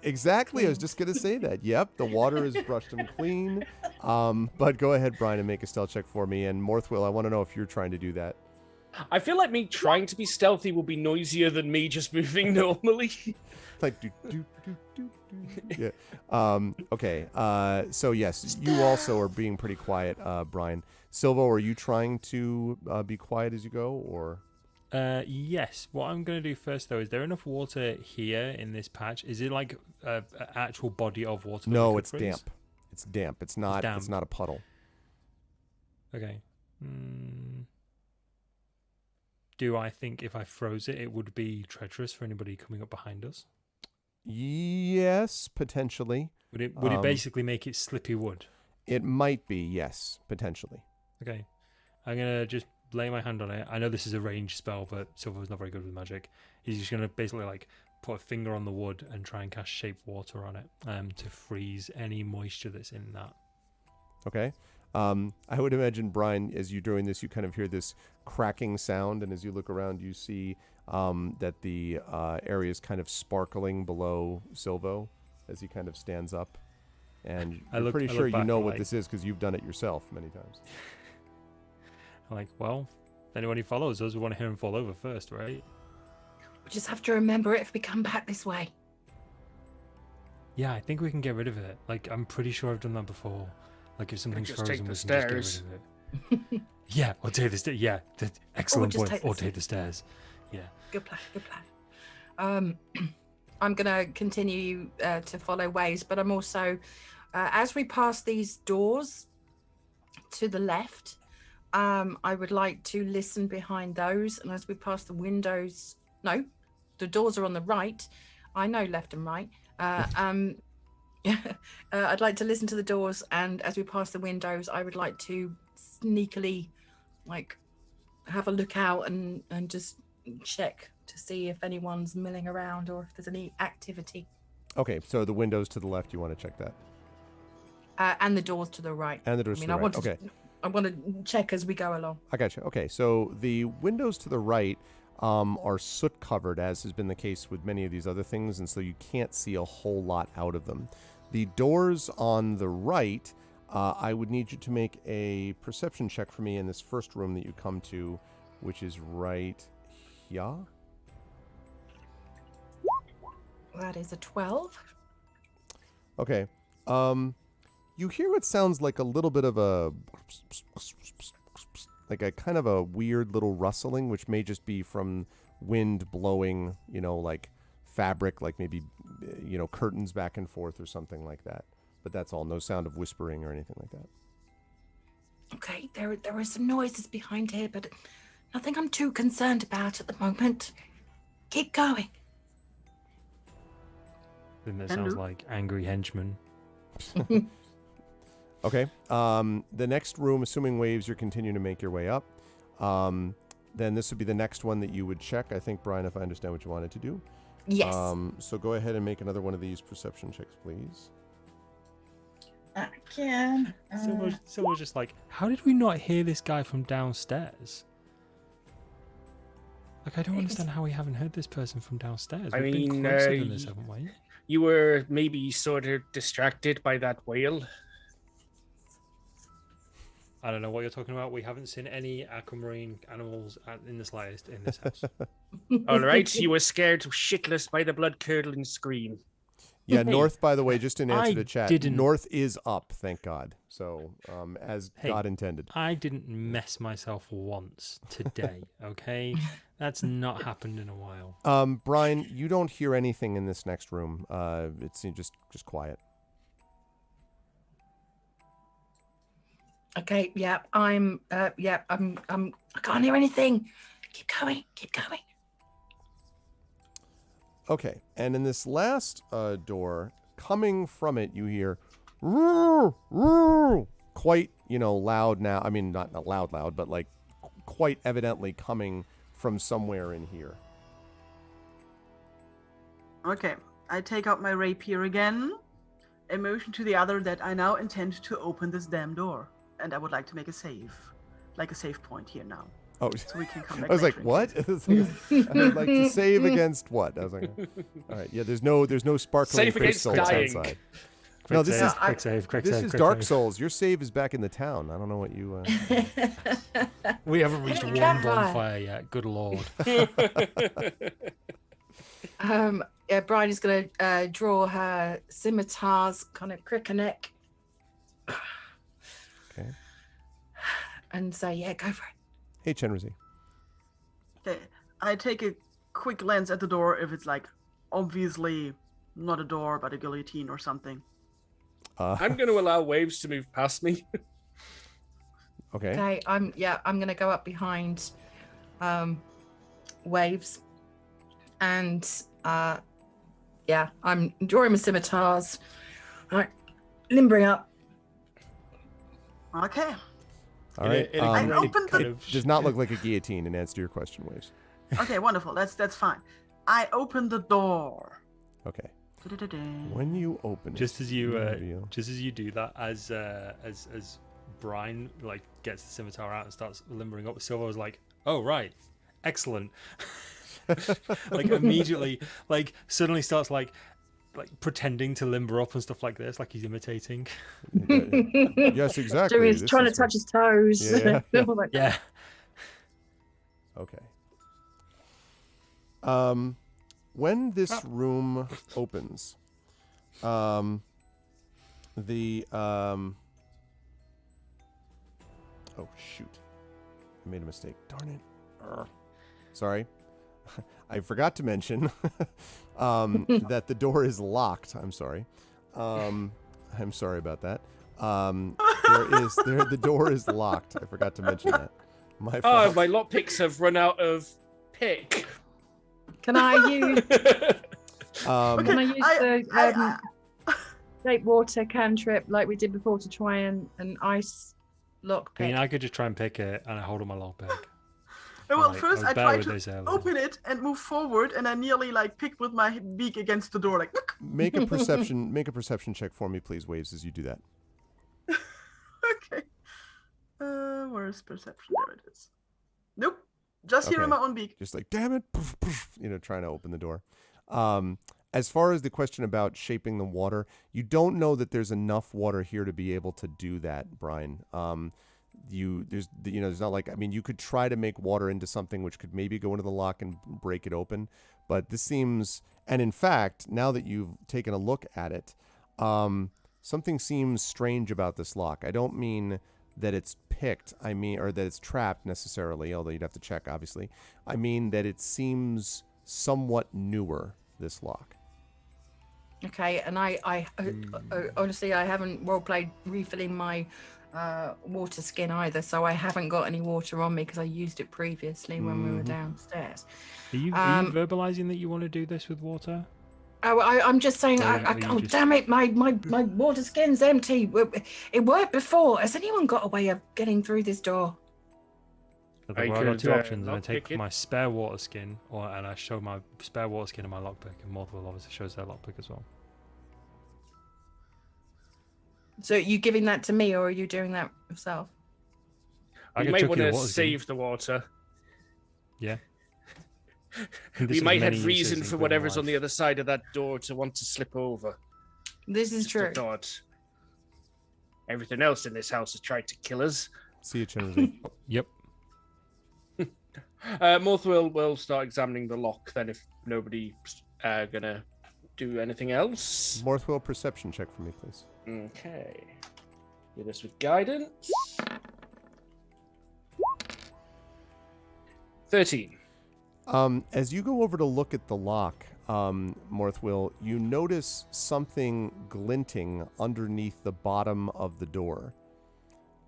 Exactly. I was just going to say that. Yep, the water is brushed and clean. But go ahead, Brian, and make a stealth check for me. And Morthwill, I want to know if you're trying to do that. I feel like me trying to be stealthy will be noisier than me just moving normally. Like, do. Yeah. Okay. So, yes, you also are being pretty quiet, Brian. Silvo, are you trying to be quiet as you go, or? Yes. What I'm going to do first, though, is there enough water here in this patch? Is it like an actual body of water? that we No, could it's freeze? damp. It's damp. It's not. damp. It's not a puddle. Okay. Do I think if I froze it, it would be treacherous for anybody coming up behind us? Yes, potentially. Would it basically make it slippy wood? It might be. Yes, potentially. Okay. I'm going to just lay my hand on it. I know this is a ranged spell, but Silver's not very good with magic. He's just going to basically like put a finger on the wood and try and cast shape water on it to freeze any moisture that's in that. Okay. I would imagine, Brian, as you're doing this, you kind of hear this cracking sound, and as you look around, you see that the area is kind of sparkling below Silvo as he kind of stands up. And you're pretty sure you know what this is because you've done it yourself many times. I'm like, well, if anyone who follows us, we want to hear him fall over first, right? We just have to remember it if we come back this way. Yeah, I think we can get rid of it. Like, I'm pretty sure I've done that before. Like, if something's just frozen, take we the can just stairs. get rid of it. Yeah, or take the stairs. Yeah, excellent just point. take the Or take the stairs. Yeah. Good plan. I'm gonna continue to follow Waves, but I'm also, as we pass these doors to the left, I would like to listen behind those, and as we pass the windows, no, the doors are on the right. I know left and right. I'd like to listen to the doors, and as we pass the windows, I would like to sneakily, like, have a look out and just check to see if anyone's milling around or if there's any activity. Okay, so the windows to the left, you want to check that? And the doors to the right. And the doors to the right. Okay. I want to check as we go along. I got you. Okay, so the windows to the right are soot covered, as has been the case with many of these other things, and so you can't see a whole lot out of them. The doors on the right, I would need you to make a perception check for me in this first room that you come to, which is right here. That is a 12. Okay. You hear what sounds like a little bit of a kind of a weird little rustling, which may just be from wind blowing, like fabric, like maybe, curtains back and forth or something like that. But that's all. No sound of whispering or anything like that. Okay, there are some noises behind here, but nothing I'm too concerned about at the moment. Keep going. Then that sounds like angry henchmen. Okay. The next room, assuming Waves, you're continuing to make your way up. Then this would be the next one that you would check. I think, Brian, if I understand what you wanted to do. Yes. So go ahead and make another one of these perception checks, please. I can. Someone's just like, how did we not hear this guy from downstairs? Like, I don't understand how we haven't heard this person from downstairs. We've been closer than this, haven't we? You were maybe sort of distracted by that whale. I don't know what you're talking about. We haven't seen any aquamarine animals in the slightest in this house. All right, you were scared shitless by the blood-curdling scream. Yeah, North, by the way, just in answer to chat, didn't. North is up, thank God. So, as God intended. I didn't mess myself once today, okay? That's not happened in a while. Brian, you don't hear anything in this next room. It's just quiet. Okay, I can't hear anything. Keep going. Okay, and in this last door, coming from it, you hear "Roo, roo," quite, loud now. I mean, not loud, but like quite evidently coming from somewhere in here. Okay, I take out my rapier again, a motion to the other that I now intend to open this damn door, and I would like to make a save point here now. Oh, so we can come back. I was like, what? I'd like to save against what? I was like, all right, yeah. There's no sparkling crystals outside. Quick This is Dark Souls. Your save is back in the town. I don't know what you. We haven't reached one bonfire yet. Good lord. Brian is going to draw her scimitars, kind of crick a neck. Okay. And say, yeah, go for it. Hey, Chenrizy. Okay, I take a quick glance at the door if it's like obviously not a door but a guillotine or something. I'm going to allow Waves to move past me. Okay. Okay, I'm going to go up behind Waves, and I'm drawing my scimitars. All right, limbering up. Okay. All right. It does not look like a guillotine in answer to your question, Waves. Okay, wonderful. That's fine. I open the door. Okay. When you open just as you do that, as Brian gets the scimitar out and starts limbering up, Silva was like, "Oh right, excellent." Immediately, suddenly starts pretending to limber up and stuff like this, like he's imitating. Yes, exactly. So he's trying to touch his toes. Yeah. Yeah. Okay. When this room opens, oh shoot, I made a mistake. Darn it. Sorry. I forgot to mention that the door is locked. I'm sorry. I'm sorry about that. The door is locked. I forgot to mention that. My fault. My lockpicks have run out of pick. Can I use? Can I use the shape water cantrip like we did before to try and ice lockpick? I mean, I could just try and pick it and I hold on my lockpick. Well, first I tried to open it and move forward, and I nearly picked with my beak against the door, Make a perception check for me, please, Waves, as you do that. Where's perception? There it is. Nope. Just hearing Okay. my own beak. Just like, damn it, poof, poof, trying to open the door. As far as the question about shaping the water, you don't know that there's enough water here to be able to do that, Brian. There's not like, I mean, you could try to make water into something which could maybe go into the lock and break it open, but this seems, and in fact, now that you've taken a look at it, something seems strange about this lock. I don't mean that it's picked, or that it's trapped necessarily, although you'd have to check, obviously. I mean that it seems somewhat newer, this lock. Okay, and I honestly, I haven't role-played refilling my water skin either, so I haven't got any water on me because I used it previously when we were downstairs. Are you verbalizing that you want to do this with water? Oh, I'm just saying. Just... Damn it! My water skin's empty. It worked before. Has anyone got a way of getting through this door? I've got two options. I take my spare water skin, and I show my spare water skin in my lockpick, and Morthwell obviously shows their lockpick as well. So are you giving that to me, or are you doing that yourself? You may want to save the water. Yeah. We might have reason for whatever's on the other side of that door to want to slip over. This is true. Everything else in this house has tried to kill us. See you, Chinzy. Yep. Morthwell will start examining the lock then if nobody's gonna do anything else. Morthwell, perception check for me, please. Okay. Do this with guidance. 13. As you go over to look at the lock, Morthwell, you notice something glinting underneath the bottom of the door.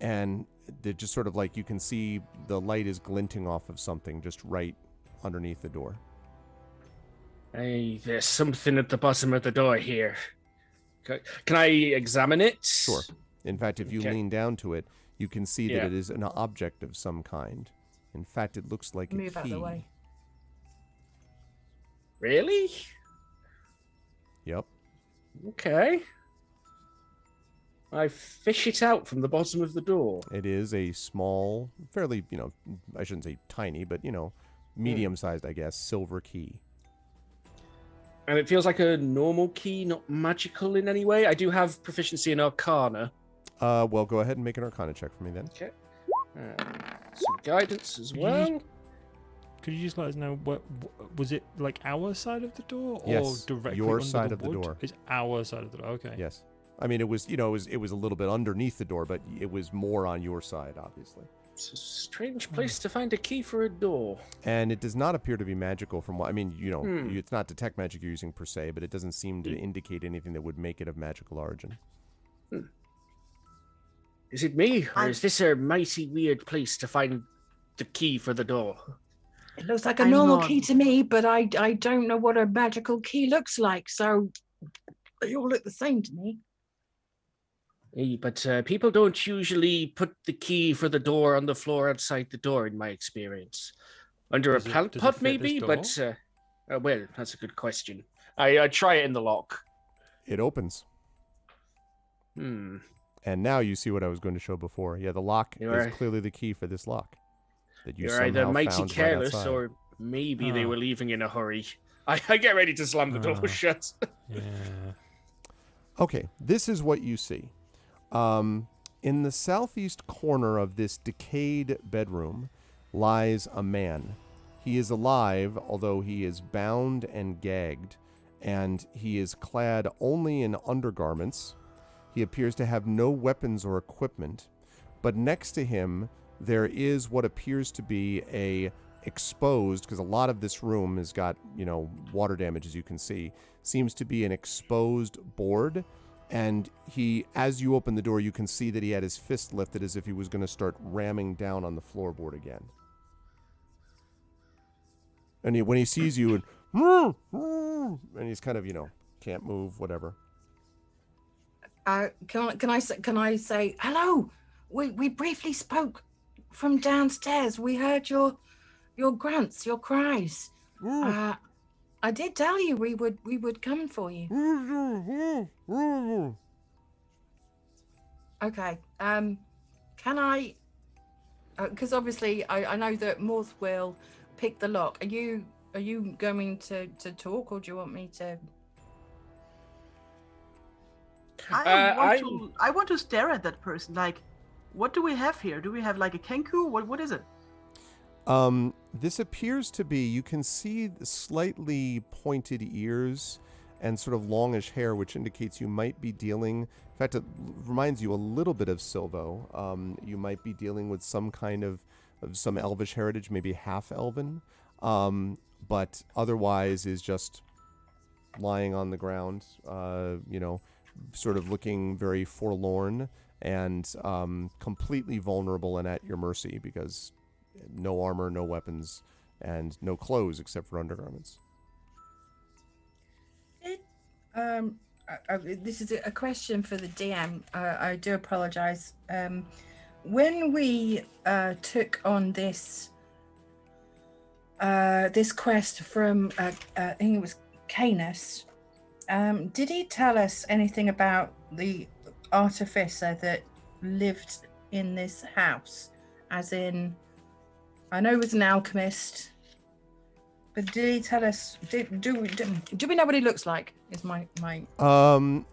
And they're just sort of like you can see the light is glinting off of something just right underneath the door. Hey, there's something at the bottom of the door here. Can I examine it? Sure. In fact, if you lean down to it, you can see that it is an object of some kind. In fact, it looks like a key. Move out of the way. Really? Yep. Okay. I fish it out from the bottom of the door. It is a small, fairly, I shouldn't say tiny, but, medium-sized, I guess, silver key. And it feels like a normal key, not magical in any way. I do have proficiency in Arcana. Well, go ahead and make an Arcana check for me then. Okay. Some guidance as well. Could you just let us know what was it, like our side of the door, or yes, directly your under side the of the wood? door? It's our side of the door. Okay. Yes. I mean, it was a little bit underneath the door, but it was more on your side, obviously. It's a strange place to find a key for a door. And it does not appear to be magical from what, I mean, it's not detect magic you're using per se, but it doesn't seem to indicate anything that would make it of magical origin. Is it me, or is this a mighty weird place to find the key for the door? It looks like a normal key to me, but I don't know what a magical key looks like, so they all look the same to me. Hey, but people don't usually put the key for the door on the floor outside the door, in my experience. Under a plant pot, maybe, but well, that's a good question. I try it in the lock. It opens. And now you see what I was going to show before. Yeah, the lock is clearly the key for this lock. That you're either mighty careless, or maybe they were leaving in a hurry. I get ready to slam the door shut. Yeah. Okay, this is what you see. In the southeast corner of this decayed bedroom lies a man. He is alive, although he is bound and gagged, and he is clad only in undergarments. He appears to have no weapons or equipment, but next to him there is what appears to be a exposed, because a lot of this room has got, water damage, as you can see, seems to be an exposed board. And he, as you open the door, you can see that he had his fist lifted as if he was going to start ramming down on the floorboard again. And when he sees you, and he's kind of, can't move, whatever. Can I say hello? We briefly spoke from downstairs. We heard your grunts, your cries. I did tell you we would come for you. Okay. Can I because obviously I know that Morth will pick the lock. Are you going to talk, or do you want me to? I want to stare at that person. Like, what do we have here? Do we have like a kenku? What is it? This appears to be, you can see the slightly pointed ears and sort of longish hair, which indicates you might be dealing, in fact, it reminds you a little bit of Silvo. You might be dealing with some kind of some elvish heritage, maybe half elven, but otherwise is just lying on the ground, sort of looking very forlorn and completely vulnerable and at your mercy because no armor, no weapons, and no clothes except for undergarments. This is a question for the DM. I do apologize. When we took on this quest from, I think it was Canis, did he tell us anything about the artificer that lived in this house? As in, I know he was an alchemist, but did he tell us? Do we know what he looks like? Is my no,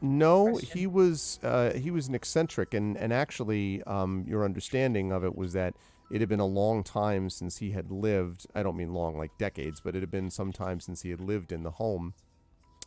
question. he was an eccentric, and actually, your understanding of it was that it had been a long time since he had lived. I don't mean long, like decades, but it had been some time since he had lived in the home.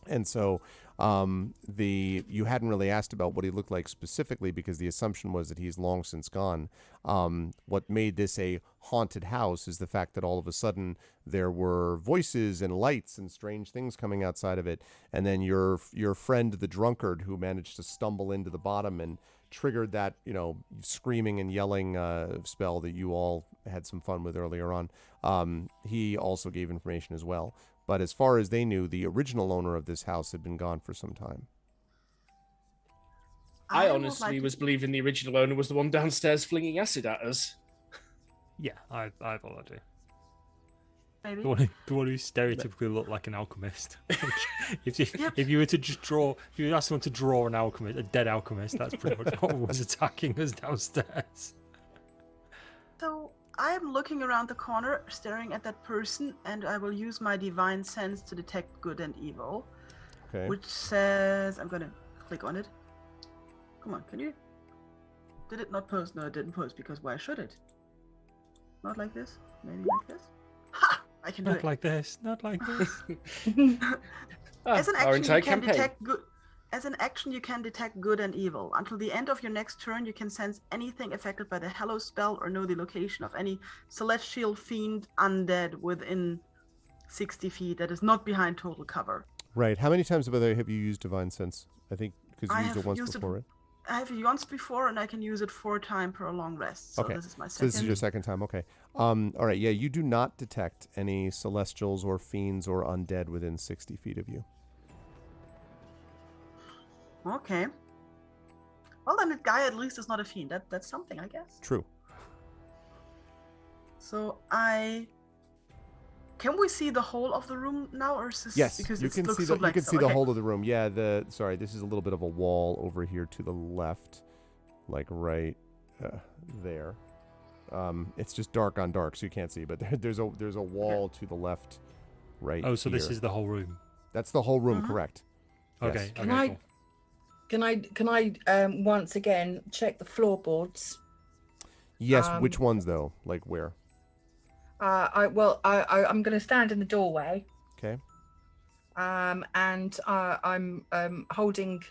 And so you hadn't really asked about what he looked like specifically because the assumption was that he's long since gone. What made this a haunted house is the fact that all of a sudden there were voices and lights and strange things coming outside of it. And then your friend, the drunkard, who managed to stumble into the bottom and triggered that, screaming and yelling spell that you all had some fun with earlier on. He also gave information as well. But as far as they knew, the original owner of this house had been gone for some time. I honestly was believing the original owner was the one downstairs flinging acid at us. Yeah, I thought that too. Maybe. The one who stereotypically looked like an alchemist. If you were to just draw, if you asked someone to draw an alchemist, a dead alchemist, that's pretty much what was attacking us downstairs. So I am looking around the corner, staring at that person, and I will use my divine sense to detect good and evil. Okay. Which says, I'm gonna click on it. Come on, can you? Did it not post? No, it didn't post because why should it? Not like this? Maybe like this? Ha! I can do it. Not like this. Not like this. As an Our action, entire you can campaign. detect good. As an action, you can detect good and evil. Until the end of your next turn, you can sense anything affected by the Hallow spell or know the location of any celestial fiend undead within 60 feet that is not behind total cover. Right. How many times have you used Divine Sense? I think because you I used it have once used before, right? I have it once before, and I can use it 4 times per long rest. So Okay. this is my So second. this is your second time. Okay. All right. Yeah, you do not detect any celestials or fiends or undead within 60 feet of you. Okay. Well, then the guy at least is not a fiend. That's something, I guess. True. So can we see the whole of the room now, or is this Yes, because you it can looks see so the black? the whole of the room. Yeah, sorry, this is a little bit of a wall over here to the left, like right there. It's just dark on dark, so you can't see. But there's a wall to the left, right. Oh, so here. this is the whole room. That's the whole room, correct? Okay. Yes. Okay. Cool. Can I once again check the floorboards? Yes. Which ones though? Like where? I'm going to stand in the doorway. Okay. And I'm holding.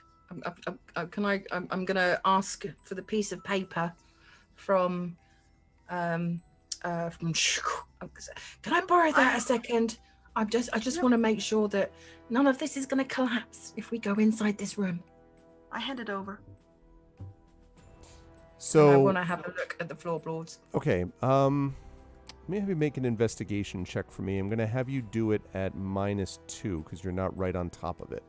I'm going to ask for the piece of paper from. Can I borrow that a second? I just want to make sure that none of this is going to collapse if we go inside this room. I hand it over. So And I want to have a look at the floorboards. Okay. Let me have you make an investigation check for me. I'm going to have you do it at -2 because you're not right on top of it.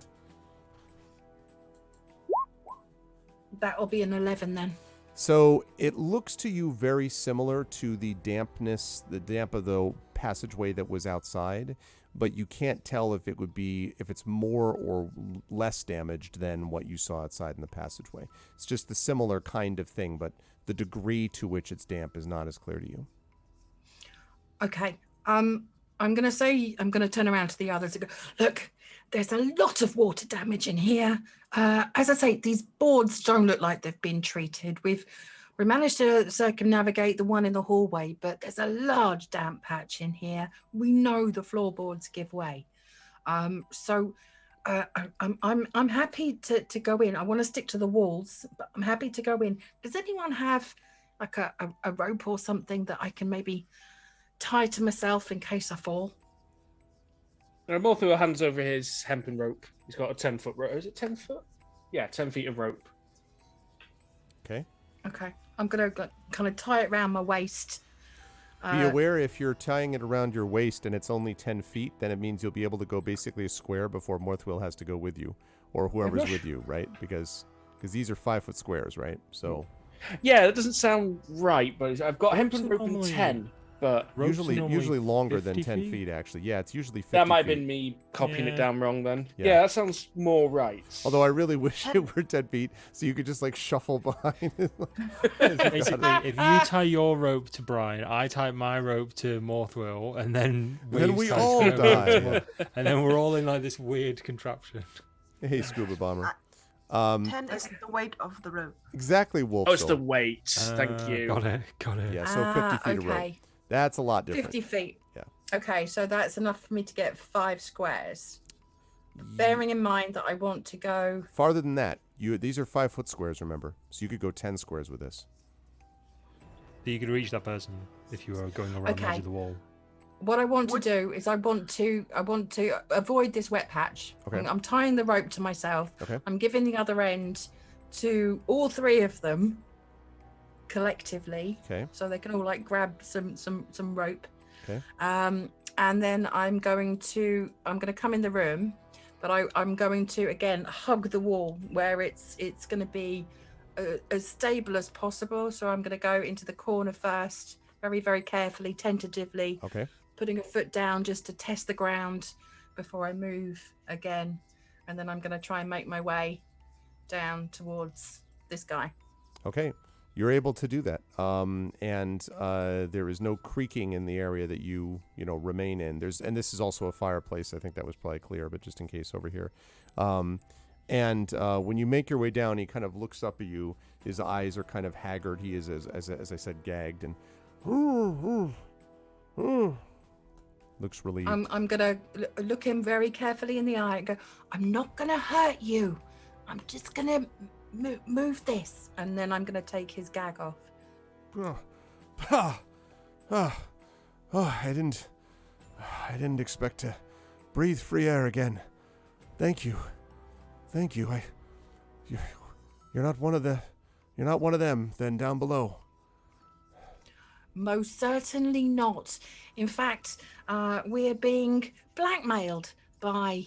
That'll be an 11 then. So it looks to you very similar to the damp of the passageway that was outside, but you can't tell if it's more or less damaged than what you saw outside in the passageway. It's just the similar kind of thing, but the degree to which it's damp is not as clear to you. Okay. I'm going to turn around to the others and go, look, there's a lot of water damage in here. As I say, these boards don't look like they've been treated. We managed to circumnavigate the one in the hallway, but there's a large damp patch in here. We know the floorboards give way. So I'm happy to go in. I want to stick to the walls, but I'm happy to go in. Does anyone have like a rope or something that I can maybe tie to myself in case I fall? Morthul hands over his hempen rope. He's got a 10-foot rope. Is it 10 foot? Yeah, 10 feet of rope. Okay. Okay. I'm going to kind of tie it around my waist. Be aware if you're tying it around your waist and it's only 10 feet, then it means you'll be able to go basically a square before Morthul has to go with you, or whoever's with you, right? Because these are 5-foot squares, right? So. Yeah, that doesn't sound right, but I've got hempen rope in 10. But usually longer than 10 feet, actually. Yeah, it's usually 50 That might have feet. been me copying it down wrong then. Yeah. Yeah, that sounds more right. Although I really wish it were 10 feet, so you could just like shuffle behind it. Basically, if you tie your rope to Brian, I tie my rope to Morthwell, and then we all die. And then we're all in like this weird contraption. Hey, Scuba Bomber. 10 is the weight of the rope. Exactly, Wolf. Oh, it's the weight. Thank you. Got it. Yeah, so 50 feet of rope. That's a lot different. 50 feet. Yeah. Okay, so that's enough for me to get 5 squares. Bearing in mind that I want to go farther than that. These are 5-foot squares, remember? So you could go 10 squares with this. So you could reach that person if you were going around the edge of the wall. What I want to do is I want to avoid this wet patch. Okay. I'm tying the rope to myself. Okay. I'm giving the other end to all 3 of them collectively. Okay. So they can all like grab some rope. Okay. And then I'm going to come in the room, but I'm going to again hug the wall where it's going to be as stable as possible. So I'm going to go into the corner first, very, very carefully, tentatively. Okay. Putting a foot down just to test the ground before I move again. And then I'm going to try and make my way down towards this guy. Okay. You're able to do that. And there is no creaking in the area that you remain in. And this is also a fireplace. I think that was probably clear, but just in case over here. And when you make your way down, he kind of looks up at you. His eyes are kind of haggard. He is, as I said, gagged and looks relieved. I'm going to look him very carefully in the eye and go, I'm not going to hurt you. I'm just going to move this. And then I'm going to take his gag off. I didn't expect to breathe free air again. Thank you. You're not one of them then down below. Most certainly not. In fact, we're being blackmailed by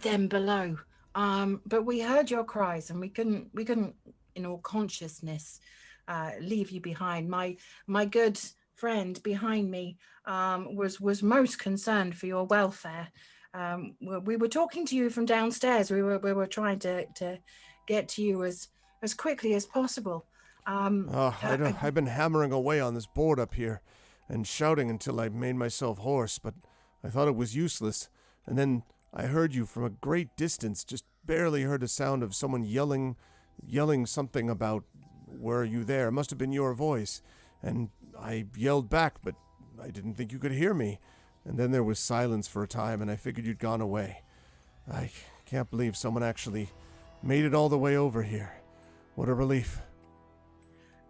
them below. But we heard your cries, and we couldn't, in all consciousness, leave you behind. My good friend behind me was most concerned for your welfare. We were talking to you from downstairs. We were trying to get to you as quickly as possible. I've been hammering away on this board up here and shouting until I made myself hoarse, but I thought it was useless. And then I heard you from a great distance, just barely heard the sound of someone yelling something about, were you there? It must have been your voice. And I yelled back, but I didn't think you could hear me. And then there was silence for a time, and I figured you'd gone away. I can't believe someone actually made it all the way over here. What a relief.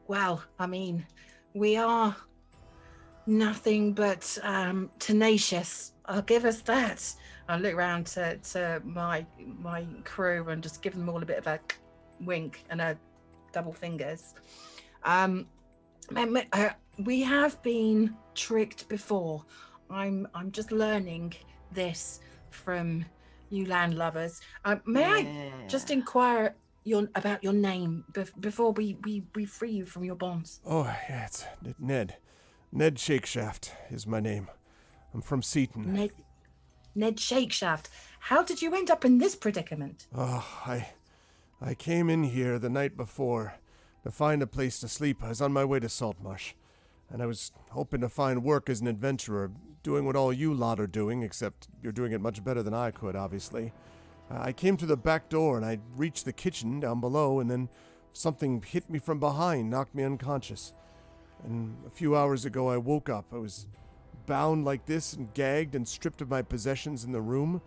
Well, I mean, we are nothing but tenacious. I'll give us that. I look around to my crew and just give them all a bit of a wink and a double fingers. We have been tricked before. I'm just learning this from you landlubbers. May I just inquire about your name before we free you from your bonds? Oh, yeah, it's Ned. Ned Shakeshaft is my name. I'm from Seaton. Ned Shakeshaft, how did you end up in this predicament? Oh, I came in here the night before to find a place to sleep. I was on my way to Saltmarsh, and I was hoping to find work as an adventurer, doing what all you lot are doing, except you're doing it much better than I could, obviously. I came to the back door, and I reached the kitchen down below, and then something hit me from behind, knocked me unconscious. And a few hours ago, I woke up. I was bound like this and gagged and stripped of my possessions in the room.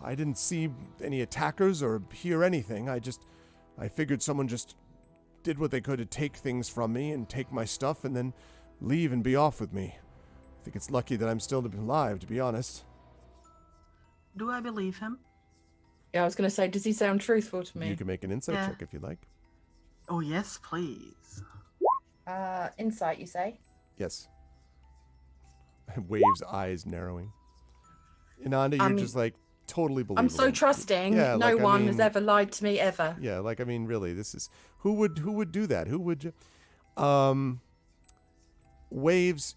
I didn't see any attackers or hear anything. I figured someone just did what they could to take things from me and take my stuff and then leave and be off with me. I think it's lucky that I'm still alive, to be honest. Do I believe him? Yeah, I was going to say, does he sound truthful to me? You can make an insight check if you like. Oh, yes, please. Insight, you say? Yes. Wave's eyes narrowing. Inanda, you're just like totally believable. I'm so trusting. Yeah, no one has ever lied to me ever. Yeah, like, I mean, really, this is who would do that? Who would Waves,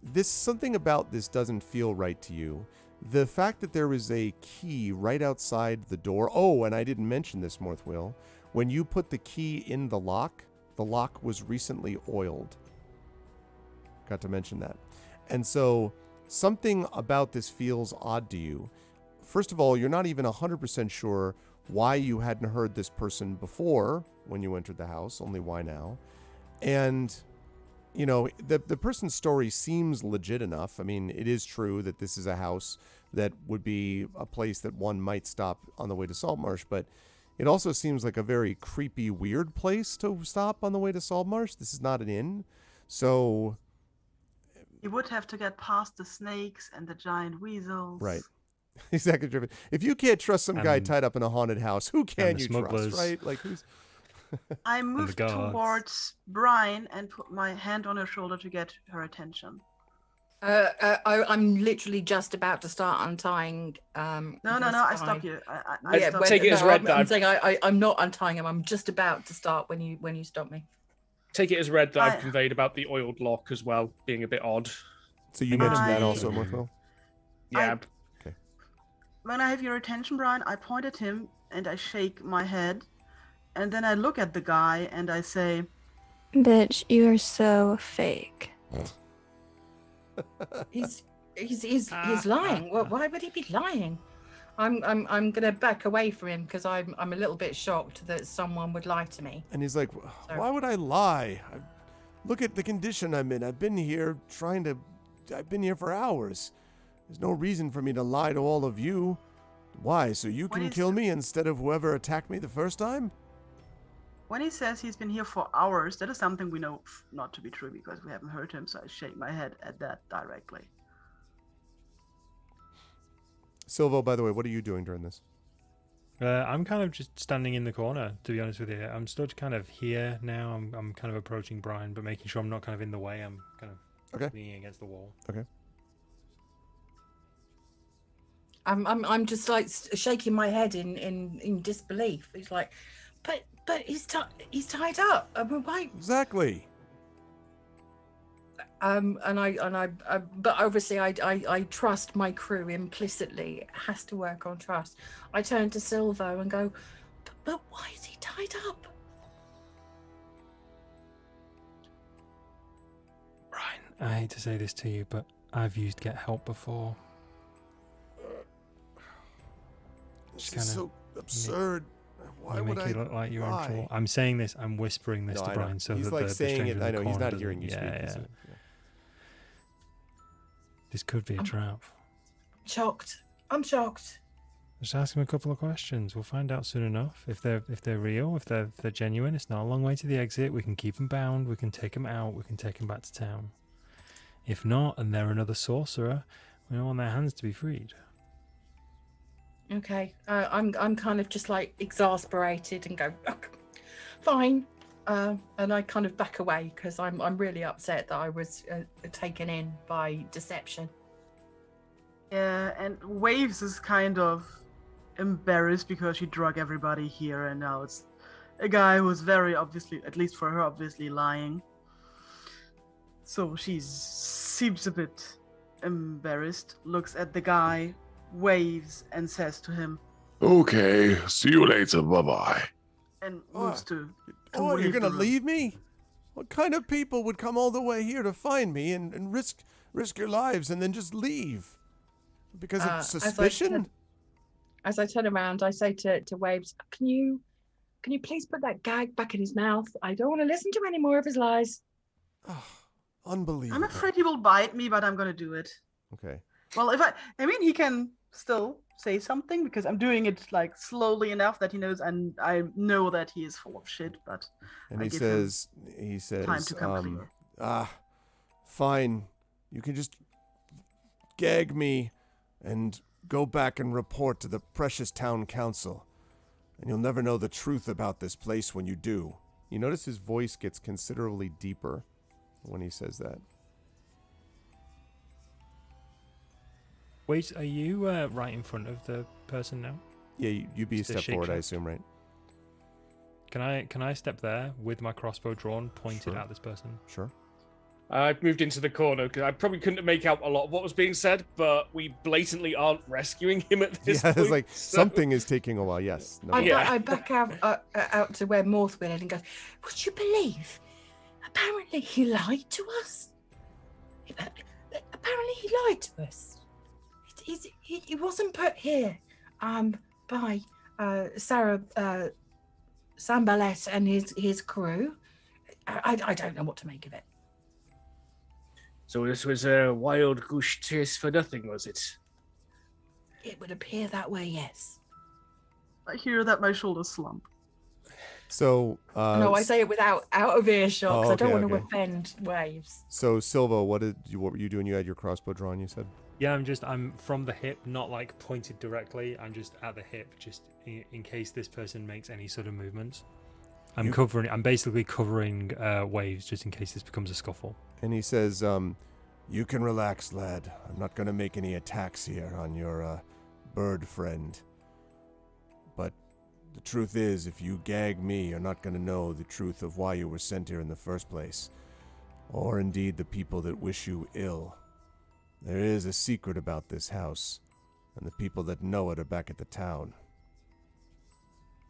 this something about this doesn't feel right to you. The fact that there is a key right outside the door. Oh, and I didn't mention this, Morthwill. When you put the key in the lock was recently oiled. Got to mention that. And so something about this feels odd to you. First of all, you're not even 100% sure why you hadn't heard this person before when you entered the house, only why now. And, you know, the person's story seems legit enough. I mean, it is true that this is a house that would be a place that one might stop on the way to Saltmarsh, but it also seems like a very creepy, weird place to stop on the way to Saltmarsh. This is not an inn, so... You would have to get past the snakes and the giant weasels. Right. Exactly, Driven. If you can't trust some guy tied up in a haunted house, who can you trust, right? Like, who's... I moved towards Brian and put my hand on her shoulder to get her attention. I'm literally just about to start untying. No, I stop you. Take it as read that I'm saying I'm not untying him. I'm just about to start when you stop me. Take it as read that I've conveyed about the oiled lock as well being a bit odd. So you mentioned that also, Morthwill? Yeah. Okay. When I have your attention, Brian, I point at him and I shake my head. And then I look at the guy and I say, "Bitch, you are so fake." He's lying. Why would he be lying? I'm gonna back away from him because I'm a little bit shocked that someone would lie to me. And he's like, "Why would I lie? Look at the condition I'm in. I've been here for hours. There's no reason for me to lie to all of you. Why? So you can kill me instead of whoever attacked me the first time?" When he says he's been here for hours, that is something we know not to be true because we haven't heard him, so I shake my head at that directly. Silvo, by the way, what are you doing during this? I'm kind of just standing in the corner, to be honest with you. I'm still kind of here now. I'm kind of approaching Brian, but making sure I'm not kind of in the way. I'm kind of leaning against the wall. Okay. I'm just like shaking my head in disbelief. He's like, but he's tied up. I mean, why? Exactly. But obviously I trust my crew implicitly. It has to work on trust. I turn to Silvo and go, but why is he tied up? Brian, I hate to say this to you, but I've used Get Help before. This is so absurd. Why you would make I it look like you're lie? in trouble. I'm saying this. I'm whispering this to Brian, so he's that like the saying stranger it. in I the know he's corner not hearing you speak. Yeah. This could be a trap. I'm shocked. Just ask him a couple of questions. We'll find out soon enough if they're real, if they're genuine. It's not a long way to the exit. We can keep them bound. We can take them out. We can take them back to town. If not, and they're another sorcerer, we don't want their hands to be freed. Okay, I'm kind of just like exasperated and go, fine, and I kind of back away because I'm really upset that I was taken in by deception. Yeah, and Waves is kind of embarrassed because she drug everybody here, and now it's a guy who's very obviously, at least for her, obviously lying. So she seems a bit embarrassed, looks at the guy, waves, and says to him, Okay, see you later, bye-bye. and moves to Oh, you're leave gonna the room. leave me? What kind of people would come all the way here to find me and risk your lives and then just leave? Because of suspicion? As I turn around, I say to Waves, can you please put that gag back in his mouth? I don't want to listen to any more of his lies. Oh, unbelievable. I'm afraid he will bite me, but I'm gonna do it. Okay. Well, I mean, he can still say something because I'm doing it like slowly enough that he knows, and I know that he is full of shit. But And I he give says, him time to come clear. Fine. You can just gag me and go back and report to the precious town council. And you'll never know the truth about this place when you do. You notice his voice gets considerably deeper when he says that. Wait, are you right in front of the person now? Yeah, you'd be a step forward, I assume, right? Can I step there with my crossbow drawn, pointed Sure. at this person? Sure. I've moved into the corner because I probably couldn't make out a lot of what was being said, but we blatantly aren't rescuing him at this point. Yeah, it's like so- something is taking a while. Yes. No, I back out to where Morthwell and go, would you believe? Apparently he lied to us. Apparently he lied to us. He wasn't put here by Sarah Sambalet and his crew. I don't know what to make of it. So this was a wild goose chase for nothing, was it? It would appear that way, yes. I hear that my shoulders slump. So No, I say it out of earshot because I don't want to okay. offend Waves. So Silva, what were you doing? You had your crossbow drawn, you said? Yeah, I'm from the hip, not like pointed directly. I'm just at the hip, just in case this person makes any sort of movements. I'm basically covering Waves just in case this becomes a scuffle. And he says, you can relax, lad. I'm not going to make any attacks here on your bird friend. But the truth is, if you gag me, you're not going to know the truth of why you were sent here in the first place. Or indeed the people that wish you ill. There is a secret about this house, and the people that know it are back at the town.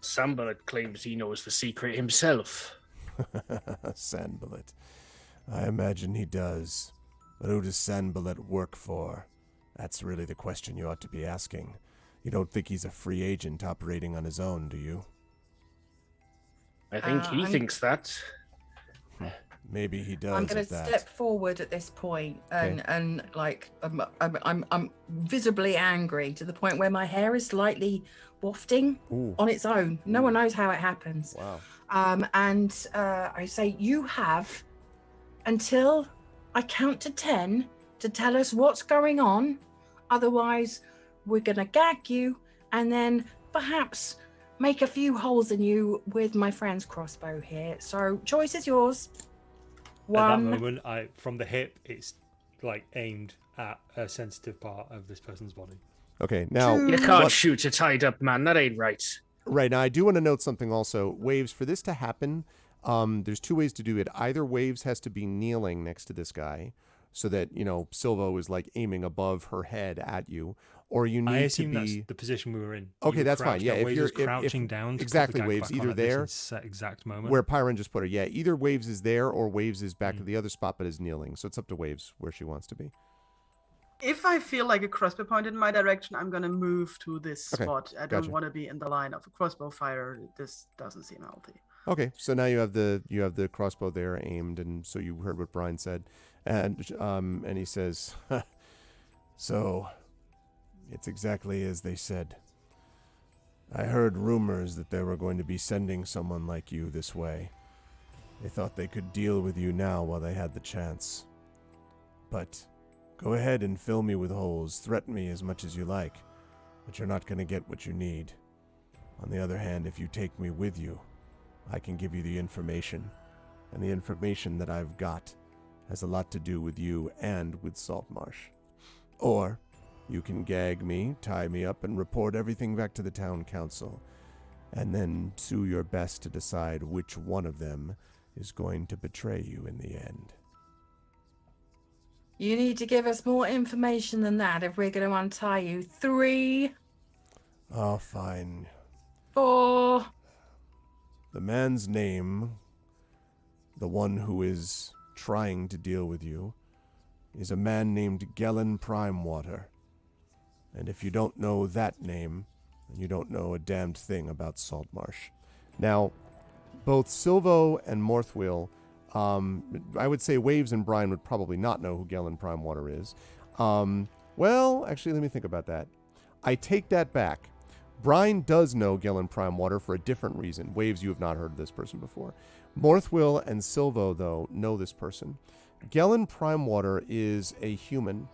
Sambalet claims he knows the secret himself. Sanballat. I imagine he does. But who does Sanballat work for? That's really the question you ought to be asking. You don't think he's a free agent operating on his own, do you? I think he thinks that. Maybe he does. I'm going to step forward at this point, and like I'm visibly angry to the point where my hair is slightly wafting on its own. No one knows how it happens. Wow. And I say, you have until I count to 10 to tell us what's going on. Otherwise, we're going to gag you and then perhaps make a few holes in you with my friend's crossbow here. So choice is yours. At that moment, from the hip, it's like aimed at a sensitive part of this person's body. Okay, now... You can't shoot a tied up man, that ain't right. Right, now I do want to note something also. Waves, for this to happen, there's two ways to do it. Either Waves has to be kneeling next to this guy, so that, Silvo is like aiming above her head at you, or you need to be... I assume that's the position we were in. Okay, that's fine. Yeah, if you're crouching down, to exactly, put the gag Waves, back on either at this there, exact moment, where Pyron just put her. Yeah, either Waves is there or Waves is back at the other spot but is kneeling. So it's up to Waves where she wants to be. If I feel like a crossbow pointed in my direction, I'm gonna move to this spot. I don't want to be in the line of a crossbow fire. This doesn't seem healthy. Okay, so now you have the crossbow there aimed, and so you heard what Brian said, and he says, so it's exactly as they said. I heard rumors that they were going to be sending someone like you this way. They thought they could deal with you now while they had the chance. But go ahead and fill me with holes, threaten me as much as you like, but you're not going to get what you need. On the other hand, if you take me with you, I can give you the information, and the information that I've got has a lot to do with you and with Saltmarsh. Or you can gag me, tie me up, and report everything back to the town council, and then do your best to decide which one of them is going to betray you in the end. You need to give us more information than that if we're going to untie you. 3, Oh, fine. 4. The man's name, the one who is trying to deal with you, is a man named Gellin Primewater. And if you don't know that name, then you don't know a damned thing about Saltmarsh. Now, both Silvo and Morthwheel, I would say Waves and Brian would probably not know who Gellin Primewater is. Well, actually, let me think about that. I take that back. Brian does know Gellin Primewater for a different reason. Waves, you have not heard of this person before. Morthwheel and Silvo, though, know this person. Gellin Primewater is a human.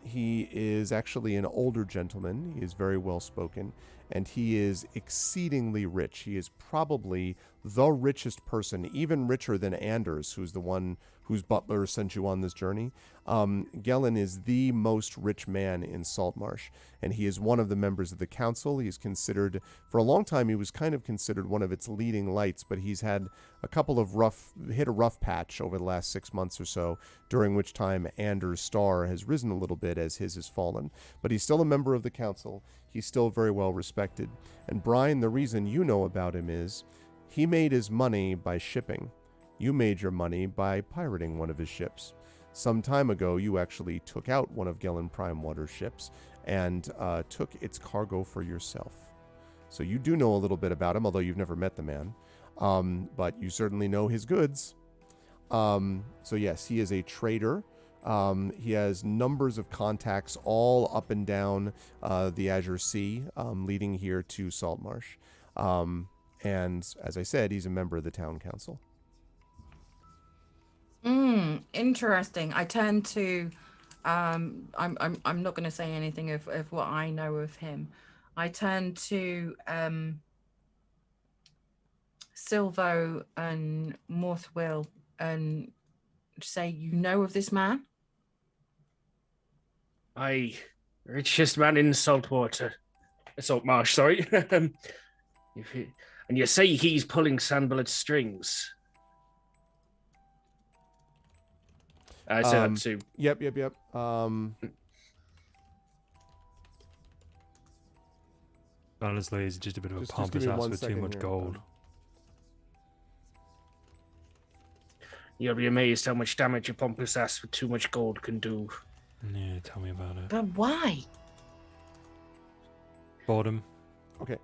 He is actually an older gentleman. He is very well spoken, and he is exceedingly rich. He is probably the richest person, even richer than Anders, who's the one whose butler sent you on this journey. Gellin is the most rich man in Saltmarsh, and he is one of the members of the council. He is considered, for a long time, he was kind of considered one of its leading lights, but he's had a couple of hit a rough patch over the last 6 months or so, during which time Anders' star has risen a little bit as his has fallen. But he's still a member of the council. He's still very well respected. And Brian, the reason you know about him is he made his money by shipping. You made your money by pirating one of his ships. Some time ago, you actually took out one of Gellin Primewater's ships and took its cargo for yourself. So you do know a little bit about him, although you've never met the man. But you certainly know his goods. So yes, he is a trader. He has numbers of contacts all up and down the Azure Sea, leading here to Saltmarsh. And as I said, he's a member of the town council. Interesting. I turn to I'm not going to say anything of what I know of him. I turn to Silvo and Morthwheel and say, you know of this man? Aye, richest man in Saltmarsh, sorry. And you say he's pulling Sandbullet's strings. I say that too. Yep. Honestly, he's just a bit of a Just pompous give me ass 1 with too second much here. gold. You'll be amazed how much damage a pompous ass with too much gold can do. Yeah, tell me about it. But why? Boredom. Okay.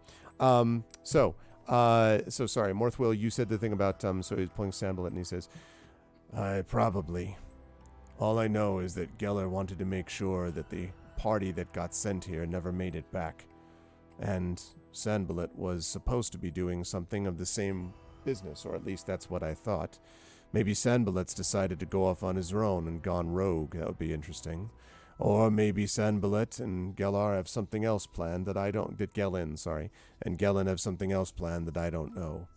So sorry, Morthwheel, you said the thing about, so he's pulling Sandbullet, and he says, probably. All I know is that Geller wanted to make sure that the party that got sent here never made it back. And Sandbullet was supposed to be doing something of the same business, or at least that's what I thought. Maybe Sandbullet's decided to go off on his own and gone rogue. That would be interesting. Or maybe Sandbullet and Gellar have something else planned that I don't... and Gellin have something else planned that I don't know.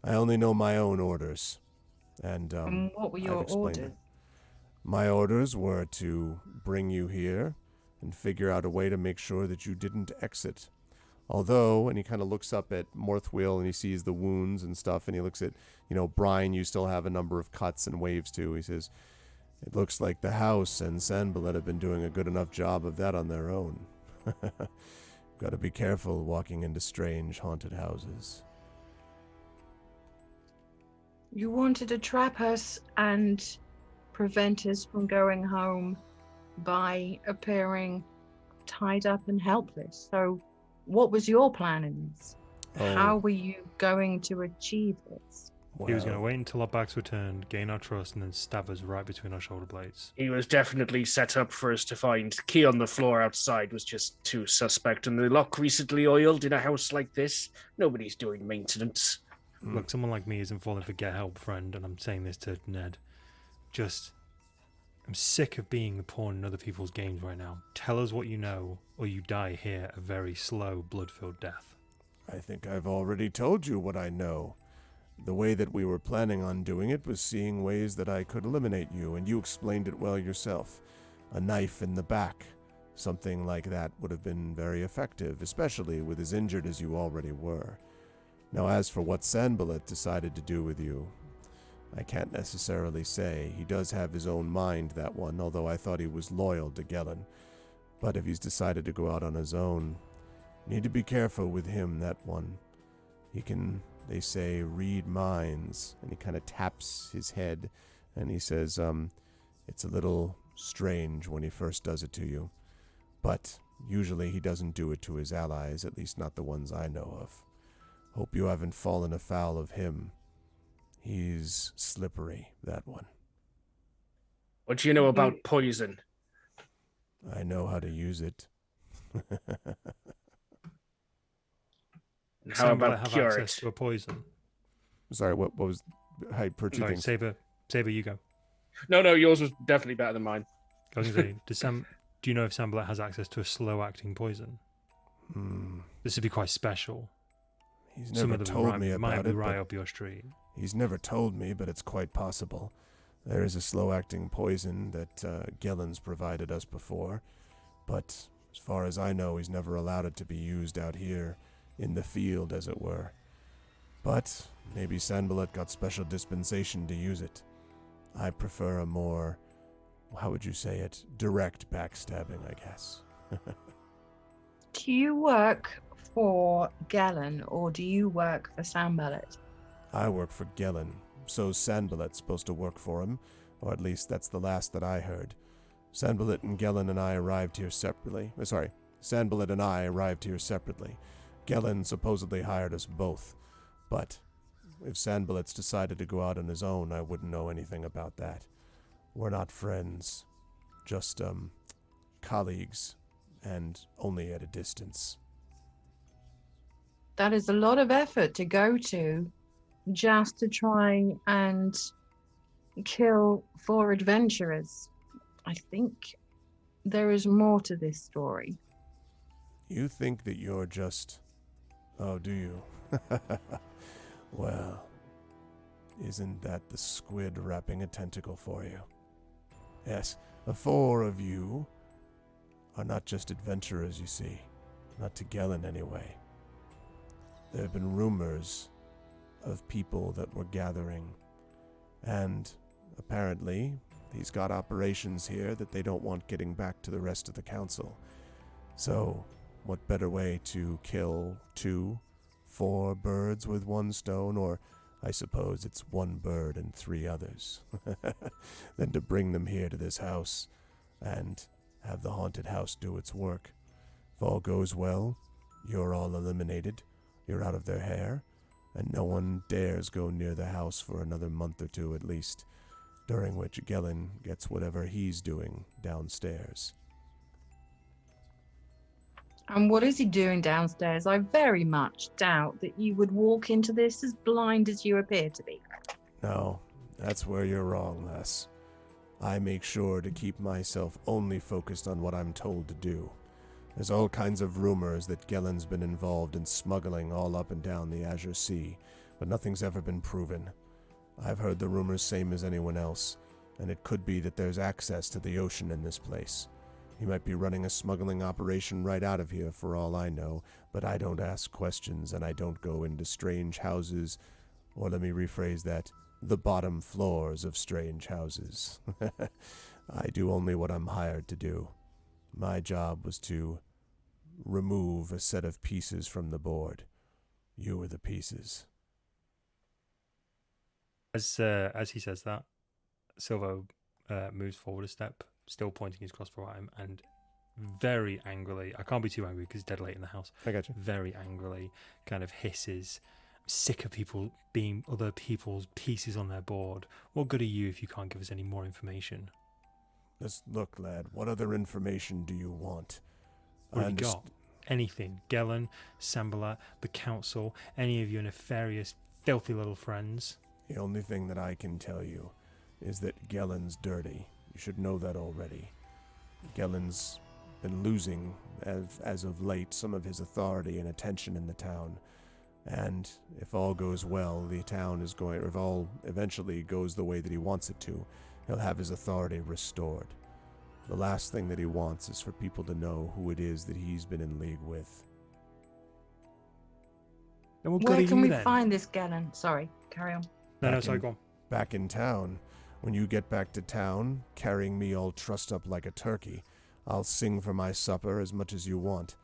I only know my own orders. And what were your I've explained orders? them. My orders were to bring you here and figure out a way to make sure that you didn't exit. Although, and he kind of looks up at Morthwheel and he sees the wounds and stuff, and he looks at, Brian, you still have a number of cuts and waves too. He says, it looks like the house and Sandbullet have been doing a good enough job of that on their own. Gotta be careful walking into strange haunted houses. You wanted to trap us and prevent us from going home by appearing tied up and helpless. So what was your plan in this? How were you going to achieve this? He was going to wait until our backs were turned, gain our trust, and then stab us right between our shoulder blades. He was definitely set up for us to find. The key on the floor outside was just too suspect, and the lock recently oiled in a house like this. Nobody's doing maintenance. Look, someone like me isn't falling for get help, friend, and I'm saying this to Ned. I'm sick of being a pawn in other people's games right now. Tell us what you know, or you die here a very slow, blood-filled death. I think I've already told you what I know. The way that we were planning on doing it was seeing ways that I could eliminate you, and you explained it well yourself. A knife in the back. Something like that would have been very effective, especially with as injured as you already were. Now, as for what Sandbullet decided to do with you, I can't necessarily say. He does have his own mind, that one, although I thought he was loyal to Gellin. But if he's decided to go out on his own, need to be careful with him, that one. He can, they say, read minds, and he kind of taps his head, and he says, it's a little strange when he first does it to you. But usually he doesn't do it to his allies, at least not the ones I know of. Hope you haven't fallen afoul of him. He's slippery, that one. What do you know about poison? I know how to use it. How about have cure access it? to a poison? Sorry, what was... I heard two Sorry, things. Saber, you go. No, yours was definitely better than mine. I was going to say, do you know if Sambalat has access to a slow-acting poison? This would be quite special. He's never told me about might be it, right but up your street. He's never told me, but it's quite possible. There is a slow-acting poison that Gellin's provided us before, but as far as I know, he's never allowed it to be used out here in the field, as it were. But maybe Sanballat got special dispensation to use it. I prefer a more, how would you say it, direct backstabbing, I guess. Do you work for Gellin or do you work for Sambalat? I work for Gellin, so Sanballat's supposed to work for him, or at least that's the last that I heard. Sanballat and Gellin and I arrived here separately. Sanballat and I arrived here separately. Gellin supposedly hired us both, but if Sanballat's decided to go out on his own, I wouldn't know anything about that. We're not friends, just, colleagues, and only at a distance. That is a lot of effort to go to just to try and kill 4 adventurers. I think there is more to this story. You think that you're just... Oh, do you? Well, isn't that the squid wrapping a tentacle for you? Yes, the 4 of you are not just adventurers, you see. Not to Gellin, anyway. There have been rumors of people that were gathering, and apparently he's got operations here that they don't want getting back to the rest of the council. So, what better way to kill 4 birds with 1 stone, or I suppose it's 1 bird and 3 others, than to bring them here to this house and have the haunted house do its work. If all goes well, you're all eliminated, you're out of their hair, and no one dares go near the house for another month or 2 at least, during which Gellin gets whatever he's doing downstairs. And what is he doing downstairs? I very much doubt that you would walk into this as blind as you appear to be. No, that's where you're wrong, Les. I make sure to keep myself only focused on what I'm told to do. There's all kinds of rumors that Gellin's been involved in smuggling all up and down the Azure Sea, but nothing's ever been proven. I've heard the rumors same as anyone else, and it could be that there's access to the ocean in this place. He might be running a smuggling operation right out of here for all I know, but I don't ask questions and I don't go into strange houses, or let me rephrase that, the bottom floors of strange houses. I do only what I'm hired to do. My job was to remove a set of pieces from the board. You were the pieces. As he says that, Silvo moves forward a step, still pointing his crossbow at him, and very angrily, I can't be too angry because it's dead late in the house. I got you. Very angrily kind of hisses, I'm sick of people being other people's pieces on their board. What good are you if you can't give us any more information? Just look, lad, what other information do you want? What have you got? Anything. Gellin, Sambalat, the council, any of your nefarious, filthy little friends. The only thing that I can tell you is that Gellin's dirty. You should know that already. Gellin's been losing, as of late, some of his authority and attention in the town. And if all goes well, the town is going, or if all eventually goes the way that he wants it to, he'll have his authority restored. The last thing that he wants is for people to know who it is that he's been in league with. And Where can we find this Gellin? Sorry, carry on. No, sorry, go on. Back in town. When you get back to town, carrying me all trussed up like a turkey, I'll sing for my supper as much as you want.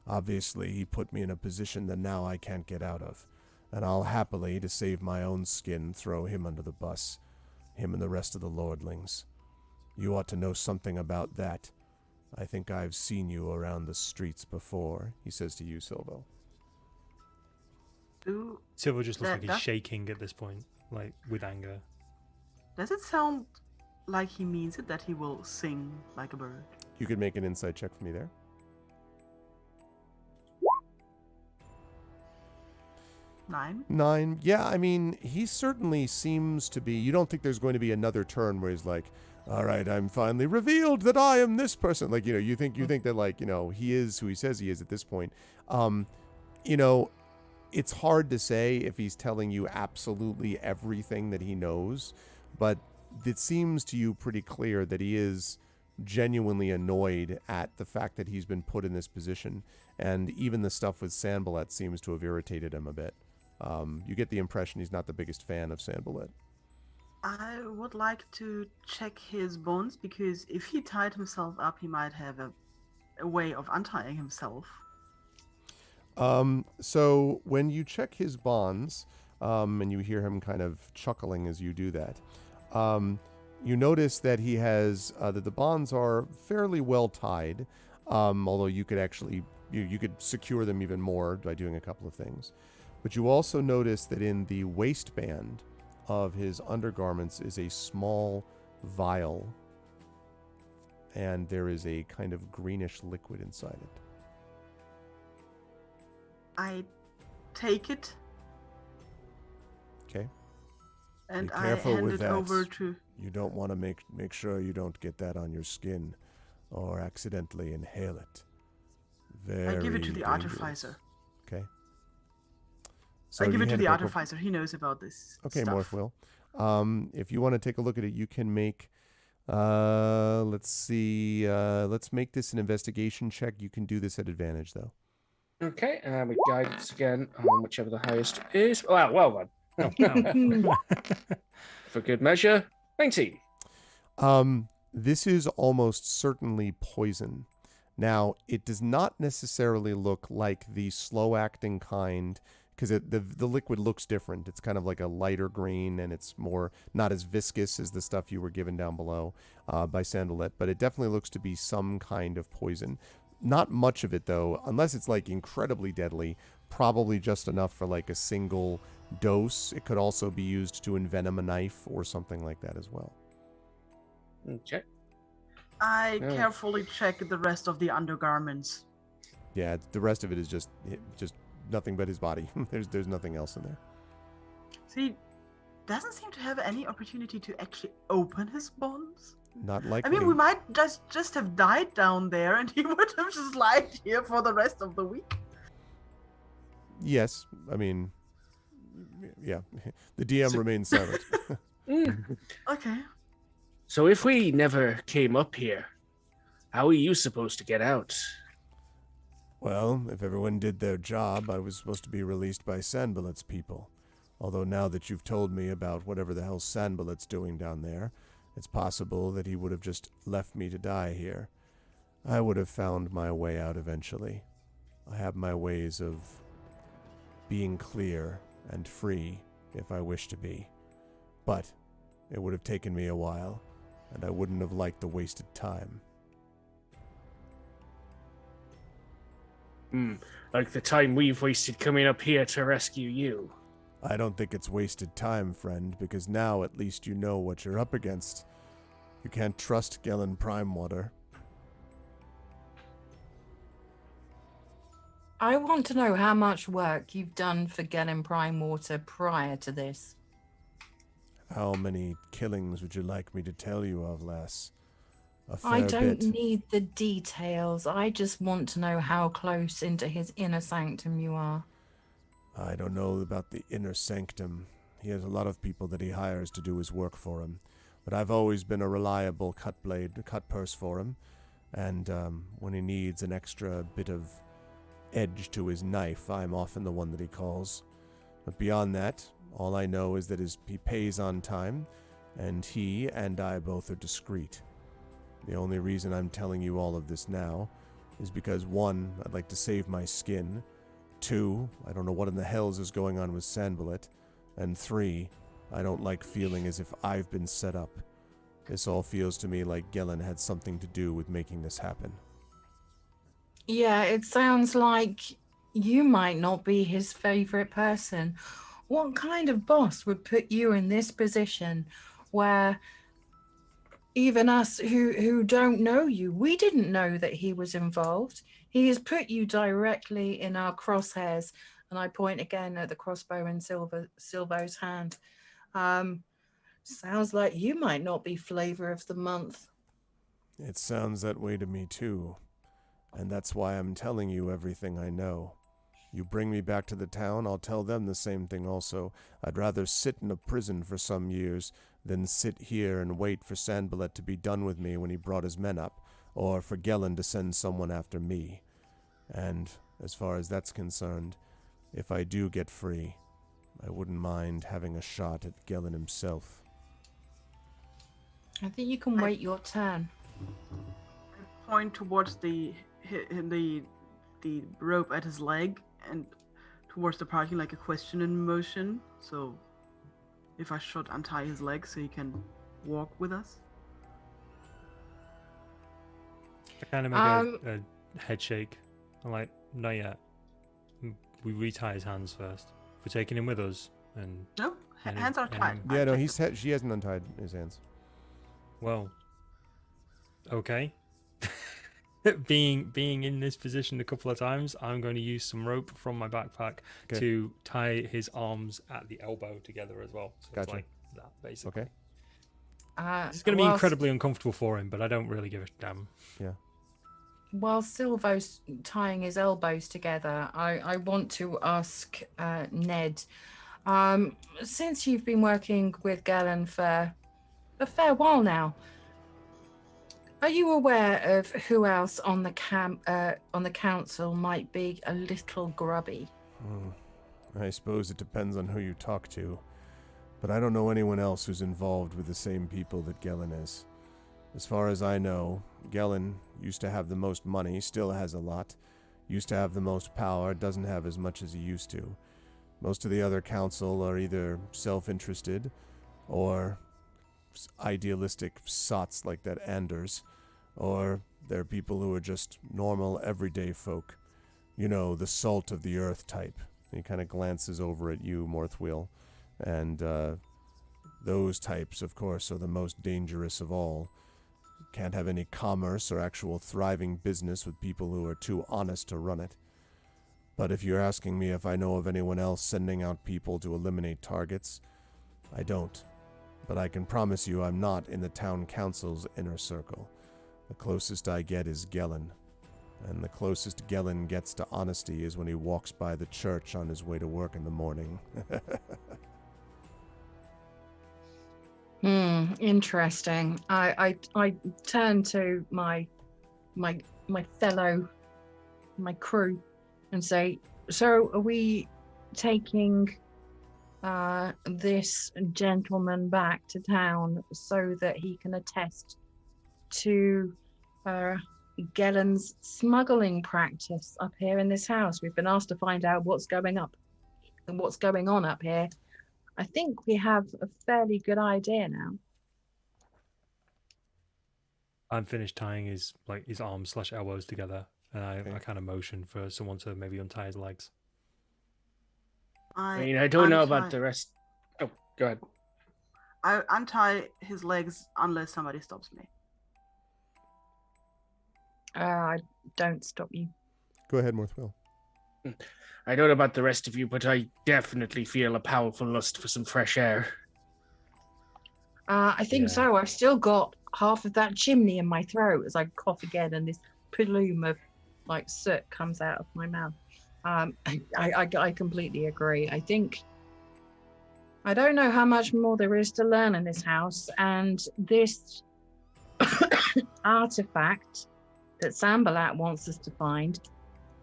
Obviously, he put me in a position that now I can't get out of, and I'll happily, to save my own skin, throw him under the bus. Him and the rest of the lordlings. You ought to know something about that. I think I've seen you around the streets before, he says to you, Silvo. Silvo just looks like he's shaking at this point, like with anger. Does it sound like he means it, that he will sing like a bird? You could make an insight check for me there. 9. Yeah, I mean, he certainly seems to be... You don't think there's going to be another turn where he's like, all right, I'm finally revealed that I am this person. Like, you think that, like, he is who he says he is at this point. It's hard to say if he's telling you absolutely everything that he knows, but it seems to you pretty clear that he is genuinely annoyed at the fact that he's been put in this position, and even the stuff with Sanballat seems to have irritated him a bit. You get the impression he's not the biggest fan of Sanballat. I would like to check his bonds, because if he tied himself up, he might have a way of untying himself. So when you check his bonds, and you hear him kind of chuckling as you do that, you notice that he has, that the bonds are fairly well tied, although you could actually, you could secure them even more by doing a couple of things. But you also notice that in the waistband of his undergarments is a small vial, and there is a kind of greenish liquid inside it. I take it. Okay. And Be I careful hand with it that. over to... You don't want to make sure you don't get that on your skin or accidentally inhale it. I give it to the dangerous. artificer. Okay. So I give it to hand the back artificer. He knows about this Okay, stuff. Morph will. If you want to take a look at it, you can make... let's see. Let's make this an investigation check. You can do this at advantage, though. Okay, with guidance again on whichever the highest is. Well done. For good measure, 19. This is almost certainly poison. Now, it does not necessarily look like the slow-acting kind, because the liquid looks different. It's kind of like a lighter green, and it's more not as viscous as the stuff you were given down below by Sandalet, but it definitely looks to be some kind of poison. Not much of it, though, unless it's like incredibly deadly, probably just enough for like a single dose. It could also be used to envenom a knife or something like that as well. Okay. I carefully check the rest of the undergarments. Yeah, the rest of it is just nothing but his body. There's nothing else in there. See, doesn't seem to have any opportunity to actually open his bonds. Not likely. I mean, we might just have died down there, and he would have just lied here for the rest of the week. Yes, I mean, yeah. The DM remains silent. Okay. So if we never came up here, how are you supposed to get out? Well, if everyone did their job, I was supposed to be released by Sanballat's people. Although now that you've told me about whatever the hell Sanballat's doing down there, it's possible that he would have just left me to die here. I would have found my way out eventually. I have my ways of being clear and free if I wish to be. But it would have taken me a while, and I wouldn't have liked the wasted time. Like the time we've wasted coming up here to rescue you. I don't think it's wasted time, friend, because now at least you know what you're up against. You can't trust Gellin Primewater. I want to know how much work you've done for Gellin Primewater prior to this. How many killings would you like me to tell you of, lass? A fair I don't bit. need the details. I just want to know how close into his inner sanctum you are. I don't know about the inner sanctum. He has a lot of people that he hires to do his work for him. But I've always been a reliable cut purse for him. And when he needs an extra bit of edge to his knife, I'm often the one that he calls. But beyond that, All I know is that he pays on time, and he and I both are discreet. The only reason I'm telling you all of this now is because 1, I'd like to save my skin, 2, I don't know what in the hells is going on with Sanballat, and 3, I don't like feeling as if I've been set up. This all feels to me like Gellin had something to do with making this happen. Yeah, it sounds like you might not be his favorite person. What kind of boss would put you in this position where even us who don't know you, we didn't know that he was involved. He has put you directly in our crosshairs. And I point again at the crossbow in Silvo's hand. Sounds like you might not be flavor of the month. It sounds that way to me too. And that's why I'm telling you everything I know. You bring me back to the town, I'll tell them the same thing also. I'd rather sit in a prison for some years than sit here and wait for Sanballat to be done with me when he brought his men up, or for Gellin to send someone after me. And as far as that's concerned, if I do get free, I wouldn't mind having a shot at Gellin himself. I think you can wait your turn. I point towards the rope at his leg and towards the parking like a question in motion. So if I should untie his leg so he can walk with us. I kind of make a head shake. I'm like, not yet. We retie his hands first. We're taking him with us, and no, hands are tied. Yeah, no, she hasn't untied his hands. Well, okay. Being in this position a couple of times, I'm going to use some rope from my backpack to tie his arms at the elbow together as well. So Gotcha. It's like that, basically. Okay. It's going to be incredibly uncomfortable for him, but I don't really give a damn. Yeah. While Silvo's tying his elbows together, I want to ask Ned, since you've been working with Gellin for a fair while now, are you aware of who else on the council might be a little grubby? I suppose it depends on who you talk to, but I don't know anyone else who's involved with the same people that Gellin is. As far as I know, Gellin used to have the most money, still has a lot, used to have the most power, doesn't have as much as he used to. Most of the other council are either self-interested or idealistic sots like that Anders, or they're people who are just normal, everyday folk. You know, the salt of the earth type. He kind of glances over at you, Morthwheel, and those types, of course, are the most dangerous of all. Can't have any commerce or actual thriving business with people who are too honest to run it. But if you're asking me if I know of anyone else sending out people to eliminate targets, I don't. But I can promise you I'm not in the town council's inner circle. The closest I get is Gellin. And the closest Gellin gets to honesty is when he walks by the church on his way to work in the morning. Interesting. I turn to my crew and say, so are we taking this gentleman back to town so that he can attest to Gellin's smuggling practice up here in this house? We've been asked to find out what's going on up here. I think we have a fairly good idea now. I'm finished tying his arms / elbows together, and I kind of motion for someone to maybe untie his legs. I don't know about the rest. Oh, go ahead. I untie his legs unless somebody stops me. I don't stop you. Go ahead, Morthwheel. I don't know about the rest of you, but I definitely feel a powerful lust for some fresh air. I think so. I've still got half of that chimney in my throat as I cough again, and this plume of soot comes out of my mouth. I completely agree. I don't know how much more there is to learn in this house, and this artifact that Sanballat wants us to find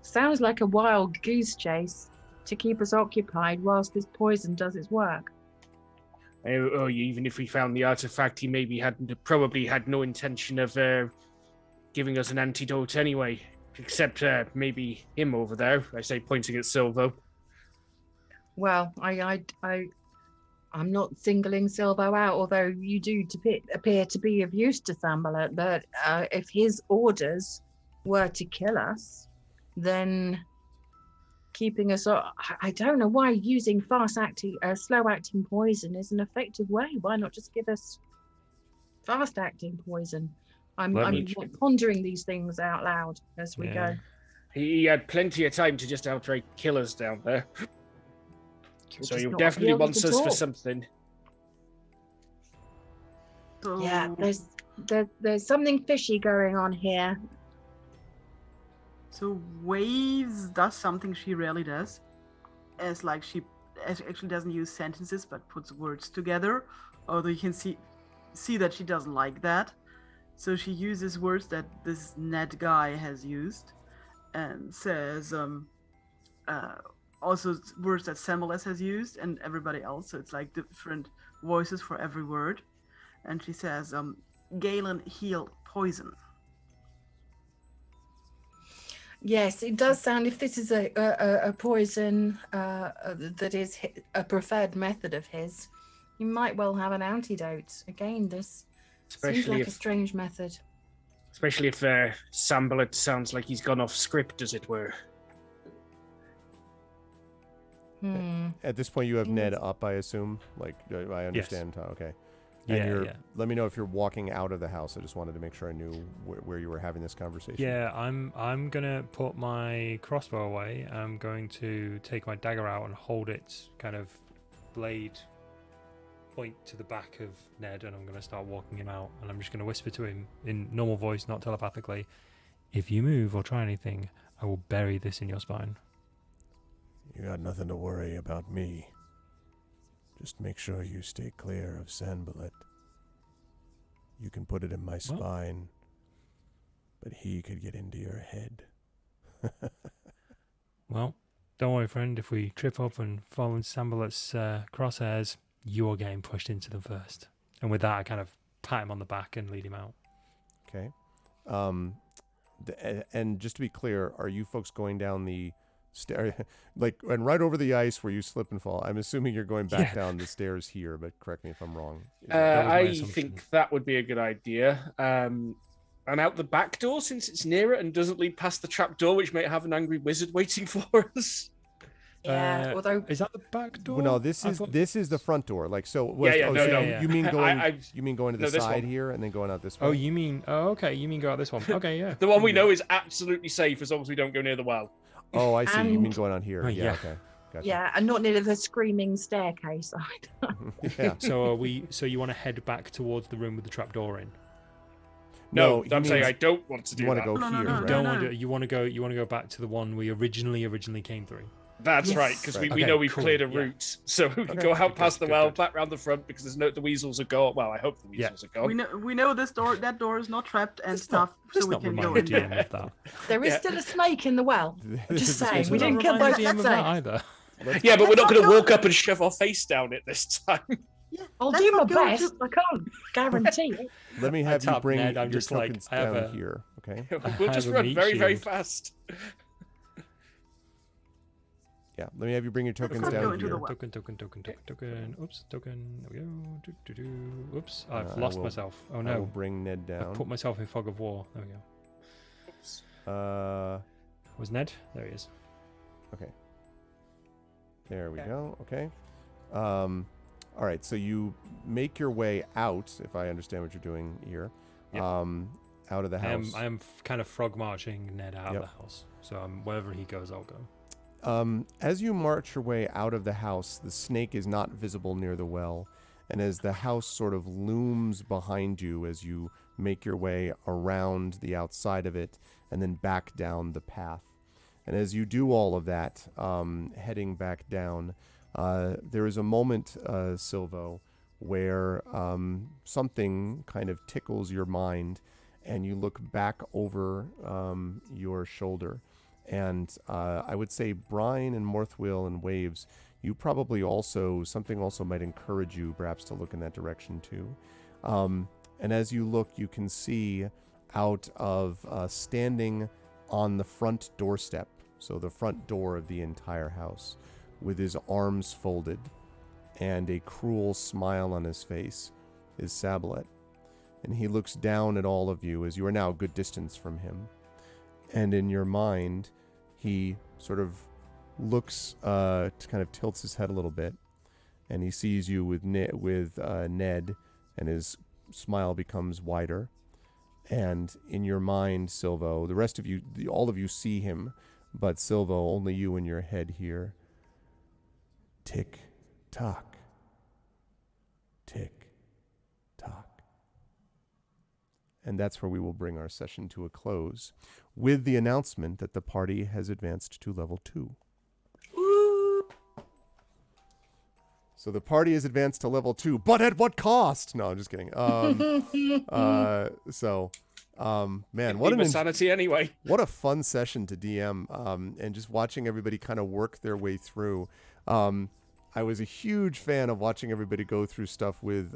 sounds like a wild goose chase to keep us occupied whilst this poison does its work. Or even if we found the artifact, he probably had no intention of giving us an antidote anyway, except maybe him over there. I say, pointing at Silvo. Well, I'm not singling Silvo out, although you do appear to be of use to Sambalat. But if his orders were to kill us, then keeping us. I don't know why using slow-acting poison is an effective way. Why not just give us fast-acting poison? I'm pondering these things out loud as we go. He had plenty of time to just outright kill us down there. So he Just not definitely able wants to us for talk. something. So, Yeah, there's something fishy going on here. So Waves does something she rarely does, as like she actually doesn't use sentences but puts words together. Although you can see that she doesn't like that, so she uses words that this Ned guy has used, and says also words that Samuelis has used and everybody else. So it's like different voices for every word, and she says, "Galen heal poison." Yes, it does sound, if this is a poison that is a preferred method of his, you might well have an antidote. Again, this seems like a strange method. Especially if Sambalat sounds like he's gone off script, as it were. At this point, you have Ned up, I assume. Like, I understand. Yes. Okay. Yeah. Let me know if you're walking out of the house. I just wanted to make sure I knew where you were having this conversation. Yeah, I'm gonna put my crossbow away. I'm going to take my dagger out and hold its kind of blade point to the back of Ned, and I'm gonna start walking him out. And I'm just gonna whisper to him in normal voice, not telepathically, "If you move or try anything, I will bury this in your spine." You got nothing to worry about me. Just make sure you stay clear of Sanballat. You can put it in my spine, but he could get into your head. Well, don't worry, friend. If we trip up and fall into Sambalat's crosshairs, you're getting pushed into them first. And with that, I kind of pat him on the back and lead him out. Okay. And just to be clear, are you folks going down the stair, and right over the ice where you slip and fall? I'm assuming you're going back down the stairs here, but correct me if I'm wrong. I think that would be a good idea. And out the back door, since it's near it and doesn't lead past the trap door, which might have an angry wizard waiting for us. Yeah, although is that the back door? Well, no, this is the front door. Like so. No. You mean going? You mean going to the this side one. here and then going out this way? Oh, you mean? Oh, okay. You mean go out this one? Okay, yeah. The one we know is absolutely safe as long as we don't go near the well. Oh, I see. You And- mean going on here? Oh, yeah. yeah. Okay. Gotcha. yeah, and not near the screaming staircase either. Yeah. So So you want to head back towards the room with the trap door in? No, he I'm saying means I don't want to do You want that. to go No, no, here? no, right? You don't no. want to. You want to go. You want to go back to the one we originally came through. That's Yes. right, because Right. we Okay, know we've cool, cleared a yeah. route, so we can Okay. go out Good, past the good, well, good. back round the front, because there's the weasels are gone. Well, I hope the weasels are gone. We know that door is not trapped and Let's stuff, Let's so we not can remind go the in. DM of that. There is Yeah. still a snake in the well. This Just is saying, also we not- didn't kill Remind both the DM of snakes. that either. Yeah, but we're not going to Let's walk up and shove our face down it this time. Yeah, I'll let's do my not go best. I can't guarantee it. Let me have you tap bring Ned, I'm your just like, tokens I have down a- here. Okay. We'll I just have a run meat very, very shield. fast. Yeah. Let me have you bring your tokens Let's go down into the here. well. Token. Oops, token. There we go. Oops, I I've lost will- myself. Oh I will no, bring Ned I've down. put myself in fog of war. There we go. Was Ned? There he is. Okay. There we go. Okay. All right. So you make your way out, if I understand what you're doing here. Yep. Out of the house. I am kind of frog marching Ned out Yep. of the house. So wherever he goes, I'll go. As you march your way out of the house, the snake is not visible near the well, and as the house sort of looms behind you as you make your way around the outside of it and then back down the path. And as you do all of that, heading back down, there is a moment, Silvo, where something kind of tickles your mind, and you look back over your shoulder. And I would say Brine and Morthwill and Waves, you probably also, something also might encourage you perhaps to look in that direction too. And as you look, you can see out of standing on the front doorstep, so the front door of the entire house, with his arms folded and a cruel smile on his face, is Sabalet. And he looks down at all of you as you are now a good distance from him. And in your mind, he sort of looks, kind of tilts his head a little bit, and he sees you with Ned, and his smile becomes wider. And in your mind, Silvo, the rest of you, all of you see him, but Silvo, only you in your head here. Tick, tock. Tick, tock. And that's where we will bring our session to a close, with the announcement that the party has advanced to level 2. So the party has advanced to level 2, but at what cost? No, I'm just kidding. Man, what an insanity anyway. What a fun session to DM, and just watching everybody kind of work their way through. I was a huge fan of watching everybody go through stuff with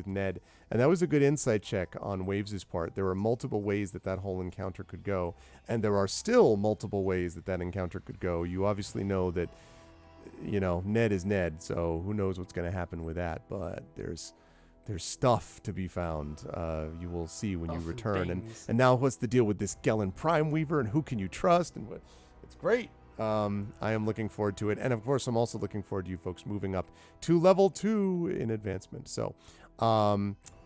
Ned, and that was a good insight check on Waves' part. There were multiple ways that whole encounter could go, and there are still multiple ways that encounter could go. You obviously know that, Ned is Ned, so who knows what's going to happen with that, but there's stuff to be found. You will see when you return. And now what's the deal with this Gellin Prime Weaver, and who can you trust? And it's great. I am looking forward to it. And of course, I'm also looking forward to you folks moving up to level 2 in advancement. So,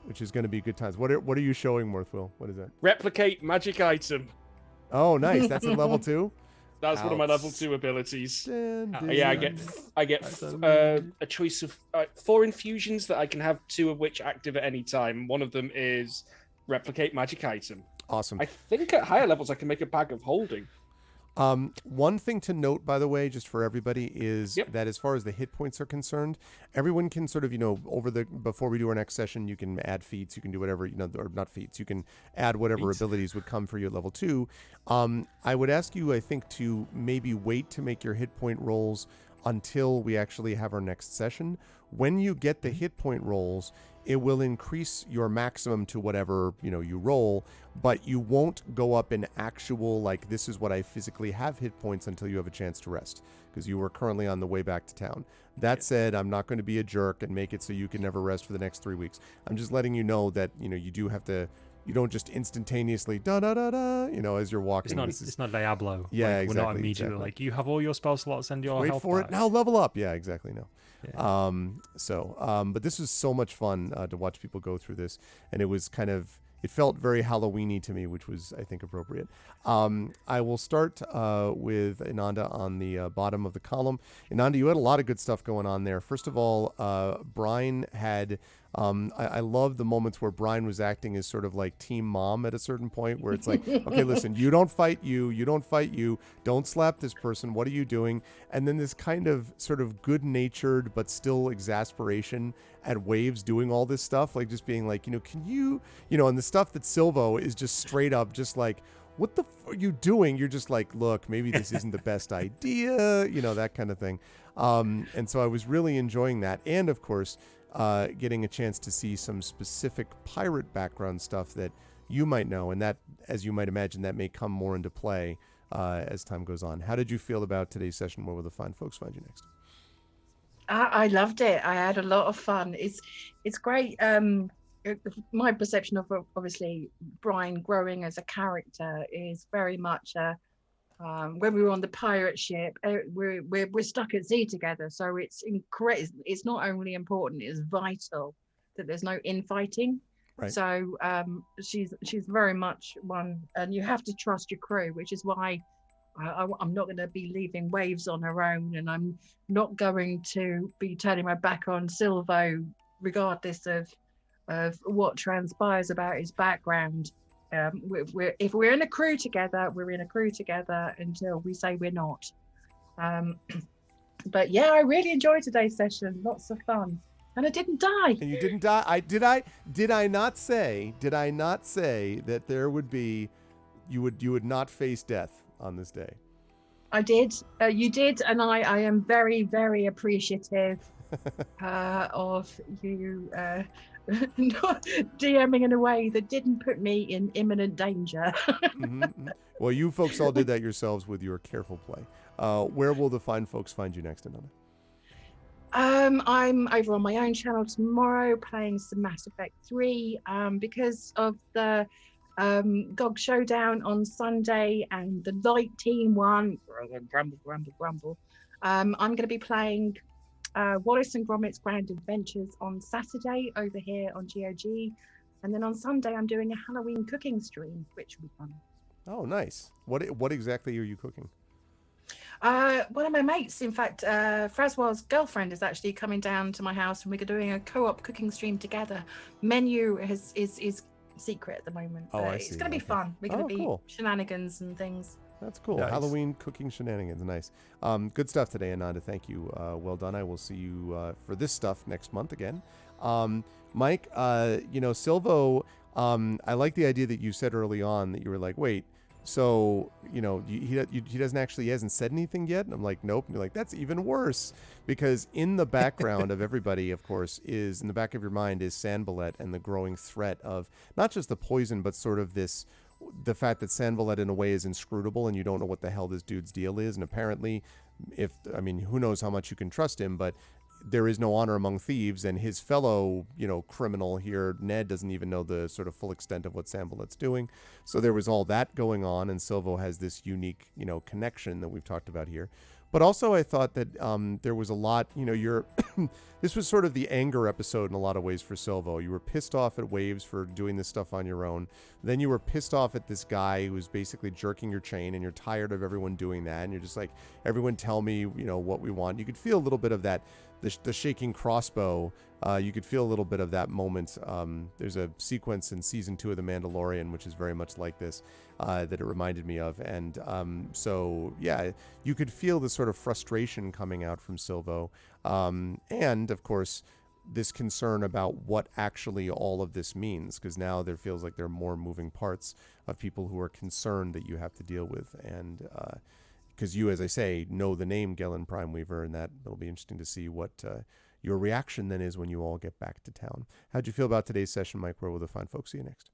which is going to be good times. What are you showing, Morthwill? What is that? Replicate magic item. Oh, nice. That's at level 2? That's one of my level 2 abilities. I get a choice of 4 infusions that I can have, 2 of which active at any time. One of them is replicate magic item. Awesome. I think at higher levels I can make a bag of holding. One thing to note, by the way, just for everybody, is that as far as the hit points are concerned, everyone can sort of, before we do our next session, you can add feats, you can do whatever, or not feats, you can add whatever abilities would come for you at level 2. I would ask you, I think, to maybe wait to make your hit point rolls until we actually have our next session. When you get the hit point rolls, it will increase your maximum to whatever, you roll, but you won't go up in actual, this is what I physically have hit points until you have a chance to rest, because you are currently on the way back to town. That said, I'm not going to be a jerk and make it so you can never rest for the next 3 weeks. I'm just letting you know that, you do have to, you don't just instantaneously da-da-da-da, as you're walking. It's not Diablo. Yeah, exactly. We're not immediately you have all your spell slots and your wait health for back. it, now level up. Yeah, exactly, no. Yeah. But this was so much fun to watch people go through this, and it was it felt very Halloween-y to me, which was, I think, appropriate. I will start with Inanda on the bottom of the column. Inanda, you had a lot of good stuff going on there. First of all, Brian had... I love the moments where Brian was acting as sort of like team mom at a certain point, where it's like, okay, listen, you don't fight you, don't slap this person, what are you doing? And then this kind of sort of good-natured but still exasperation at Waves doing all this stuff, like just being like, can you, and the stuff that Silvo is just straight up just like, what the are you doing? You're just like, look, maybe this isn't the best idea, that kind of thing. And so I was really enjoying that. And of course, getting a chance to see some specific pirate background stuff that you might know, and that, as you might imagine, that may come more into play as time goes on. How did you feel about today's session? Where will the fine folks find you next? I loved it. I had a lot of fun. It's great. My perception of obviously Brian growing as a character is very much when we were on the pirate ship, we're stuck at sea together. So it's not only important, it's vital that there's no infighting. Right. So she's very much one, and you have to trust your crew, which is why I'm not going to be leaving Waves on her own, and I'm not going to be turning my back on Silvo, regardless of what transpires about his background. If we're in a crew together, we're in a crew together until we say we're not. But yeah, I really enjoyed today's session. Lots of fun, and I didn't die. And you didn't die. Did I not say that there would be you would not face death on this day? I did. You did, and I am very, very appreciative of you not DMing in a way that didn't put me in imminent danger. Well, you folks all did that yourselves with your careful play. Where will the fine folks find you next, Ananda? I'm over on my own channel tomorrow playing some Mass Effect 3 because of the GOG showdown on Sunday and the light team won. Grumble. I'm going to be playing Wallace and Gromit's Grand Adventures on Saturday over here on GOG, and then on Sunday I'm doing a Halloween cooking stream, which will be fun. Oh, nice. What exactly are you cooking? One of my mates, in fact, Francois's girlfriend is actually coming down to my house, and we're doing a co-op cooking stream together. Menu is secret at the moment, but it's going to be fun. We're going to be shenanigans and things. That's cool. Nice. Halloween cooking shenanigans. Nice. Good stuff today, Ananda. Thank you. Well done. I will see you for this stuff next month again. Mike, Silvo, I like the idea that you said early on that you were like, wait, so, he hasn't said anything yet? And I'm like, nope. And you're like, that's even worse. Because in the background of everybody, of course, in the back of your mind is Sanballat and the growing threat of not just the poison, but sort of the fact that Sanballat in a way is inscrutable and you don't know what the hell this dude's deal is. And apparently, who knows how much you can trust him, but there is no honor among thieves, and his fellow, criminal here, Ned, doesn't even know the sort of full extent of what Sanballat's doing. So there was all that going on, and Silvo has this unique, connection that we've talked about here. But also I thought that there was a lot, this was sort of the anger episode in a lot of ways for Silvo. You were pissed off at Waves for doing this stuff on your own. Then you were pissed off at this guy who was basically jerking your chain, and you're tired of everyone doing that. And you're just like, everyone tell me, what we want. You could feel a little bit of that, the shaking crossbow. You could feel a little bit of that moment. There's a sequence in season 2 of The Mandalorian, which is very much like this, that it reminded me of. And so, yeah, you could feel the sort of frustration coming out from Silvo. And, of course, this concern about what actually all of this means, because now there feels like there are more moving parts of people who are concerned that you have to deal with. And because you, as I say, know the name Gellin Primeweaver, and that it'll be interesting to see what your reaction then is when you all get back to town. How'd you feel about today's session, Mike? Where will the fine folks see you next?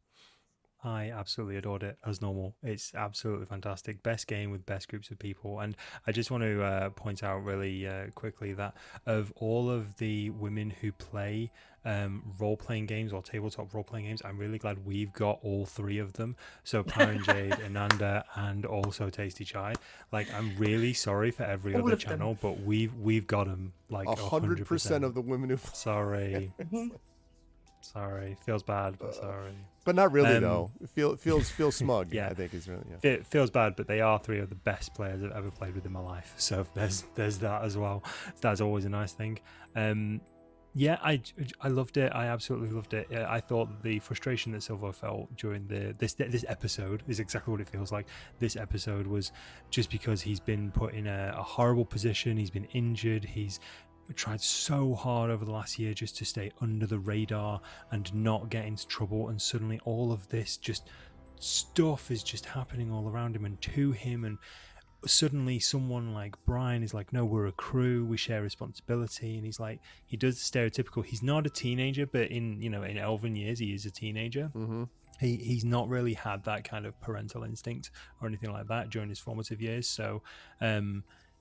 I absolutely adored it, as normal. It's absolutely fantastic. Best game with best groups of people. And I just want to point out really quickly that of all of the women who play role-playing games or tabletop role-playing games, I'm really glad we've got all 3 of them. So Pyron Jade, Ananda, and also Tasty Chai. Like, I'm really sorry for every all other channel, but we've got them like 100% of the women who Sorry. Sorry, feels bad, but sorry. But not really, though. It feels smug. Yeah, I think is really. Yeah. It feels bad, but they are 3 of the best players I've ever played with in my life. So there's that as well. That's always a nice thing. Yeah, I loved it. I absolutely loved it. I thought the frustration that Silvo felt during this episode is exactly what it feels like. This episode was just because he's been put in a horrible position. He's been injured. He's tried so hard over the last year just to stay under the radar and not get into trouble, and suddenly all of this just stuff is just happening all around him and to him, and suddenly someone like Brian is like, no, we're a crew, we share responsibility, and he's like, he does the stereotypical, he's not a teenager, but in elven years he is a teenager. He's not really had that kind of parental instinct or anything like that during his formative years. So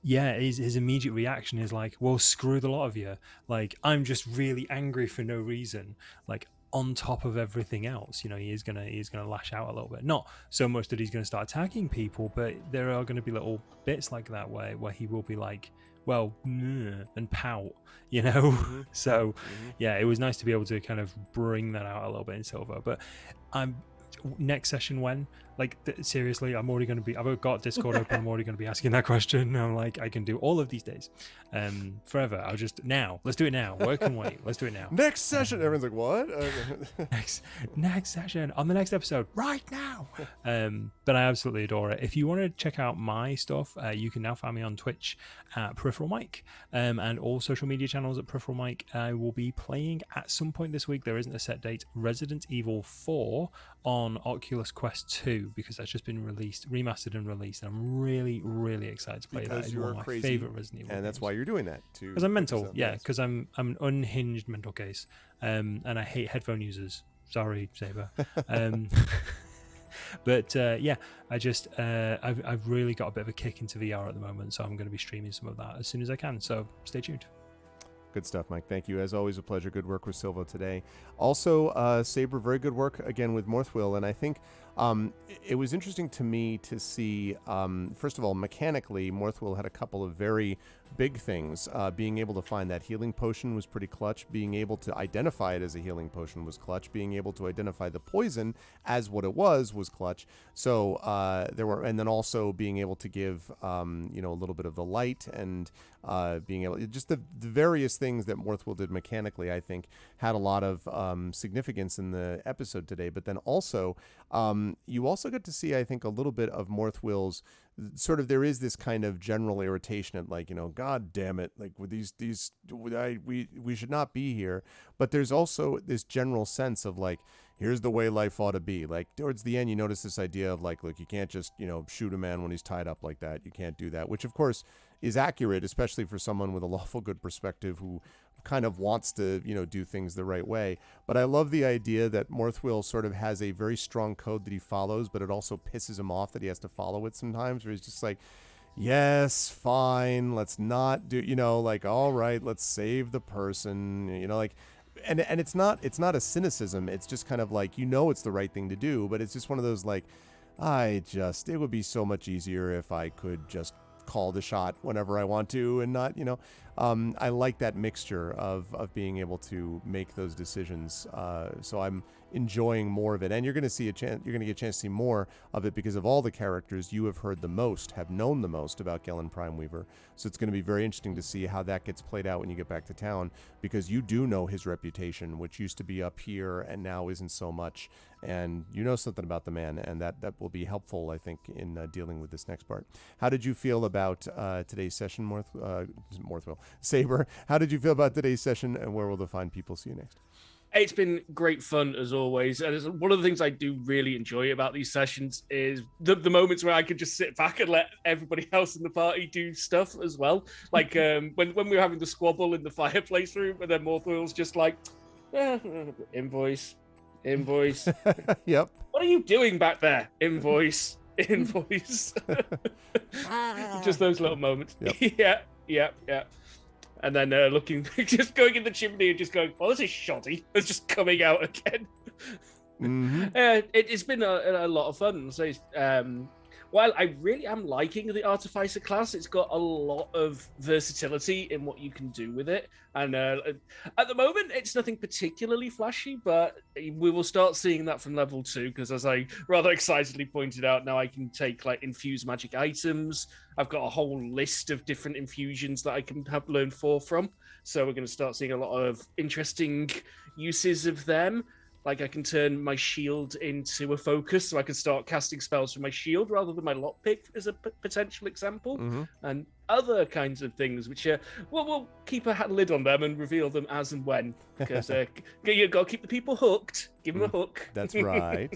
yeah, his immediate reaction is like, well, screw the lot of you. Like, I'm just really angry for no reason. Like, on top of everything else, he is gonna lash out a little bit. Not so much that he's gonna start attacking people, but there are gonna be little bits like that where he will be like, well, and pout, So yeah, it was nice to be able to kind of bring that out a little bit in Silvo. But next session when, like, seriously, I've got Discord open, I'm already going to be asking that question. I'm like, I can do all of these days forever. Let's do it now. Where can wait? Let's do it now. Next session. Everyone's like, what? next session on the next episode right now. But I absolutely adore it. If you want to check out my stuff, you can now find me on Twitch at Peripheral Mike, and all social media channels at Peripheral Mike. I will be playing at some point this week, there isn't a set date, Resident Evil 4 on Oculus Quest 2. 2 because that's just been remastered and released, and I'm really, really excited to play that. Because It's you're one of my crazy, favorite Resident Evil and that's games. why you're doing that too. Because I'm mental, because I'm an unhinged mental case, and I hate headphone users. Sorry, Saber. But I just I've really got a bit of a kick into VR at the moment, so I'm going to be streaming some of that as soon as I can. So stay tuned. Good stuff, Mike. Thank you. As always, a pleasure. Good work with Silva today. Also, Saber, very good work again with Morthwill. And I think it was interesting to me to see, first of all, mechanically, Morthwill had a couple of very big things. Being able to find that healing potion was pretty clutch. Being able to identify it as a healing potion was clutch. Being able to identify the poison as what it was clutch. So and then also being able to give, a little bit of the light and being able, just the various things that Morthwill did mechanically, I think, had a lot of significance in the episode today. But then also, you also get to see, I think, a little bit of Morthwill's sort of, there is this kind of general irritation at, like, God damn it, like, with we should not be here. But there's also this general sense of, like, here's the way life ought to be. Like, towards the end, you notice this idea of, like, look, you can't just, shoot a man when he's tied up like that. You can't do that, which of course is accurate, especially for someone with a lawful good perspective who kind of wants to, do things the right way. But I love the idea that Morthwill sort of has a very strong code that he follows, but it also pisses him off that he has to follow it sometimes, where he's just like, yes, fine, let's not do, like, all right, let's save the person, like, and it's not a cynicism. It's just kind of like, it's the right thing to do, but it's just one of those, like, it would be so much easier if I could just call the shot whenever I want to and not, I like that mixture of being able to make those decisions. So I'm enjoying more of it, and you're going to get a chance to see more of it because of all the characters you have heard the most, have known the most about Gellin Primeweaver. So it's going to be very interesting to see how that gets played out when you get back to town, because you do know his reputation, which used to be up here and now isn't so much, and you know something about the man, and that will be helpful, I think, in dealing with this next part. How did you feel about today's session, Morthwill? Saber, how did you feel about today's session, and where will the fine people see you next? It's been great fun as always, and it's one of the things I do really enjoy about these sessions is the moments where I can just sit back and let everybody else in the party do stuff as well. Like when we were having the squabble in the fireplace room, and then Morthwill's just like, invoice. Yep. What are you doing back there? Invoice. Just those little moments. Yep. Yeah. And then just going in the chimney and just going, oh, this is shoddy. It's just coming out again. Mm-hmm. It's been a lot of fun. So while I really am liking the Artificer class, it's got a lot of versatility in what you can do with it. And at the moment, it's nothing particularly flashy, but we will start seeing that from level 2, because as I rather excitedly pointed out, now I can take like infused magic items. I've got a whole list of different infusions that I can have learned 4 from. So we're going to start seeing a lot of interesting uses of them. Like, I can turn my shield into a focus, so I can start casting spells from my shield rather than my lockpick, as a potential example. Mm-hmm. And other kinds of things, which we'll keep a lid on them and reveal them as and when. Because you got to keep the people hooked. Give them a hook. That's right.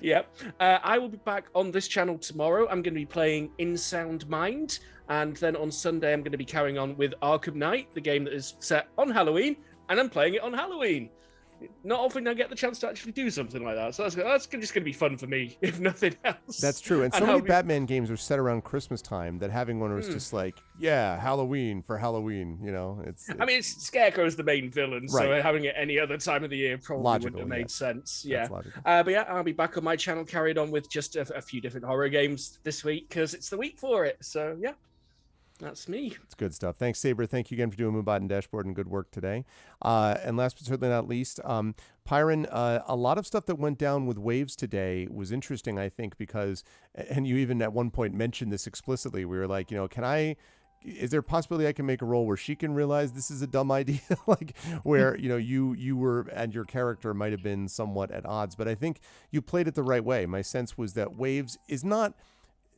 Yep. I will be back on this channel tomorrow. I'm going to be playing In Sound Mind. And then on Sunday, I'm going to be carrying on with Arkham Knight, the game that is set on Halloween. And I'm playing it on Halloween. Not often I get the chance to actually do something like that, so that's just going to be fun for me, if nothing else. That's true, and so many Batman games are set around Christmas time that having one where it's just like, Halloween for Halloween, I mean, Scarecrow's the main villain, right. So having it any other time of the year probably wouldn't have made sense. Yeah, but I'll be back on my channel, carried on with just a few different horror games this week because it's the week for it. So yeah. That's me. It's good stuff. Thanks, Saber. Thank you again for doing Moonbot and Dashboard, and good work today. And last but certainly not least, Pyron, a lot of stuff that went down with Waves today was interesting, I think, because, and you even at one point mentioned this explicitly, we were like, is there a possibility I can make a role where she can realize this is a dumb idea? Like where, you were, and your character might have been somewhat at odds, but I think you played it the right way. My sense was that Waves is not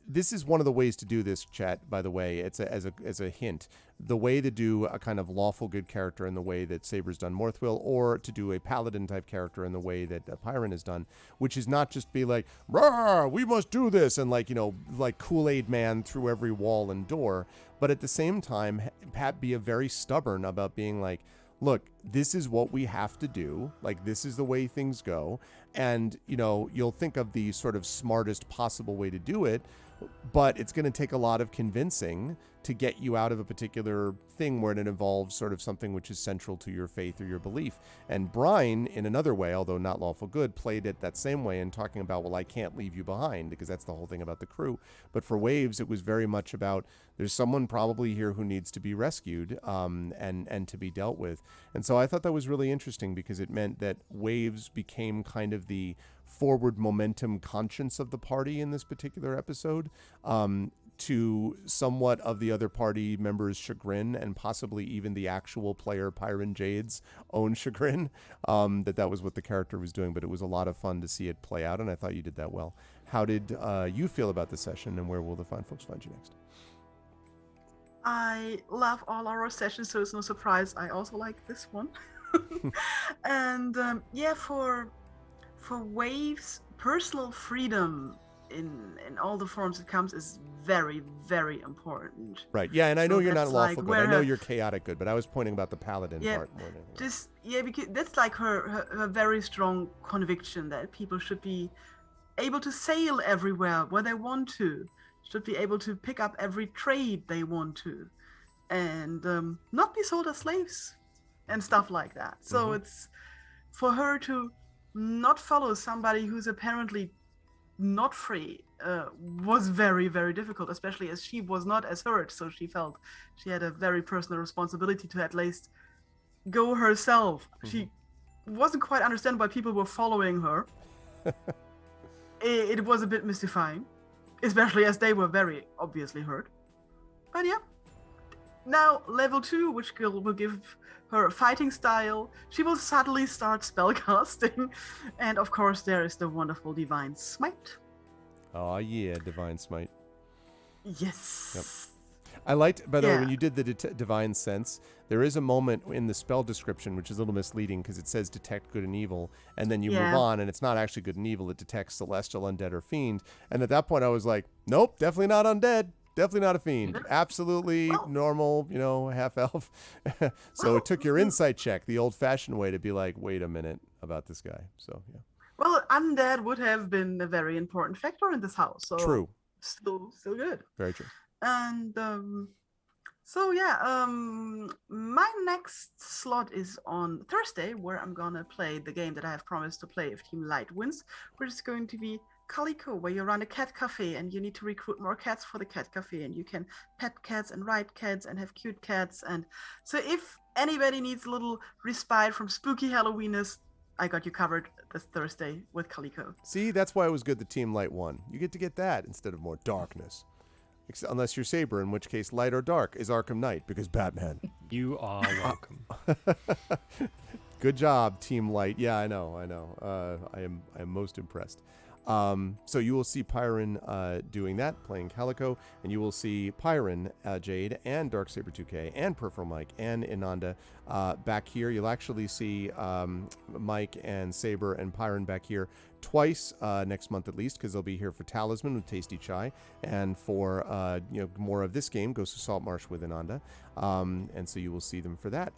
this is one of the ways to do this, chat, by the way. It's as a hint. The way to do a kind of lawful good character in the way that Saber's done Morthwill, or to do a paladin type character in the way that Pyron has done, which is not just be like, "Rah, we must do this," and like, like Kool-Aid Man through every wall and door, but at the same time, be a very stubborn about being like, look, this is what we have to do. Like, this is the way things go. And, you'll think of the sort of smartest possible way to do it, but it's going to take a lot of convincing to get you out of a particular thing where it involves sort of something which is central to your faith or your belief. And Brine, in another way, although not lawful good, played it that same way and talking about, well, I can't leave you behind, because that's the whole thing about the crew. But for Waves, it was very much about there's someone probably here who needs to be rescued and to be dealt with. And so I thought that was really interesting, because it meant that Waves became kind of the forward momentum conscience of the party in this particular episode, to somewhat of the other party members' chagrin, and possibly even the actual player Pyron Jade's own chagrin, that was what the character was doing. But it was a lot of fun to see it play out, and I thought you did that well. How did you feel about the session, and where will the fine folks find you next? I love all our sessions, so it's no surprise I also like this one. And for Waves, personal freedom in all the forms it comes is very, very important. Right. Yeah, and I know you're not lawful good. I know her, you're chaotic good, but I was pointing about the paladin part more than because that's like her very strong conviction that people should be able to sail everywhere where they want to, should be able to pick up every trade they want to, and not be sold as slaves and stuff like that. So it's for her to not follow somebody who's apparently not free was very, very difficult, especially as she was not as hurt, so she felt she had a very personal responsibility to at least go herself. She wasn't quite understand why people were following her. It was a bit mystifying, especially as they were very obviously hurt. But yeah, now level 2, which will give her fighting style. She will suddenly start spellcasting, and of course there is the wonderful Divine Smite. Oh yeah, Divine Smite. Yes. Yep. I liked, by the way, when you did the Divine Sense, there is a moment in the spell description which is a little misleading, because it says detect good and evil, and then you move on, and it's not actually good and evil. It detects celestial, undead, or fiend. And at that point I was like, nope, definitely not undead. Definitely not a fiend. Absolutely normal, half elf. So it took your insight check, the old-fashioned way, to be like, wait a minute about this guy. So yeah. Well, undead would have been a very important factor in this house. So true. Still good. Very true. And my next slot is on Thursday, where I'm gonna play the game that I have promised to play if Team Light wins, which is going to be Calico, where you run a cat cafe and you need to recruit more cats for the cat cafe, and you can pet cats and ride cats and have cute cats. And so if anybody needs a little respite from spooky Halloweeners, I got you covered this Thursday with Calico. See, that's why it was good the Team Light won. You get to get that instead of more darkness. Unless you're Saber, in which case light or dark is Arkham Knight, because Batman. You are welcome. Good job, Team Light. Yeah, I know. I am most impressed. So you will see Pyron doing that, playing Calico, and you will see Pyron, Jade, and Darksaber 2K, and Peripheral Mike, and Inanda back here. You'll actually see Mike and Saber and Pyron back here twice next month at least, because they'll be here for Talisman with Tasty Chai, and for more of this game, Ghost of Saltmarsh with Inanda, and so you will see them for that,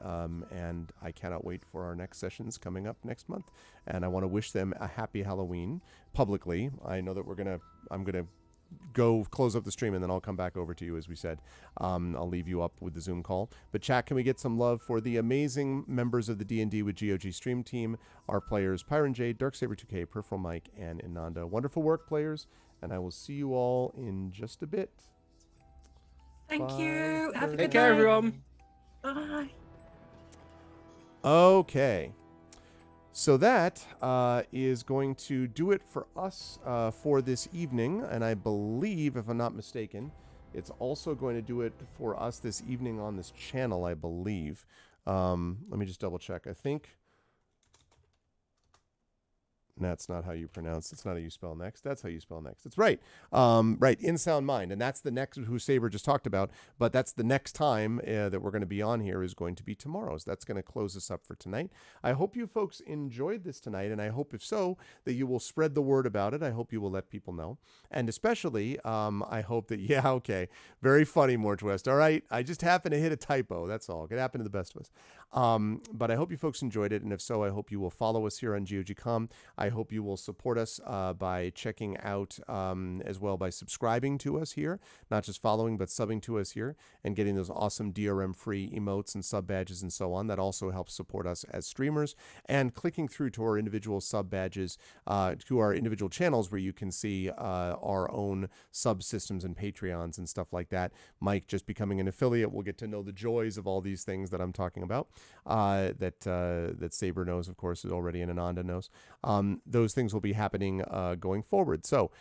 and I cannot wait for our next sessions coming up next month, and I want to wish them a happy Halloween publicly. I know that I'm gonna go close up the stream, and then I'll come back over to you, as we said. I'll leave you up with the Zoom call. But chat, can we get some love for the amazing members of the D&D with GOG stream team, our players, Pyron Jade, Darksaber 2K, Peripheral Mike, and Inanda. Wonderful work, players, and I will see you all in just a bit. Thank Bye. you. Have a good Take care, night. everyone. Bye. Okay. So that is going to do it for us for this evening, and I believe, if I'm not mistaken, it's also going to do it for us this evening on this channel, I believe. Let me just double check. I think That's not how you pronounce. That's not how you spell next. That's how you spell next. That's right. Right. In Sound Mind. And that's the next, who Saber just talked about. But that's the next time that we're going to be on here is going to be tomorrow. So that's going to close us up for tonight. I hope you folks enjoyed this tonight. And I hope, if so, that you will spread the word about it. I hope you will let people know. And especially, I hope that, yeah, okay. Very funny, Mortwest. All right. I just happened to hit a typo. That's all. It could happen to the best of us. But I hope you folks enjoyed it. And if so, I hope you will follow us here on GOG.com. I hope you will support us by checking out as well by subscribing to us here, not just following, but subbing to us here and getting those awesome DRM-free emotes and sub badges and so on. That also helps support us as streamers. And clicking through to our individual sub badges, to our individual channels where you can see our own subsystems and Patreons and stuff like that. Mike just becoming an affiliate will get to know the joys of all these things that I'm talking about. That Saber knows, of course, is already, and Ananda knows. Those things will be happening going forward. So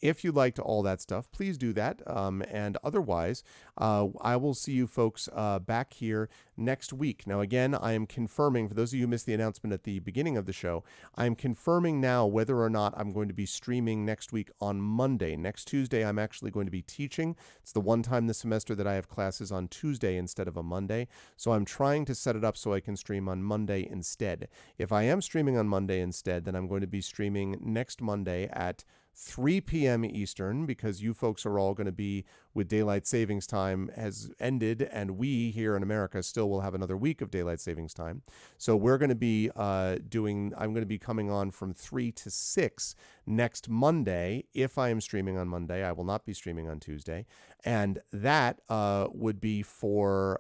if you liked all that stuff, please do that. And otherwise, I will see you folks back here next week. Now, again, I am confirming, for those of you who missed the announcement at the beginning of the show, I am confirming now whether or not I'm going to be streaming next week on Monday. Next Tuesday, I'm actually going to be teaching. It's the one time this semester that I have classes on Tuesday instead of a Monday. So I'm trying to set it up so I can stream on Monday instead. If I am streaming on Monday instead, then I'm going to be streaming next Monday at 3 p.m. Eastern, because you folks are all going to be with daylight savings time has ended, and we here in America still will have another week of daylight savings time. So we're going to be I'm going to be coming on from 3 to 6 next Monday. If I am streaming on Monday, I will not be streaming on Tuesday. And that would be for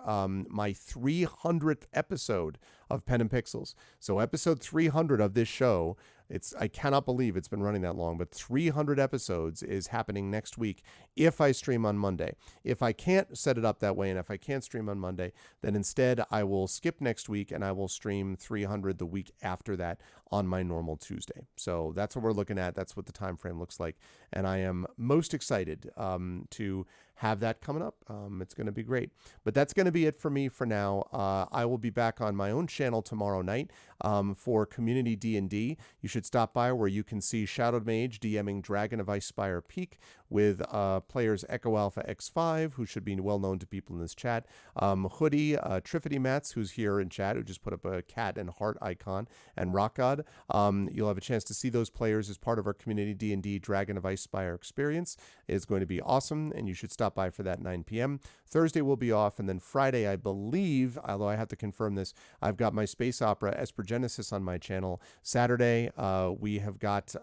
my 300th episode of Pen and Pixels. So episode 300 of this show, I cannot believe it's been running that long, but 300 episodes is happening next week if I stream on Monday. If I can't set it up that way, and if I can't stream on Monday, then instead I will skip next week and I will stream 300 the week after that on my normal Tuesday. So that's what we're looking at. That's what the time frame looks like. And I am most excited to have that coming up. It's going to be great. But that's going to be it for me for now. I will be back on my own channel tomorrow night for Community D&D. You should stop by where you can see Shadowed Mage DMing Dragon of Icespire Peak with players Echo Alpha X5, who should be well known to people in this chat. Hoodie, Triffity Mats, who's here in chat, who just put up a cat and heart icon, and Rock God. You'll have a chance to see those players as part of our Community D&D Dragon of Icespire experience. It's going to be awesome, and you should stop by for that 9 p.m. Thursday will be off, and then Friday, I believe, although I have to confirm this, I've got my space opera Esper Genesis on my channel. Saturday, we have got,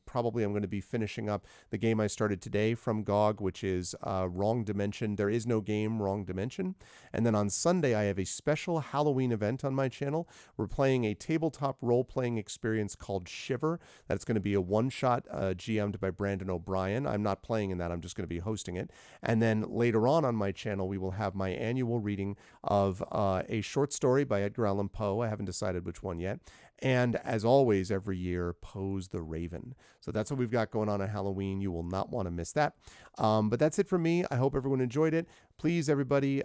probably I'm going to be finishing up the game I started today from GOG, which is Wrong Dimension. There is no game, Wrong Dimension. And then on Sunday, I have a special Halloween event on my channel. We're playing a tabletop role-playing experience called Shiver. That's going to be a one-shot GM'd by Brandon O'Brien. I'm not playing in that. I'm just going to be hosting it. And then later on my channel, we will have my annual reading of a short story by Edgar Allan Poe. I haven't decided which one yet. And as always, every year, Poe's The Raven. So that's what we've got going on Halloween. You will not want to miss that. But that's it for me. I hope everyone enjoyed it. Please, everybody,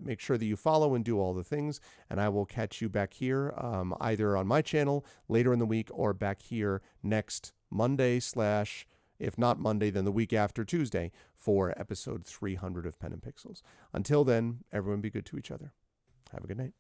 make sure that you follow and do all the things. And I will catch you back here, either on my channel later in the week or back here next Monday / if not Monday, then the week after Tuesday for episode 300 of Pen and Pixels. Until then, everyone be good to each other. Have a good night.